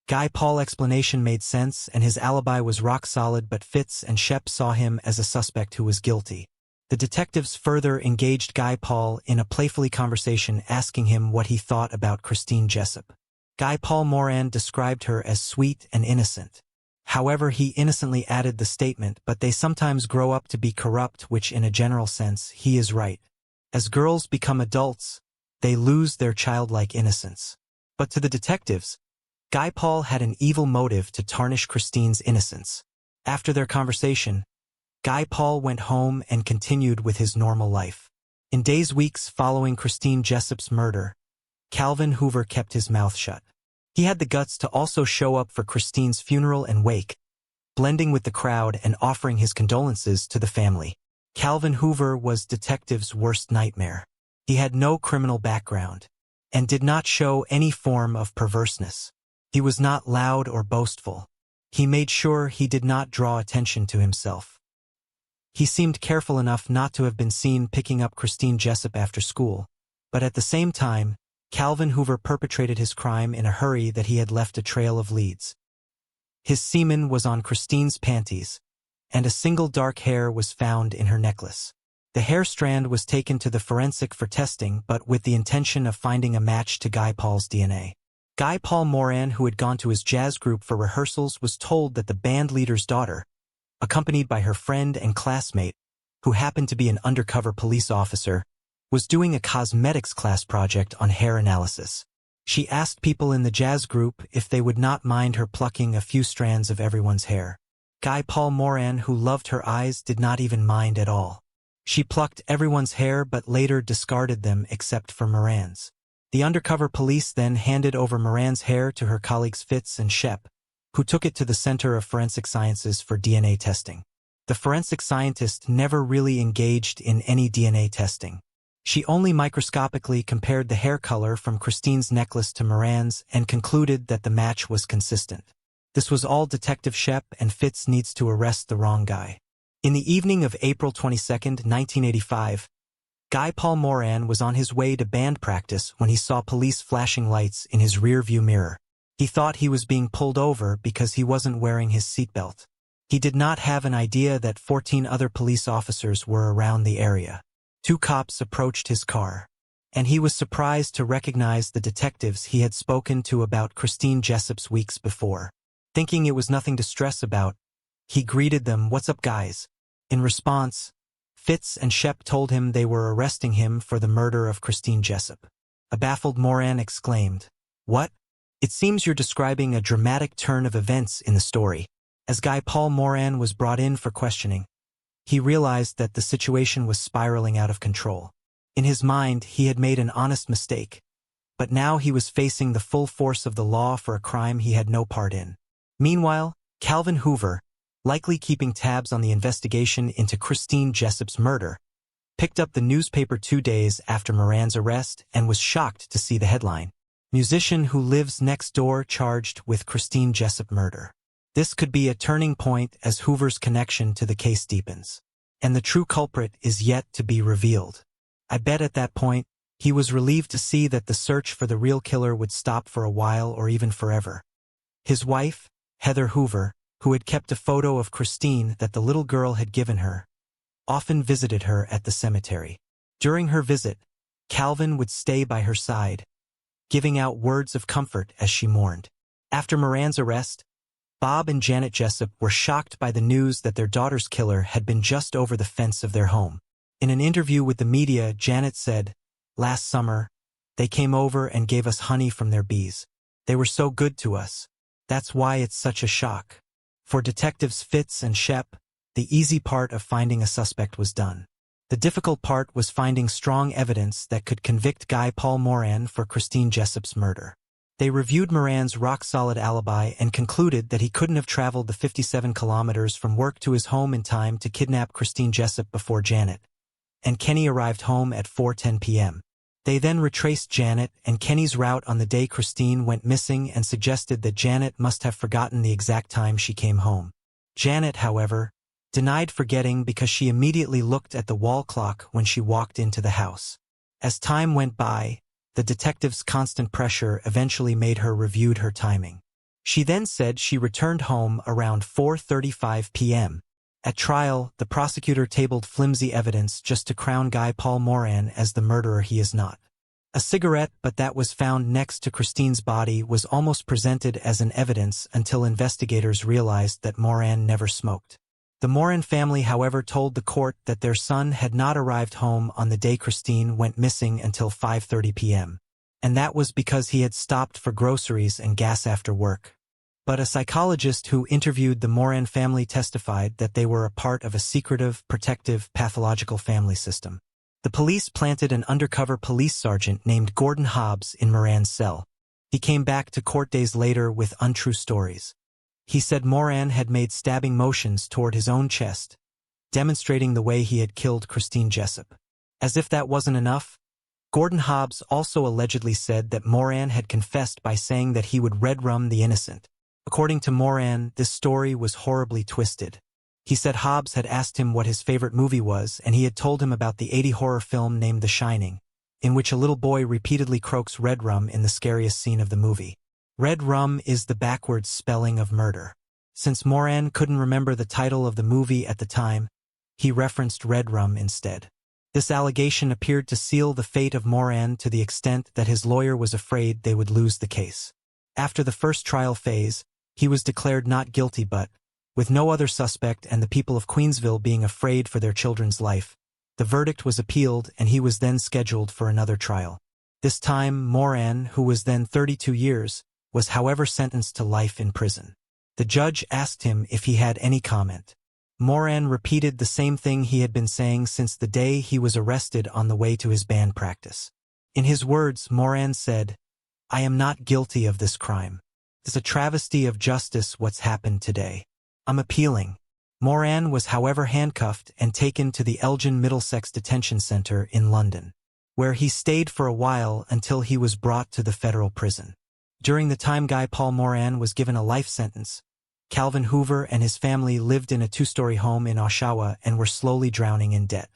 Guy Paul's explanation made sense and his alibi was rock solid, but Fitz and Shep saw him as a suspect who was guilty. The detectives further engaged Guy Paul in a playfully conversation, asking him what he thought about Christine Jessup. Guy Paul Moran described her as sweet and innocent. However, he innocently added the statement, but they sometimes grow up to be corrupt, which in a general sense, he is right. As girls become adults, they lose their childlike innocence. But to the detectives, Guy Paul had an evil motive to tarnish Christine's innocence. After their conversation, Guy Paul went home and continued with his normal life. In weeks following Christine Jessup's murder, Calvin Hoover kept his mouth shut. He had the guts to also show up for Christine's funeral and wake, blending with the crowd and offering his condolences to the family. Calvin Hoover was detectives' worst nightmare. He had no criminal background and did not show any form of perverseness. He was not loud or boastful. He made sure he did not draw attention to himself. He seemed careful enough not to have been seen picking up Christine Jessup after school, but at the same time, Calvin Hoover perpetrated his crime in a hurry that he had left a trail of leads. His semen was on Christine's panties, and a single dark hair was found in her necklace. The hair strand was taken to the forensic for testing, but with the intention of finding a match to Guy Paul's DNA. Guy Paul Moran, who had gone to his jazz group for rehearsals, was told that the band leader's daughter, accompanied by her friend and classmate, who happened to be an undercover police officer, was doing a cosmetics class project on hair analysis. She asked people in the jazz group if they would not mind her plucking a few strands of everyone's hair. Guy Paul Moran, who loved her eyes, did not even mind at all. She plucked everyone's hair but later discarded them except for Moran's. The undercover police then handed over Moran's hair to her colleagues Fitz and Shep, who took it to the Center of Forensic Sciences for DNA testing. The forensic scientist never really engaged in any DNA testing. She only microscopically compared the hair color from Christine's necklace to Moran's and concluded that the match was consistent. This was all Detective Shep, and Fitz needs to arrest the wrong guy. In the evening of April 22, 1985, Guy Paul Moran was on his way to band practice when he saw police flashing lights in his rear-view mirror. He thought he was being pulled over because he wasn't wearing his seatbelt. He did not have an idea that 14 other police officers were around the area. 2 cops approached his car, and he was surprised to recognize the detectives he had spoken to about Christine Jessup's weeks before. Thinking it was nothing to stress about, he greeted them, "What's up, guys?" In response, Fitz and Shep told him they were arresting him for the murder of Christine Jessup. A baffled Moran exclaimed, "What? It seems you're describing a dramatic turn of events in the story." As Guy Paul Moran was brought in for questioning, he realized that the situation was spiraling out of control. In his mind, he had made an honest mistake, but now he was facing the full force of the law for a crime he had no part in. Meanwhile, Calvin Hoover, likely keeping tabs on the investigation into Christine Jessup's murder, picked up the newspaper 2 days after Moran's arrest and was shocked to see the headline, "Musician who lives next door charged with Christine Jessup murder." This could be a turning point as Hoover's connection to the case deepens, and the true culprit is yet to be revealed. I bet at that point, he was relieved to see that the search for the real killer would stop for a while or even forever. His wife, Heather Hoover, who had kept a photo of Christine that the little girl had given her, often visited her at the cemetery. During her visit, Calvin would stay by her side, giving out words of comfort as she mourned. After Moran's arrest, Bob and Janet Jessup were shocked by the news that their daughter's killer had been just over the fence of their home. In an interview with the media, Janet said, "Last summer, they came over and gave us honey from their bees. They were so good to us. That's why it's such a shock." For detectives Fitz and Shep, the easy part of finding a suspect was done. The difficult part was finding strong evidence that could convict Guy Paul Moran for Christine Jessup's murder. They reviewed Moran's rock-solid alibi and concluded that he couldn't have traveled the 57 kilometers from work to his home in time to kidnap Christine Jessup before Janet, and Kenny arrived home at 4:10 p.m. They then retraced Janet and Kenny's route on the day Christine went missing and suggested that Janet must have forgotten the exact time she came home. Janet, however, denied forgetting because she immediately looked at the wall clock when she walked into the house. As time went by, the detective's constant pressure eventually made her review her timing. She then said she returned home around 4:35 p.m. At trial, the prosecutor tabled flimsy evidence just to crown Guy Paul Moran as the murderer he is not. A cigarette that was found next to Christine's body was almost presented as an evidence until investigators realized that Moran never smoked. The Moran family, however, told the court that their son had not arrived home on the day Christine went missing until 5:30 p.m. And that was because he had stopped for groceries and gas after work. But a psychologist who interviewed the Moran family testified that they were a part of a secretive, protective, pathological family system. The police planted an undercover police sergeant named Gordon Hobbs in Moran's cell. He came back to court days later with untrue stories. He said Moran had made stabbing motions toward his own chest, demonstrating the way he had killed Christine Jessup. As if that wasn't enough, Gordon Hobbs also allegedly said that Moran had confessed by saying that he would red rum the innocent. According to Moran, this story was horribly twisted. He said Hobbs had asked him what his favorite movie was, and he had told him about the 80s horror film named The Shining, in which a little boy repeatedly croaks red rum in the scariest scene of the movie. Red rum is the backwards spelling of murder. Since Moran couldn't remember the title of the movie at the time, he referenced red rum instead. This allegation appeared to seal the fate of Moran to the extent that his lawyer was afraid they would lose the case. After the first trial phase, he was declared not guilty, but, with no other suspect and the people of Queensville being afraid for their children's life, the verdict was appealed and he was then scheduled for another trial. This time, Moran, who was then 32 years, was however sentenced to life in prison. The judge asked him if he had any comment. Moran repeated the same thing he had been saying since the day he was arrested on the way to his band practice. In his words, Moran said, "I am not guilty of this crime. It's a travesty of justice what's happened today. I'm appealing." Moran was however handcuffed and taken to the Elgin Middlesex Detention Center in London, where he stayed for a while until he was brought to the federal prison. During the time Guy Paul Moran was given a life sentence, Calvin Hoover and his family lived in a two-story home in Oshawa and were slowly drowning in debt.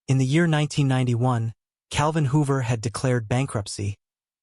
In the year 1991, Calvin Hoover had declared bankruptcy,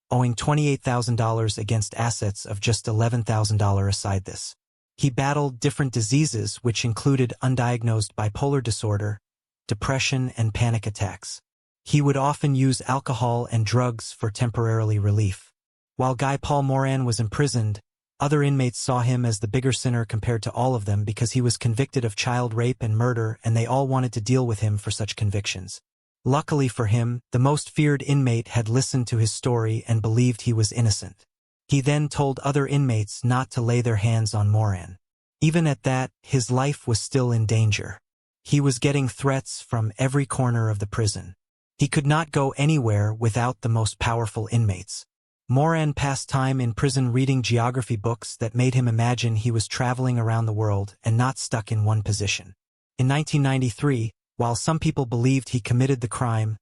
owing $28,000 against assets of just $11,000 aside this. He battled different diseases which included undiagnosed bipolar disorder, depression, and panic attacks. He would often use alcohol and drugs for temporary relief. While Guy Paul Moran was imprisoned, other inmates saw him as the bigger sinner compared to all of them because he was convicted of child rape and murder, and they all wanted to deal with him for such convictions. Luckily for him, the most feared inmate had listened to his story and believed he was innocent. He then told other inmates not to lay their hands on Moran. Even at that, his life was still in danger. He was getting threats from every corner of the prison. He could not go anywhere without the most powerful inmates. Moran passed time in prison reading geography books that made him imagine he was traveling around the world and not stuck in one position. In 1993, while some people believed he committed the crime,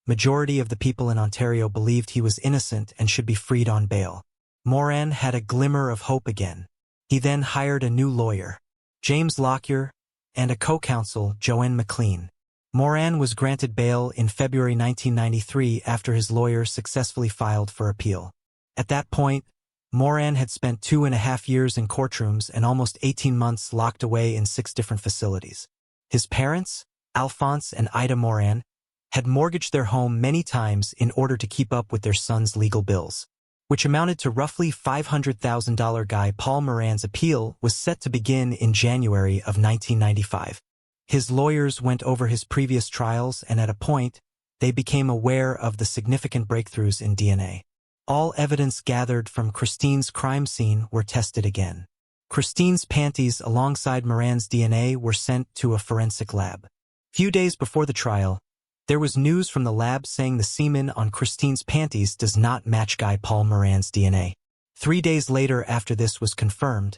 majority of the people in Ontario believed he was innocent and should be freed on bail. Moran had a glimmer of hope again. He then hired a new lawyer, James Lockyer, and a co-counsel, Joanne McLean. Moran was granted bail in February 1993 after his lawyer successfully filed for appeal. At that point, Moran had spent 2.5 years in courtrooms and almost 18 months locked away in 6 different facilities. His parents, Alphonse and Ida Moran, had mortgaged their home many times in order to keep up with their son's legal bills, which amounted to roughly $500,000. Guy Paul Moran's appeal was set to begin in January of 1995. His lawyers went over his previous trials, and at a point, they became aware of the significant breakthroughs in DNA. All evidence gathered from Christine's crime scene were tested again. Christine's panties alongside Moran's DNA were sent to a forensic lab. Few days before the trial, there was news from the lab saying the semen on Christine's panties does not match Guy Paul Moran's DNA. 3 days later, after this was confirmed,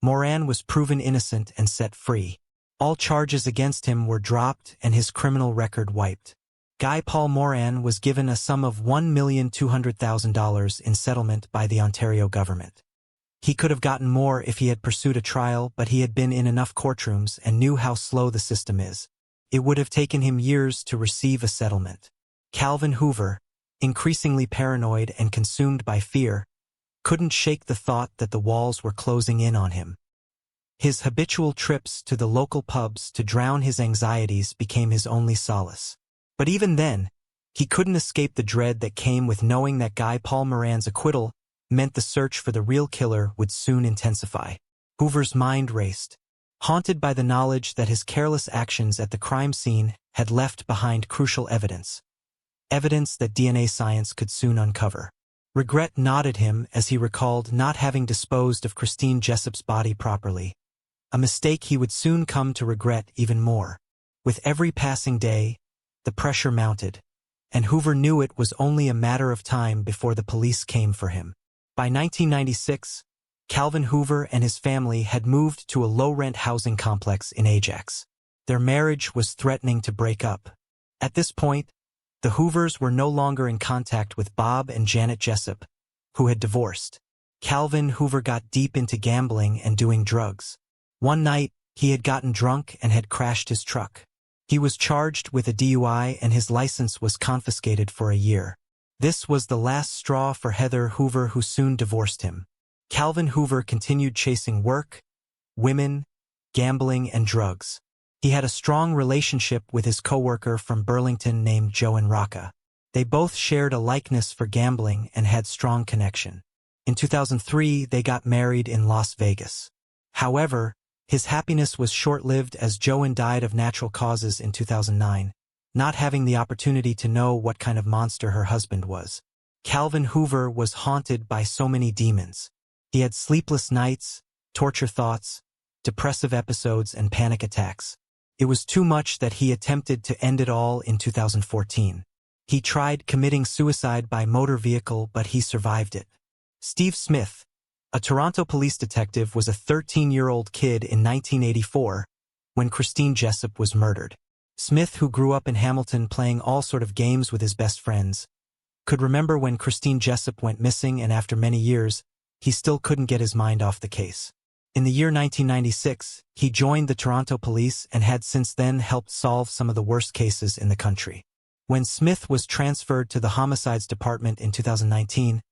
Moran was proven innocent and set free. All charges against him were dropped and his criminal record wiped. Guy Paul Moran was given a sum of $1,200,000 in settlement by the Ontario government. He could have gotten more if he had pursued a trial, but he had been in enough courtrooms and knew how slow the system is. It would have taken him years to receive a settlement. Calvin Hoover, increasingly paranoid and consumed by fear, couldn't shake the thought that the walls were closing in on him. His habitual trips to the local pubs to drown his anxieties became his only solace. But even then, he couldn't escape the dread that came with knowing that Guy Paul Moran's acquittal meant the search for the real killer would soon intensify. Hoover's mind raced, haunted by the knowledge that his careless actions at the crime scene had left behind crucial evidence that DNA science could soon uncover. Regret knotted him as he recalled not having disposed of Christine Jessup's body properly, a mistake he would soon come to regret even more. With every passing day, the pressure mounted, and Hoover knew it was only a matter of time before the police came for him. By 1996, Calvin Hoover and his family had moved to a low-rent housing complex in Ajax. Their marriage was threatening to break up. At this point, the Hoovers were no longer in contact with Bob and Janet Jessup, who had divorced. Calvin Hoover got deep into gambling and doing drugs. One night, he had gotten drunk and had crashed his truck. He was charged with a DUI and his license was confiscated for a year. This was the last straw for Heather Hoover, who soon divorced him. Calvin Hoover continued chasing work, women, gambling, and drugs. He had a strong relationship with his coworker from Burlington named Joan Rocca. They both shared a likeness for gambling and had strong connection. In 2003, they got married in Las Vegas. However, his happiness was short-lived as Joan died of natural causes in 2009, not having the opportunity to know what kind of monster her husband was. Calvin Hoover was haunted by so many demons. He had sleepless nights, torture thoughts, depressive episodes, and panic attacks. It was too much that he attempted to end it all in 2014. He tried committing suicide by motor vehicle, but he survived it. Steve Smith, a Toronto police detective, was a 13-year-old kid in 1984 when Christine Jessup was murdered. Smith, who grew up in Hamilton playing all sort of games with his best friends, could remember when Christine Jessup went missing, and after many years, he still couldn't get his mind off the case. In the year 1996, he joined the Toronto police and had since then helped solve some of the worst cases in the country. When Smith was transferred to the homicides department in 2019,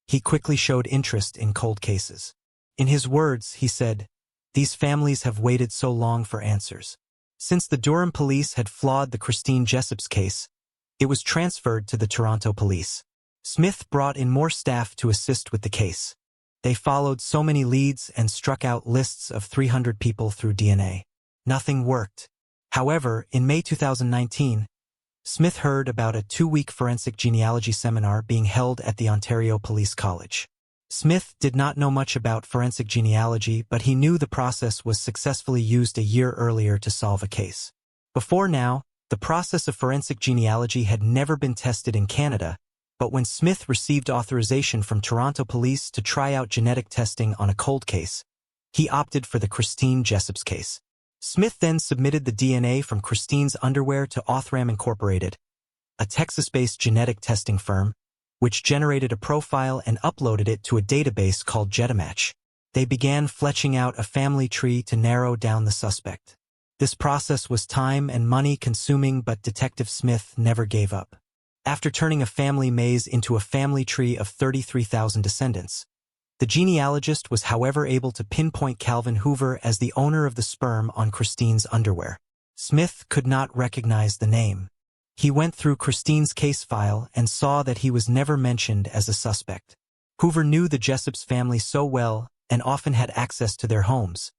he quickly showed interest in cold cases. In his words, he said, "These families have waited so long for answers." Since the Durham police had flawed the Christine Jessup's case, it was transferred to the Toronto police. Smith brought in more staff to assist with the case. They followed so many leads and struck out lists of 300 people through DNA. Nothing worked. However, in May 2019, Smith heard about a 2-week forensic genealogy seminar being held at the Ontario Police College. Smith did not know much about forensic genealogy, but he knew the process was successfully used a year earlier to solve a case. Before now, the process of forensic genealogy had never been tested in Canada, but when Smith received authorization from Toronto police to try out genetic testing on a cold case, he opted for the Christine Jessup's case. Smith then submitted the DNA from Christine's underwear to Othram Incorporated, a Texas-based genetic testing firm, which generated a profile and uploaded it to a database called Getamatch. They began fleshing out a family tree to narrow down the suspect. This process was time and money consuming, but Detective Smith never gave up. After turning a family maze into a family tree of 33,000 descendants, the genealogist was however able to pinpoint Calvin Hoover as the owner of the sperm on Christine's underwear. Smith could not recognize the name. He went through Christine's case file and saw that he was never mentioned as a suspect. Hoover knew the Jessup's family so well and often had access to their homes,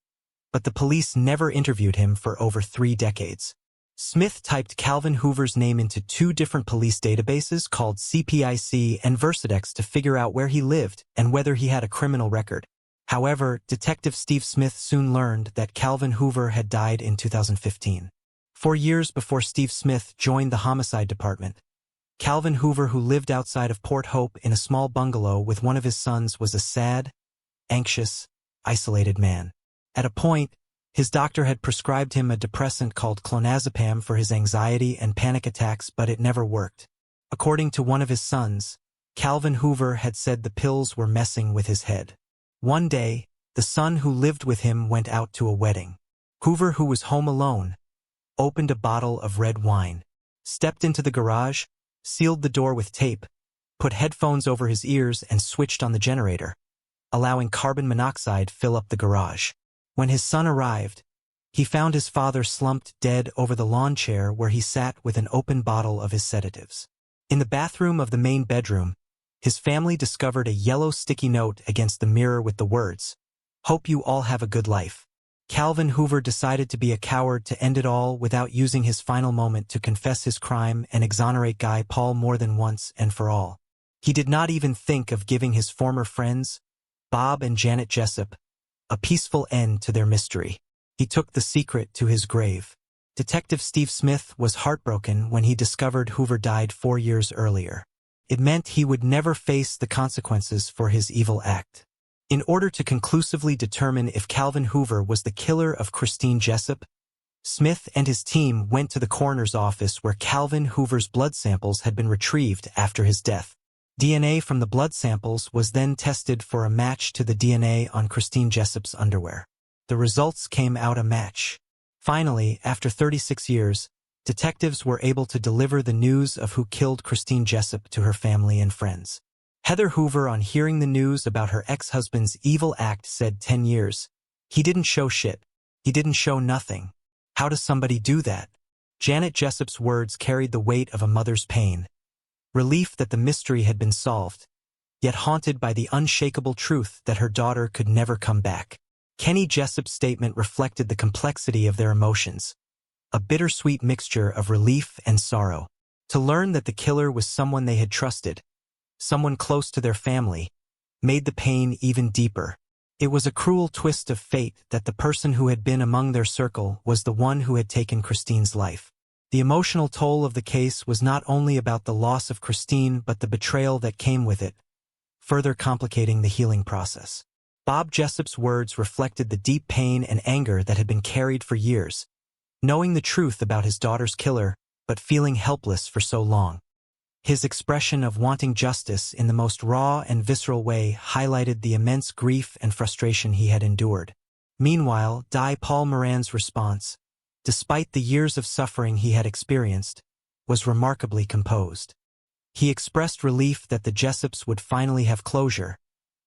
but the police never interviewed him for over 3 decades. Smith typed Calvin Hoover's name into 2 different police databases called CPIC and Versadex to figure out where he lived and whether he had a criminal record. However, Detective Steve Smith soon learned that Calvin Hoover had died in 2015. 4 years before Steve Smith joined the homicide department, Calvin Hoover, who lived outside of Port Hope in a small bungalow with one of his sons, was a sad, anxious, isolated man. At a point, His doctor had prescribed him a depressant called clonazepam for his anxiety and panic attacks, but it never worked. According to one of his sons, Calvin Hoover had said the pills were messing with his head. One day, the son who lived with him went out to a wedding. Hoover, who was home alone, opened a bottle of red wine, stepped into the garage, sealed the door with tape, put headphones over his ears and switched on the generator, allowing carbon monoxide fill up the garage. When his son arrived, he found his father slumped dead over the lawn chair where he sat with an open bottle of his sedatives. In the bathroom of the main bedroom, his family discovered a yellow sticky note against the mirror with the words, "Hope you all have a good life." Calvin Hoover decided to be a coward to end it all without using his final moment to confess his crime and exonerate Guy Paul more than once and for all. He did not even think of giving his former friends, Bob and Janet Jessup, a peaceful end to their mystery. He took the secret to his grave. Detective Steve Smith was heartbroken when he discovered Hoover died 4 years earlier. It meant he would never face the consequences for his evil act. In order to conclusively determine if Calvin Hoover was the killer of Christine Jessup, Smith and his team went to the coroner's office where Calvin Hoover's blood samples had been retrieved after his death. DNA from the blood samples was then tested for a match to the DNA on Christine Jessup's underwear. The results came out a match. Finally, after 36 years, detectives were able to deliver the news of who killed Christine Jessup to her family and friends. Heather Hoover, on hearing the news about her ex-husband's evil act, said 10 years. "He didn't show shit. He didn't show nothing. How does somebody do that?" Janet Jessup's words carried the weight of a mother's pain. Relief that the mystery had been solved, yet haunted by the unshakable truth that her daughter could never come back. Kenny Jessup's statement reflected the complexity of their emotions, a bittersweet mixture of relief and sorrow. To learn that the killer was someone they had trusted, someone close to their family, made the pain even deeper. It was a cruel twist of fate that the person who had been among their circle was the one who had taken Christine's life. The emotional toll of the case was not only about the loss of Christine but the betrayal that came with it, further complicating the healing process. Bob Jessup's words reflected the deep pain and anger that had been carried for years, knowing the truth about his daughter's killer, but feeling helpless for so long. His expression of wanting justice in the most raw and visceral way highlighted the immense grief and frustration he had endured. Meanwhile, Guy Paul Moran's response, despite the years of suffering he had experienced, was remarkably composed. He expressed relief that the Jessups would finally have closure,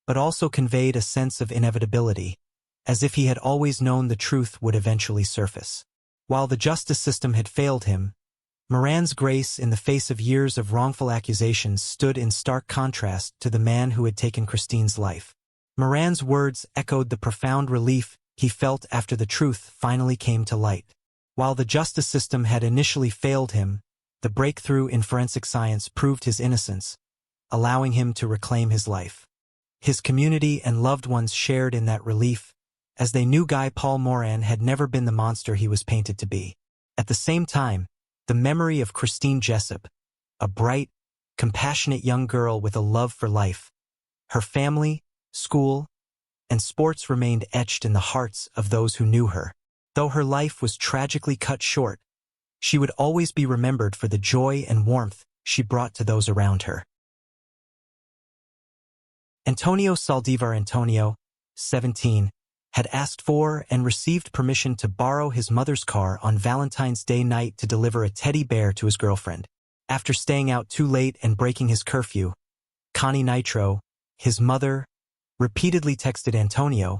but also conveyed a sense of inevitability, as if he had always known the truth would eventually surface. While the justice system had failed him, Moran's grace in the face of years of wrongful accusations stood in stark contrast to the man who had taken Christine's life. Moran's words echoed the profound relief he felt after the truth finally came to light. While the justice system had initially failed him, the breakthrough in forensic science proved his innocence, allowing him to reclaim his life. His community and loved ones shared in that relief, as they knew Guy Paul Moran had never been the monster he was painted to be. At the same time, the memory of Christine Jessup, a bright, compassionate young girl with a love for life, her family, school, and sports remained etched in the hearts of those who knew her. Though her life was tragically cut short, she would always be remembered for the joy and warmth she brought to those around her. Antonio Saldivar Antonio, 17, had asked for and received permission to borrow his mother's car on Valentine's Day night to deliver a teddy bear to his girlfriend. After staying out too late and breaking his curfew, Connie Nitro, his mother, repeatedly texted Antonio,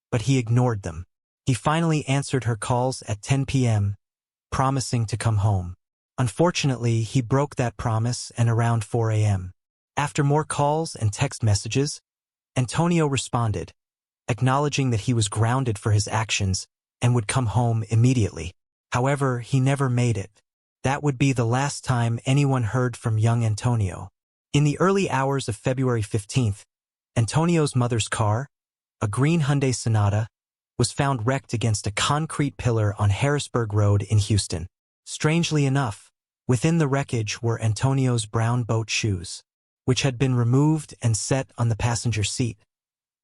but he ignored them. He finally answered her calls at 10 p.m., promising to come home. Unfortunately, he broke that promise, and around 4 a.m. After more calls and text messages, Antonio responded, acknowledging that he was grounded for his actions and would come home immediately. However, he never made it. That would be the last time anyone heard from young Antonio. In the early hours of February 15th, Antonio's mother's car, a green Hyundai Sonata, was found wrecked against a concrete pillar on Harrisburg Road in Houston. Strangely enough, within the wreckage were Antonio's brown boat shoes, which had been removed and set on the passenger seat.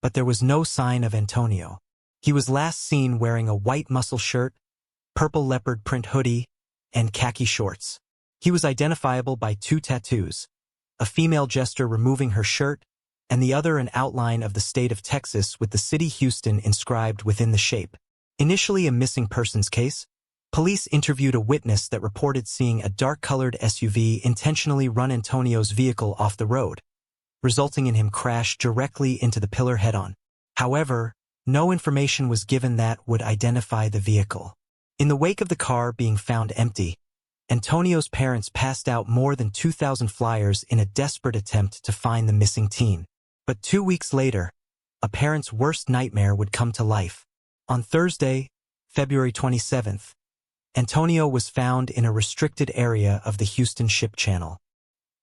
But there was no sign of Antonio. He was last seen wearing a white muscle shirt, purple leopard print hoodie, and khaki shorts. He was identifiable by two tattoos, a female jester removing her shirt, and the other an outline of the state of Texas with the city Houston inscribed within the shape. Initially a missing persons case, police interviewed a witness that reported seeing a dark-colored SUV intentionally run Antonio's vehicle off the road, resulting in him crash directly into the pillar head-on. However, no information was given that would identify the vehicle. In the wake of the car being found empty, Antonio's parents passed out more than 2,000 flyers in a desperate attempt to find the missing teen. But 2 weeks later, a parent's worst nightmare would come to life. On Thursday, February 27th, Antonio was found in a restricted area of the Houston Ship Channel.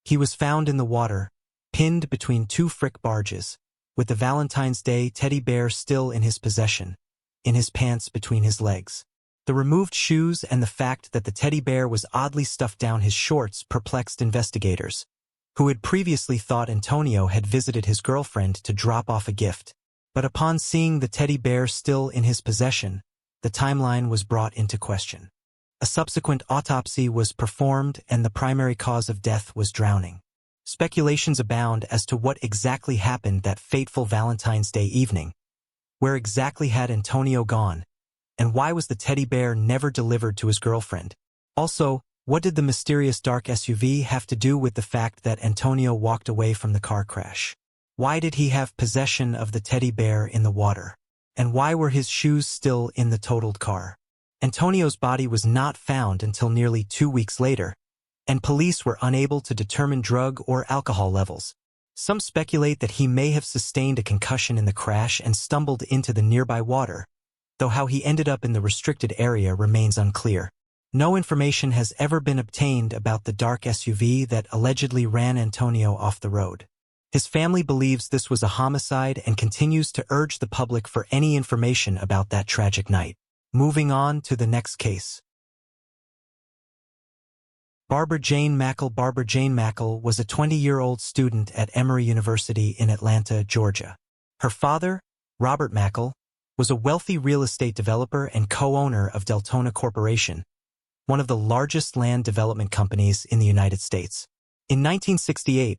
He was found in the water, pinned between two frick barges, with the Valentine's Day teddy bear still in his possession, in his pants between his legs. The removed shoes and the fact that the teddy bear was oddly stuffed down his shorts perplexed investigators, who had previously thought Antonio had visited his girlfriend to drop off a gift. But upon seeing the teddy bear still in his possession, the timeline was brought into question. A subsequent autopsy was performed and the primary cause of death was drowning. Speculations abound as to what exactly happened that fateful Valentine's Day evening. Where exactly had Antonio gone? And why was the teddy bear never delivered to his girlfriend? Also, what did the mysterious dark SUV have to do with the fact that Antonio walked away from the car crash? Why did he have possession of the teddy bear in the water? And why were his shoes still in the totaled car? Antonio's body was not found until nearly 2 weeks later, and police were unable to determine drug or alcohol levels. Some speculate that he may have sustained a concussion in the crash and stumbled into the nearby water, though how he ended up in the restricted area remains unclear. No information has ever been obtained about the dark SUV that allegedly ran Antonio off the road. His family believes this was a homicide and continues to urge the public for any information about that tragic night. Moving on to the next case. Barbara Jane Mackle. Barbara Jane Mackle was a 20-year-old student at Emory University in Atlanta, Georgia. Her father, Robert Mackle, was a wealthy real estate developer and co-owner of Deltona Corporation, one of the largest land development companies in the United States. In 1968,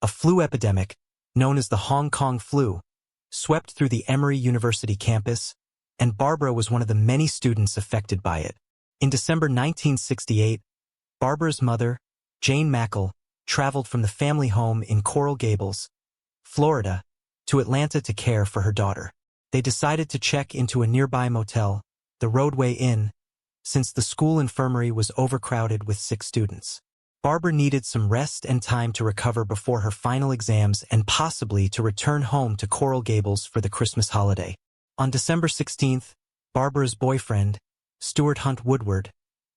a flu epidemic, known as the Hong Kong flu, swept through the Emory University campus, and Barbara was one of the many students affected by it. In December 1968, Barbara's mother, Jane Mackle, traveled from the family home in Coral Gables, Florida, to Atlanta to care for her daughter. They decided to check into a nearby motel, the Roadway Inn, since the school infirmary was overcrowded with sick students. Barbara needed some rest and time to recover before her final exams and possibly to return home to Coral Gables for the Christmas holiday. On December 16th, Barbara's boyfriend, Stuart Hunt Woodward,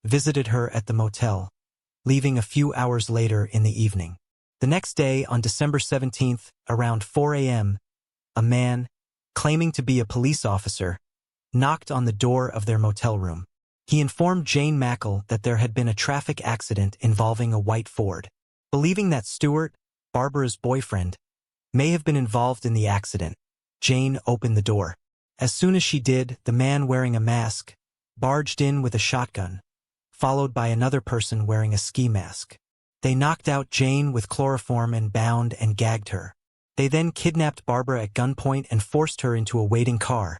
visited her at the motel, leaving a few hours later in the evening. The next day, on December 17th, around 4 a.m., a man, claiming to be a police officer, knocked on the door of their motel room. He informed Jane Mackle that there had been a traffic accident involving a white Ford. Believing that Stuart, Barbara's boyfriend, may have been involved in the accident, Jane opened the door. As soon as she did, the man wearing a mask barged in with a shotgun, followed by another person wearing a ski mask. They knocked out Jane with chloroform and bound and gagged her. They then kidnapped Barbara at gunpoint and forced her into a waiting car,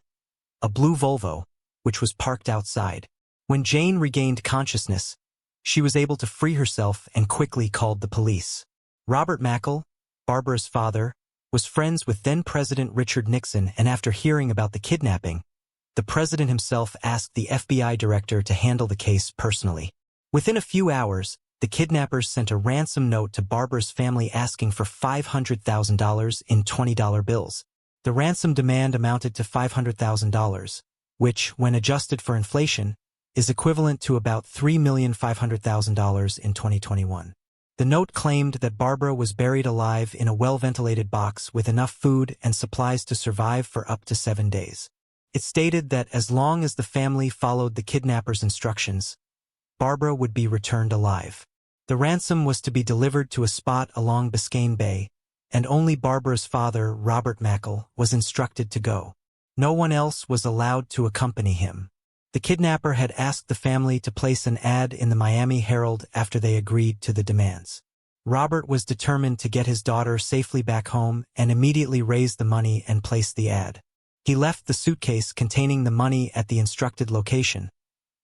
a blue Volvo, which was parked outside. When Jane regained consciousness, she was able to free herself and quickly called the police. Robert Mackle, Barbara's father, was friends with then-President Richard Nixon, and after hearing about the kidnapping, the president himself asked the FBI director to handle the case personally. Within a few hours, the kidnappers sent a ransom note to Barbara's family asking for $500,000 in $20 bills. The ransom demand amounted to $500,000, which, when adjusted for inflation, is equivalent to about $3,500,000 in 2021. The note claimed that Barbara was buried alive in a well-ventilated box with enough food and supplies to survive for up to 7 days. It stated that as long as the family followed the kidnappers' instructions, Barbara would be returned alive. The ransom was to be delivered to a spot along Biscayne Bay, and only Barbara's father, Robert Mackle, was instructed to go. No one else was allowed to accompany him. The kidnapper had asked the family to place an ad in the Miami Herald after they agreed to the demands. Robert was determined to get his daughter safely back home and immediately raised the money and placed the ad. He left the suitcase containing the money at the instructed location,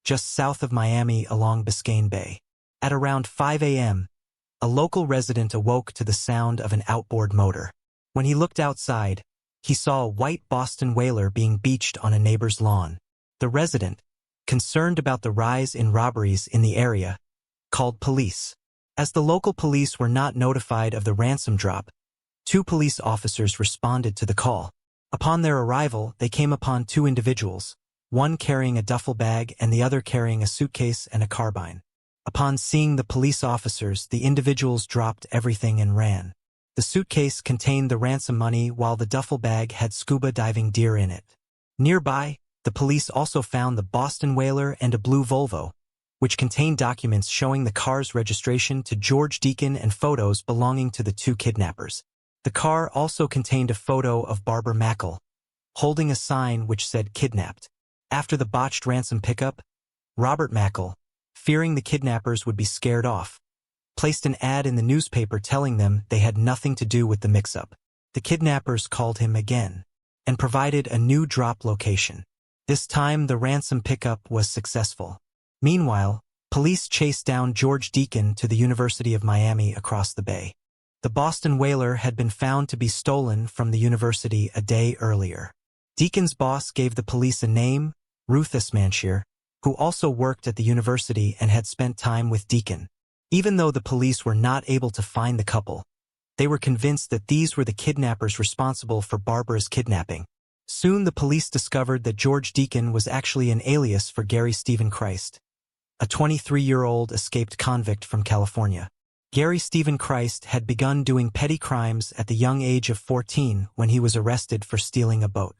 just south of Miami along Biscayne Bay. At around 5 a.m., a local resident awoke to the sound of an outboard motor. When he looked outside, he saw a white Boston whaler being beached on a neighbor's lawn. The resident, concerned about the rise in robberies in the area, called police. As the local police were not notified of the ransom drop, 2 police officers responded to the call. Upon their arrival, they came upon 2 individuals, one carrying a duffel bag and the other carrying a suitcase and a carbine. Upon seeing the police officers, the individuals dropped everything and ran. The suitcase contained the ransom money while the duffel bag had scuba diving gear in it. Nearby, the police also found the Boston whaler and a blue Volvo, which contained documents showing the car's registration to George Deacon and photos belonging to the 2 kidnappers. The car also contained a photo of Barbara Mackle, holding a sign which said kidnapped. After the botched ransom pickup, Robert Mackle, fearing the kidnappers would be scared off, placed an ad in the newspaper telling them they had nothing to do with the mix-up. The kidnappers called him again and provided a new drop location. This time the ransom pickup was successful. Meanwhile, police chased down George Deacon to the University of Miami across the bay. The Boston whaler had been found to be stolen from the university a day earlier. Deacon's boss gave the police a name, Ruth Esmanshire, who also worked at the university and had spent time with Deacon. Even though the police were not able to find the couple, they were convinced that these were the kidnappers responsible for Barbara's kidnapping. Soon the police discovered that George Deacon was actually an alias for Gary Stephen Christ, a 23-year-old escaped convict from California. Gary Stephen Christ had begun doing petty crimes at the young age of 14 when he was arrested for stealing a boat.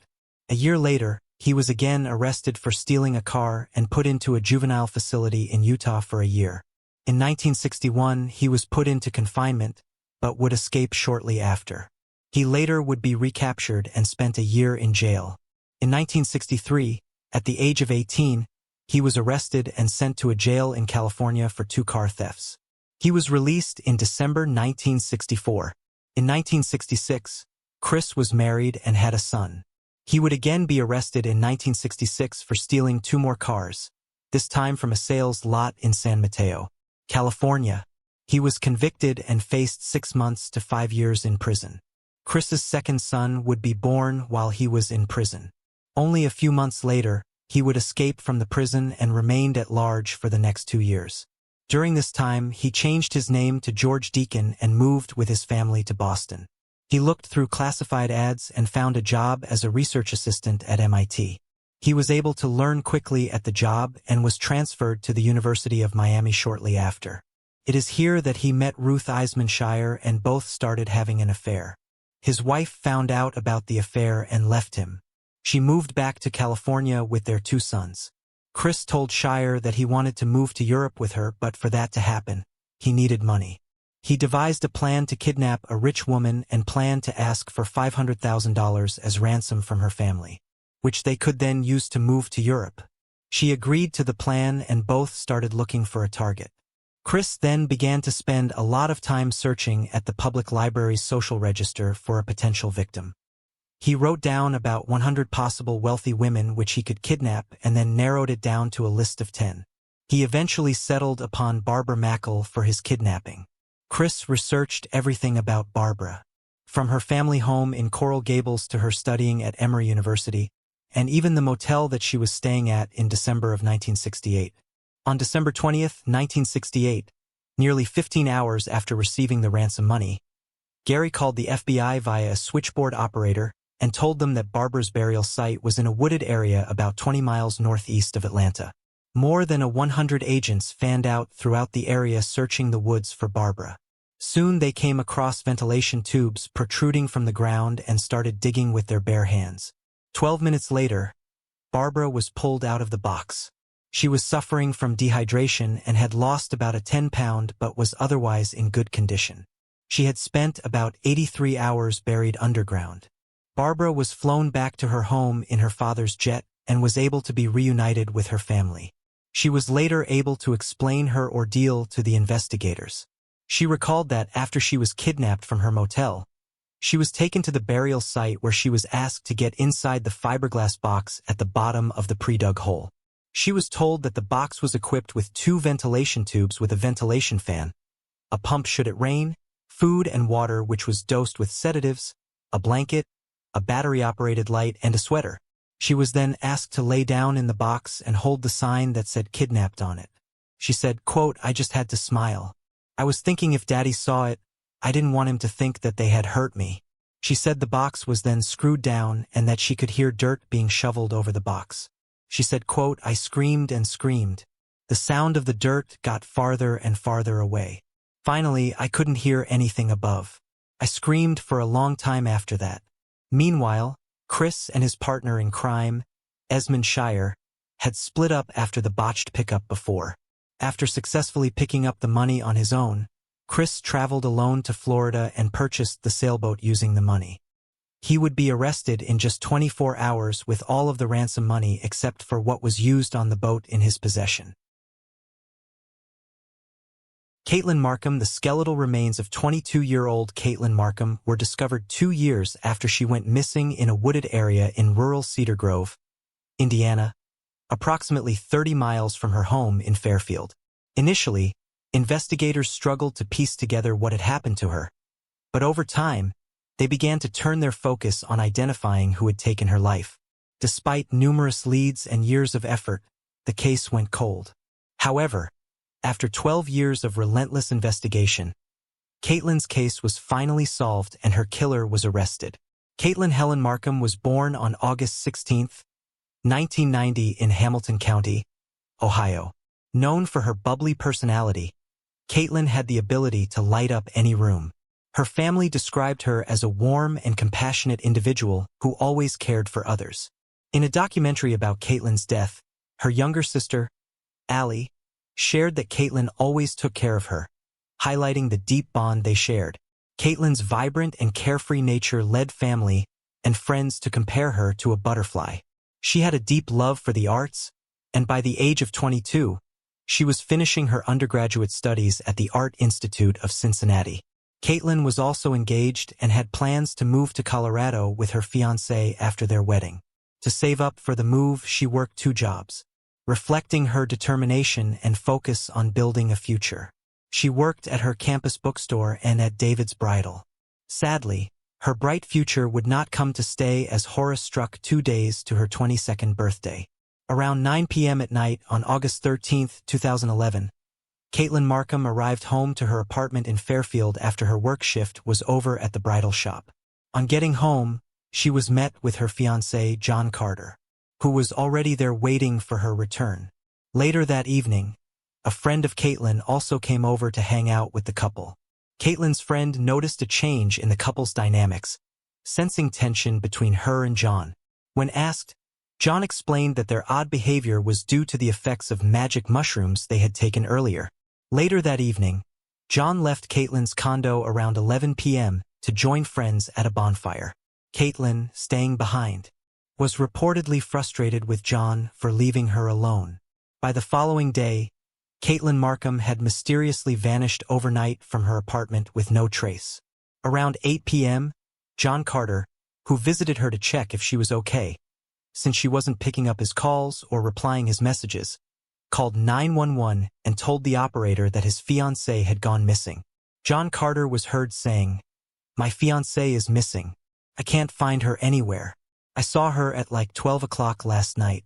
A year later, he was again arrested for stealing a car and put into a juvenile facility in Utah for a year. In 1961, he was put into confinement, but would escape shortly after. He later would be recaptured and spent a year in jail. In 1963, at the age of 18, he was arrested and sent to a jail in California for 2 car thefts. He was released in December 1964. In 1966, Chris was married and had a son. He would again be arrested in 1966 for stealing 2 more cars, this time from a sales lot in San Mateo, California. He was convicted and faced 6 months to 5 years in prison. Chris's second son would be born while he was in prison. Only a few months later, he would escape from the prison and remained at large for the next 2 years. During this time, he changed his name to George Deacon and moved with his family to Boston. He looked through classified ads and found a job as a research assistant at MIT. He was able to learn quickly at the job and was transferred to the University of Miami shortly after. It is here that he met Ruth Esmanshire and both started having an affair. His wife found out about the affair and left him. She moved back to California with their 2 sons. Chris told Shire that he wanted to move to Europe with her, but for that to happen, he needed money. He devised a plan to kidnap a rich woman and planned to ask for $500,000 as ransom from her family, which they could then use to move to Europe. She agreed to the plan and both started looking for a target. Chris then began to spend a lot of time searching at the public library's social register for a potential victim. He wrote down about 100 possible wealthy women which he could kidnap and then narrowed it down to a list of 10. He eventually settled upon Barbara Mackle for his kidnapping. Chris researched everything about Barbara, from her family home in Coral Gables to her studying at Emory University, and even the motel that she was staying at in December of 1968. On December 20th, 1968, nearly 15 hours after receiving the ransom money, Gary called the FBI via a switchboard operator and told them that Barbara's burial site was in a wooded area about 20 miles northeast of Atlanta. More than 100 agents fanned out throughout the area searching the woods for Barbara. Soon they came across ventilation tubes protruding from the ground and started digging with their bare hands. 12 minutes later, Barbara was pulled out of the box. She was suffering from dehydration and had lost about a 10-pound but was otherwise in good condition. She had spent about 83 hours buried underground. Barbara was flown back to her home in her father's jet and was able to be reunited with her family. She was later able to explain her ordeal to the investigators. She recalled that after she was kidnapped from her motel, she was taken to the burial site where she was asked to get inside the fiberglass box at the bottom of the pre-dug hole. She was told that the box was equipped with 2 ventilation tubes with a ventilation fan, a pump should it rain, food and water which was dosed with sedatives, a blanket, a battery-operated light, and a sweater. She was then asked to lay down in the box and hold the sign that said kidnapped on it. She said, quote, "I just had to smile. I was thinking if Daddy saw it, I didn't want him to think that they had hurt me." She said the box was then screwed down and that she could hear dirt being shoveled over the box. She said, quote, "I screamed and screamed. The sound of the dirt got farther and farther away. Finally, I couldn't hear anything above. I screamed for a long time after that." Meanwhile, Chris and his partner in crime, Esmond Shire, had split up after the botched pickup before. After successfully picking up the money on his own, Chris traveled alone to Florida and purchased the sailboat using the money. He would be arrested in just 24 hours with all of the ransom money except for what was used on the boat in his possession. Caitlin Markham. The skeletal remains of 22-year-old Caitlin Markham were discovered 2 years after she went missing in a wooded area in rural Cedar Grove, Indiana, approximately 30 miles from her home in Fairfield. Initially, investigators struggled to piece together what had happened to her, but over time, they began to turn their focus on identifying who had taken her life. Despite numerous leads and years of effort, the case went cold. However, after 12 years of relentless investigation, Caitlin's case was finally solved and her killer was arrested. Caitlin Helen Markham was born on August 16, 1990 in Hamilton County, Ohio. Known for her bubbly personality, Caitlin had the ability to light up any room. Her family described her as a warm and compassionate individual who always cared for others. In a documentary about Caitlin's death, her younger sister, Allie, shared that Caitlin always took care of her, highlighting the deep bond they shared. Caitlin's vibrant and carefree nature led family and friends to compare her to a butterfly. She had a deep love for the arts, and by the age of 22, she was finishing her undergraduate studies at the Art Institute of Cincinnati. Caitlin was also engaged and had plans to move to Colorado with her fiancé after their wedding. To save up for the move, she worked 2 jobs, reflecting her determination and focus on building a future. She worked at her campus bookstore and at David's Bridal. Sadly, her bright future would not come to stay as Horace struck 2 days to her 22nd birthday. Around 9 p.m. at night on August 13, 2011, Caitlin Markham arrived home to her apartment in Fairfield after her work shift was over at the bridal shop. On getting home, she was met with her fiancé, John Carter, who was already there waiting for her return. Later that evening, a friend of Caitlin also came over to hang out with the couple. Caitlin's friend noticed a change in the couple's dynamics, sensing tension between her and John. When asked, John explained that their odd behavior was due to the effects of magic mushrooms they had taken earlier. Later that evening, John left Caitlin's condo around 11 p.m. to join friends at a bonfire. Caitlin, staying behind, was reportedly frustrated with John for leaving her alone. By the following day, Caitlin Markham had mysteriously vanished overnight from her apartment with no trace. Around 8 p.m., John Carter, who visited her to check if she was okay, since she wasn't picking up his calls or replying his messages, called 911 and told the operator that his fiancée had gone missing. John Carter was heard saying, "My fiancée is missing. I can't find her anywhere. I saw her at like 12 o'clock last night."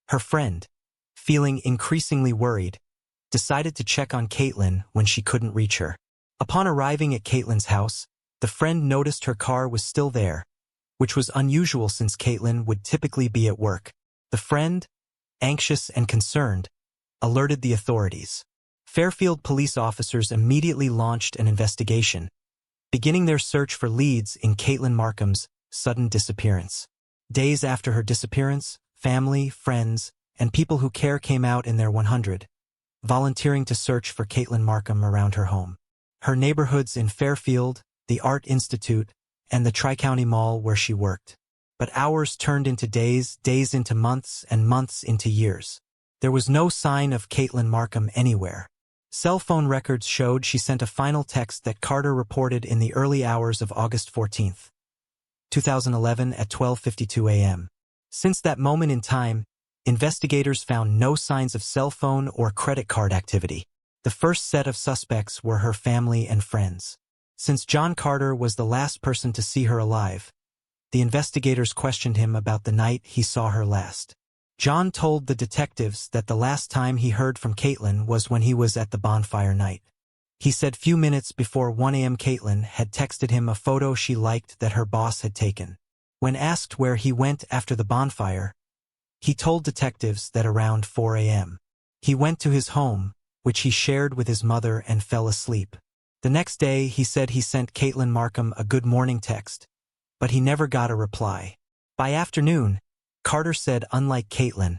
Her friend, feeling increasingly worried, decided to check on Caitlin when she couldn't reach her. Upon arriving at Caitlin's house, the friend noticed her car was still there, which was unusual since Caitlin would typically be at work. The friend, anxious and concerned, alerted the authorities. Fairfield police officers immediately launched an investigation, beginning their search for leads in Caitlin Markham's sudden disappearance. Days after her disappearance, family, friends, and people who care came out in their 100, volunteering to search for Caitlin Markham around her home. Her neighborhoods in Fairfield, the Art Institute, and the Tri-County Mall where she worked. But hours turned into days, days into months, and months into years. There was no sign of Caitlin Markham anywhere. Cell phone records showed she sent a final text that Carter reported in the early hours of August 14, 2011 at 12:52 a.m. Since that moment in time, investigators found no signs of cell phone or credit card activity. The first set of suspects were her family and friends. Since John Carter was the last person to see her alive, the investigators questioned him about the night he saw her last. John told the detectives that the last time he heard from Caitlin was when he was at the bonfire night. He said few minutes before 1 a.m. Caitlin had texted him a photo she liked that her boss had taken. When asked where he went after the bonfire, he told detectives that around 4 a.m. he went to his home, which he shared with his mother, and fell asleep. The next day he said he sent Caitlin Markham a good morning text, but he never got a reply. By afternoon, Carter said unlike Caitlin,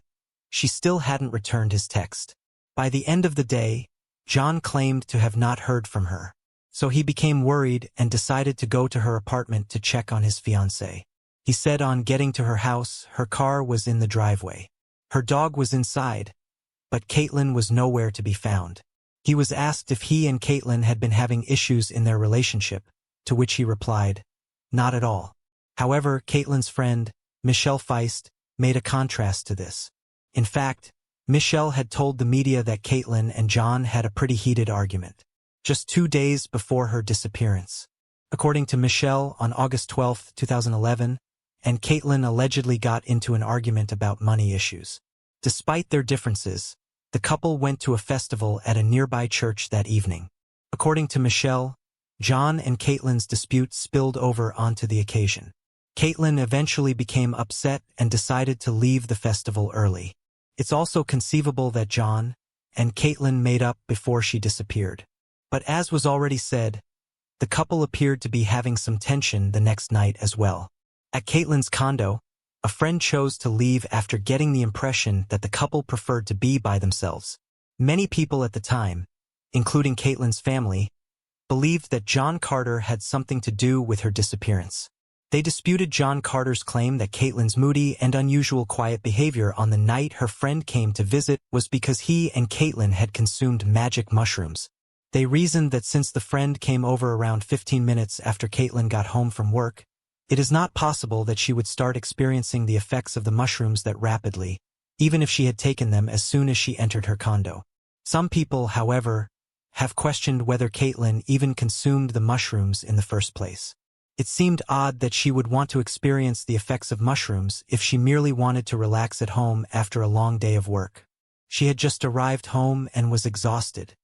she still hadn't returned his text. By the end of the day, John claimed to have not heard from her. So he became worried and decided to go to her apartment to check on his fiancée. He said on getting to her house, her car was in the driveway. Her dog was inside, but Caitlin was nowhere to be found. He was asked if he and Caitlin had been having issues in their relationship, to which he replied, not at all. However, Caitlin's friend, Michelle Feist, made a contrast to this. In fact, Michelle had told the media that Caitlin and John had a pretty heated argument, just 2 days before her disappearance. According to Michelle, on August 12, 2011, and Caitlin allegedly got into an argument about money issues. Despite their differences, the couple went to a festival at a nearby church that evening. According to Michelle, John and Caitlin's dispute spilled over onto the occasion. Caitlin eventually became upset and decided to leave the festival early. It's also conceivable that John and Caitlin made up before she disappeared. But as was already said, the couple appeared to be having some tension the next night as well. At Caitlin's condo, a friend chose to leave after getting the impression that the couple preferred to be by themselves. Many people at the time, including Caitlin's family, believed that John Carter had something to do with her disappearance. They disputed John Carter's claim that Caitlin's moody and unusual quiet behavior on the night her friend came to visit was because he and Caitlin had consumed magic mushrooms. They reasoned that since the friend came over around 15 minutes after Caitlin got home from work, it is not possible that she would start experiencing the effects of the mushrooms that rapidly, even if she had taken them as soon as she entered her condo. Some people, however, have questioned whether Caitlin even consumed the mushrooms in the first place. It seemed odd that she would want to experience the effects of mushrooms if she merely wanted to relax at home after a long day of work. She had just arrived home and was exhausted.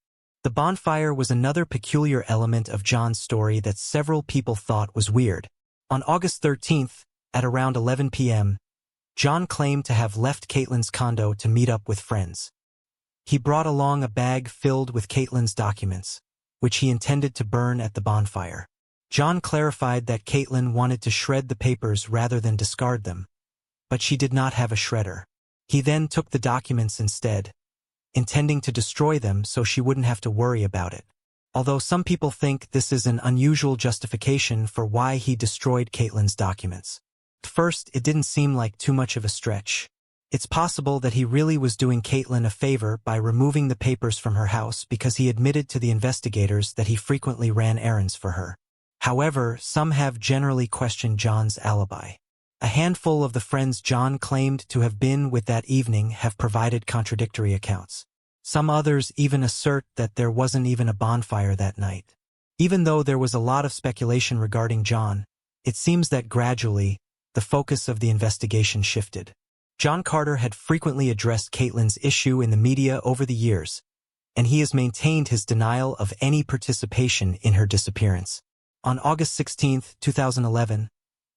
The bonfire was another peculiar element of John's story that several people thought was weird. On August 13th, at around 11 p.m., John claimed to have left Caitlin's condo to meet up with friends. He brought along a bag filled with Caitlin's documents, which he intended to burn at the bonfire. John clarified that Caitlin wanted to shred the papers rather than discard them, but she did not have a shredder. He then took the documents instead, intending to destroy them so she wouldn't have to worry about it. Although some people think this is an unusual justification for why he destroyed Caitlin's documents. At first, it didn't seem like too much of a stretch. It's possible that he really was doing Caitlin a favor by removing the papers from her house because he admitted to the investigators that he frequently ran errands for her. However, some have generally questioned John's alibi. A handful of the friends John claimed to have been with that evening have provided contradictory accounts. Some others even assert that there wasn't even a bonfire that night. Even though there was a lot of speculation regarding John, it seems that gradually, the focus of the investigation shifted. John Carter had frequently addressed Caitlin's issue in the media over the years, and he has maintained his denial of any participation in her disappearance. On August 16, 2011,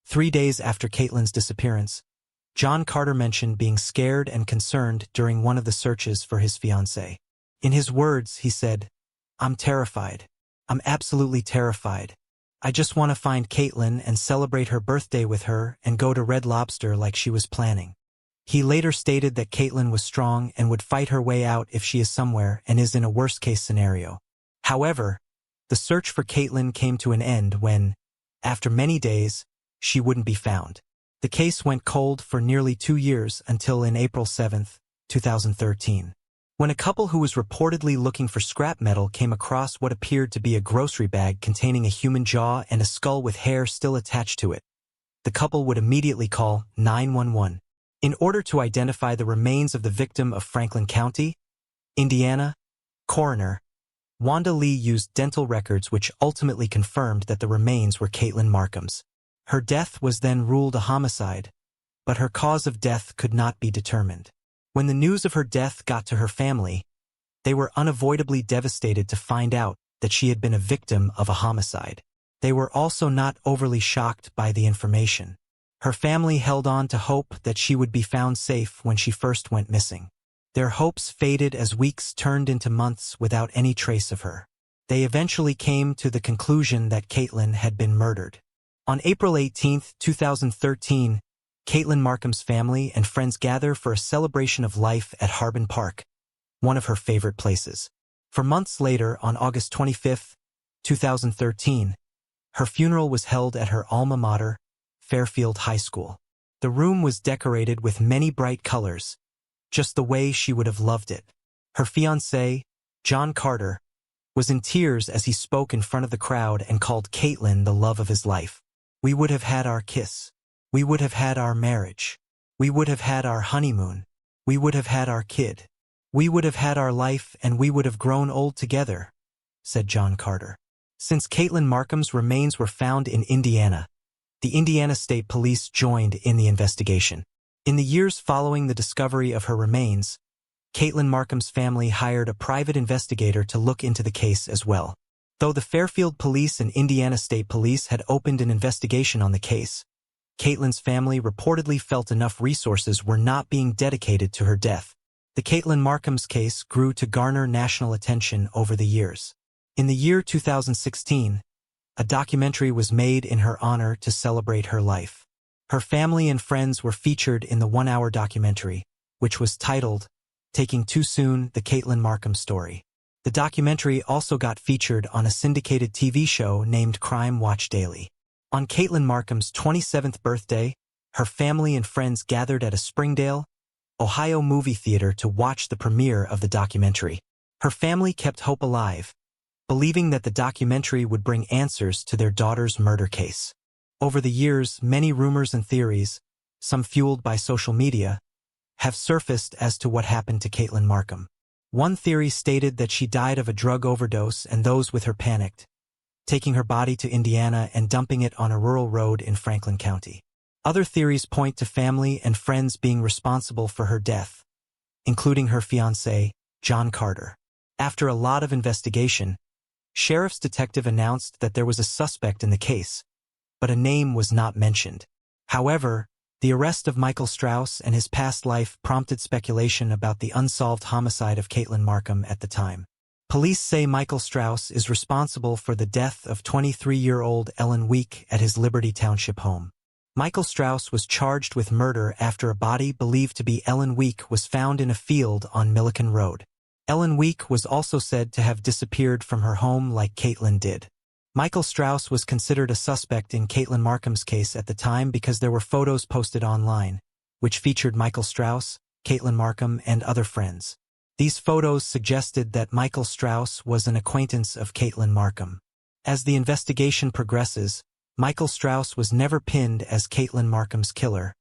3 days after Caitlin's disappearance, John Carter mentioned being scared and concerned during one of the searches for his fiancée. In his words, he said, "I'm terrified. I'm absolutely terrified. I just want to find Caitlin and celebrate her birthday with her and go to Red Lobster like she was planning." He later stated that Caitlin was strong and would fight her way out if she is somewhere and is in a worst-case scenario. However, the search for Caitlin came to an end when, After many days, she wouldn't be found. The case went cold for nearly 2 years until in April 7, 2013. When a couple who was reportedly looking for scrap metal came across what appeared to be a grocery bag containing a human jaw and a skull with hair still attached to it, the couple would immediately call 911. In order to identify the remains of the victim of Franklin County, Indiana, coroner Wanda Lee used dental records which ultimately confirmed that the remains were Caitlin Markham's. Her death was then ruled a homicide, but her cause of death could not be determined. When the news of her death got to her family, they were unavoidably devastated to find out that she had been a victim of a homicide. They were also not overly shocked by the information. Her family held on to hope that she would be found safe when she first went missing. Their hopes faded as weeks turned into months without any trace of her. They eventually came to the conclusion that Caitlin had been murdered. On April 18, 2013, Caitlin Markham's family and friends gather for a celebration of life at Harbin Park, one of her favorite places. For months later, on August 25, 2013, her funeral was held at her alma mater, Fairfield High School. The room was decorated with many bright colors, just the way she would have loved it. Her fiancé, John Carter, was in tears as he spoke in front of the crowd and called Caitlin the love of his life. "We would have had our kiss. We would have had our marriage. We would have had our honeymoon. We would have had our kid. We would have had our life and we would have grown old together," said John Carter. Since Caitlin Markham's remains were found in Indiana, the Indiana State Police joined in the investigation. In the years following the discovery of her remains, Caitlin Markham's family hired a private investigator to look into the case as well. Though the Fairfield Police and Indiana State Police had opened an investigation on the case, Caitlin's family reportedly felt enough resources were not being dedicated to her death. The Caitlin Markham's case grew to garner national attention over the years. In the year 2016, a documentary was made in her honor to celebrate her life. Her family and friends were featured in the 1-hour documentary, which was titled, "Taking Too Soon: The Caitlin Markham Story." The documentary also got featured on a syndicated TV show named Crime Watch Daily. On Caitlin Markham's 27th birthday, her family and friends gathered at a Springdale, Ohio movie theater to watch the premiere of the documentary. Her family kept hope alive, believing that the documentary would bring answers to their daughter's murder case. Over the years, many rumors and theories, some fueled by social media, have surfaced as to what happened to Caitlin Markham. One theory stated that she died of a drug overdose and those with her panicked, taking her body to Indiana and dumping it on a rural road in Franklin County. Other theories point to family and friends being responsible for her death, including her fiancé, John Carter. After a lot of investigation, sheriff's detective announced that there was a suspect in the case, but a name was not mentioned. However, the arrest of Michael Strauss and his past life prompted speculation about the unsolved homicide of Caitlin Markham at the time. Police say Michael Strauss is responsible for the death of 23-year-old Ellen Week at his Liberty Township home. Michael Strauss was charged with murder after a body believed to be Ellen Week was found in a field on Milliken Road. Ellen Week was also said to have disappeared from her home like Caitlin did. Michael Strauss was considered a suspect in Caitlin Markham's case at the time because there were photos posted online, which featured Michael Strauss, Caitlin Markham, and other friends. These photos suggested that Michael Strauss was an acquaintance of Caitlin Markham. As the investigation progresses, Michael Strauss was never pinned as Caitlin Markham's killer,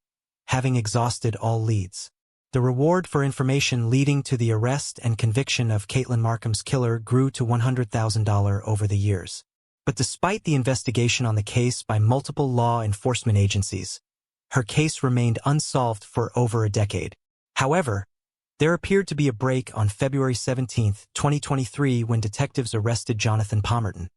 having exhausted all leads. The reward for information leading to the arrest and conviction of Caitlin Markham's killer grew to $100,000 over the years. But despite the investigation on the case by multiple law enforcement agencies, her case remained unsolved for over a decade. However, there appeared to be a break on February 17, 2023, when detectives arrested Jonathan Pomerton,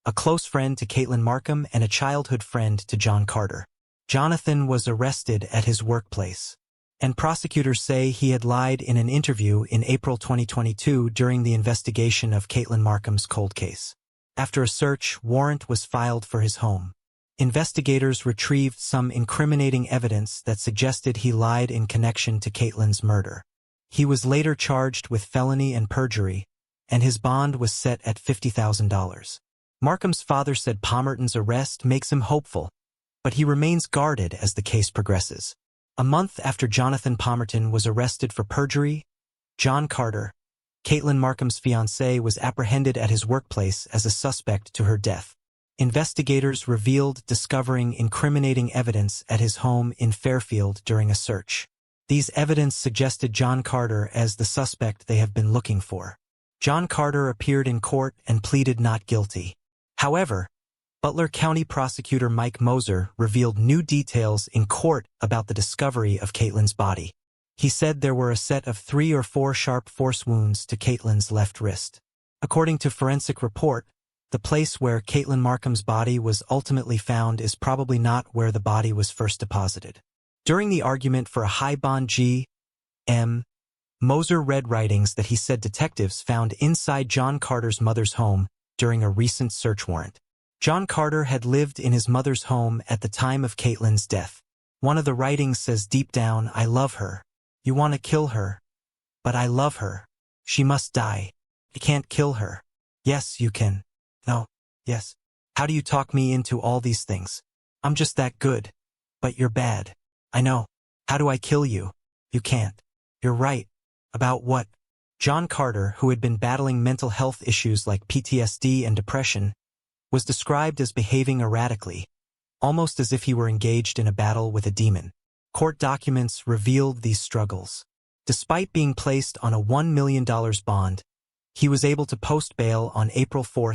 a close friend to Caitlin Markham and a childhood friend to John Carter. Jonathan was arrested at his workplace, and prosecutors say he had lied in an interview in April 2022 during the investigation of Caitlin Markham's cold case. After a search warrant was filed for his home, investigators retrieved some incriminating evidence that suggested he lied in connection to Caitlin's murder. He was later charged with felony and perjury, and his bond was set at $50,000. Markham's father said Palmerton's arrest makes him hopeful, but he remains guarded as the case progresses. A month after Jonathan Palmerton was arrested for perjury, John Carter, Caitlin Markham's fiancé, was apprehended at his workplace as a suspect to her death. Investigators revealed discovering incriminating evidence at his home in Fairfield during a search. These evidence suggested John Carter as the suspect they have been looking for. John Carter appeared in court and pleaded not guilty. However, Butler County Prosecutor Mike Moser revealed new details in court about the discovery of Caitlin's body. He said there were a set of 3 or 4 sharp force wounds to Caitlin's left wrist. According to forensic report, the place where Caitlin Markham's body was ultimately found is probably not where the body was first deposited. During the argument for a high bond G.M., Moser read writings that he said detectives found inside John Carter's mother's home during a recent search warrant. John Carter had lived in his mother's home at the time of Caitlin's death. One of the writings says, "Deep down, I love her. You want to kill her. But I love her. She must die. You can't kill her. Yes, you can. No. Yes. How do you talk me into all these things? I'm just that good. But you're bad. I know. How do I kill you? You can't. You're right. About what?" John Carter, who had been battling mental health issues like PTSD and depression, was described as behaving erratically, almost as if he were engaged in a battle with a demon. Court documents revealed these struggles. Despite being placed on a $1 million bond, he was able to post bail on April 4,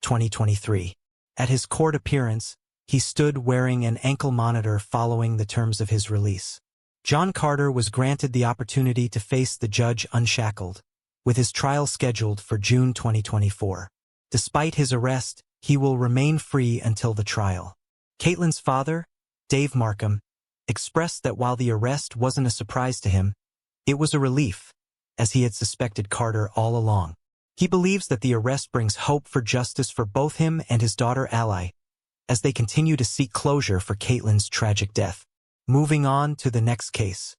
2023. At his court appearance, he stood wearing an ankle monitor following the terms of his release. John Carter was granted the opportunity to face the judge unshackled, with his trial scheduled for June 2024. Despite his arrest, he will remain free until the trial. Caitlin's father, Dave Markham, expressed that while the arrest wasn't a surprise to him, it was a relief, as he had suspected Carter all along. He believes that the arrest brings hope for justice for both him and his daughter Ally, as they continue to seek closure for Caitlin's tragic death. Moving on to the next case.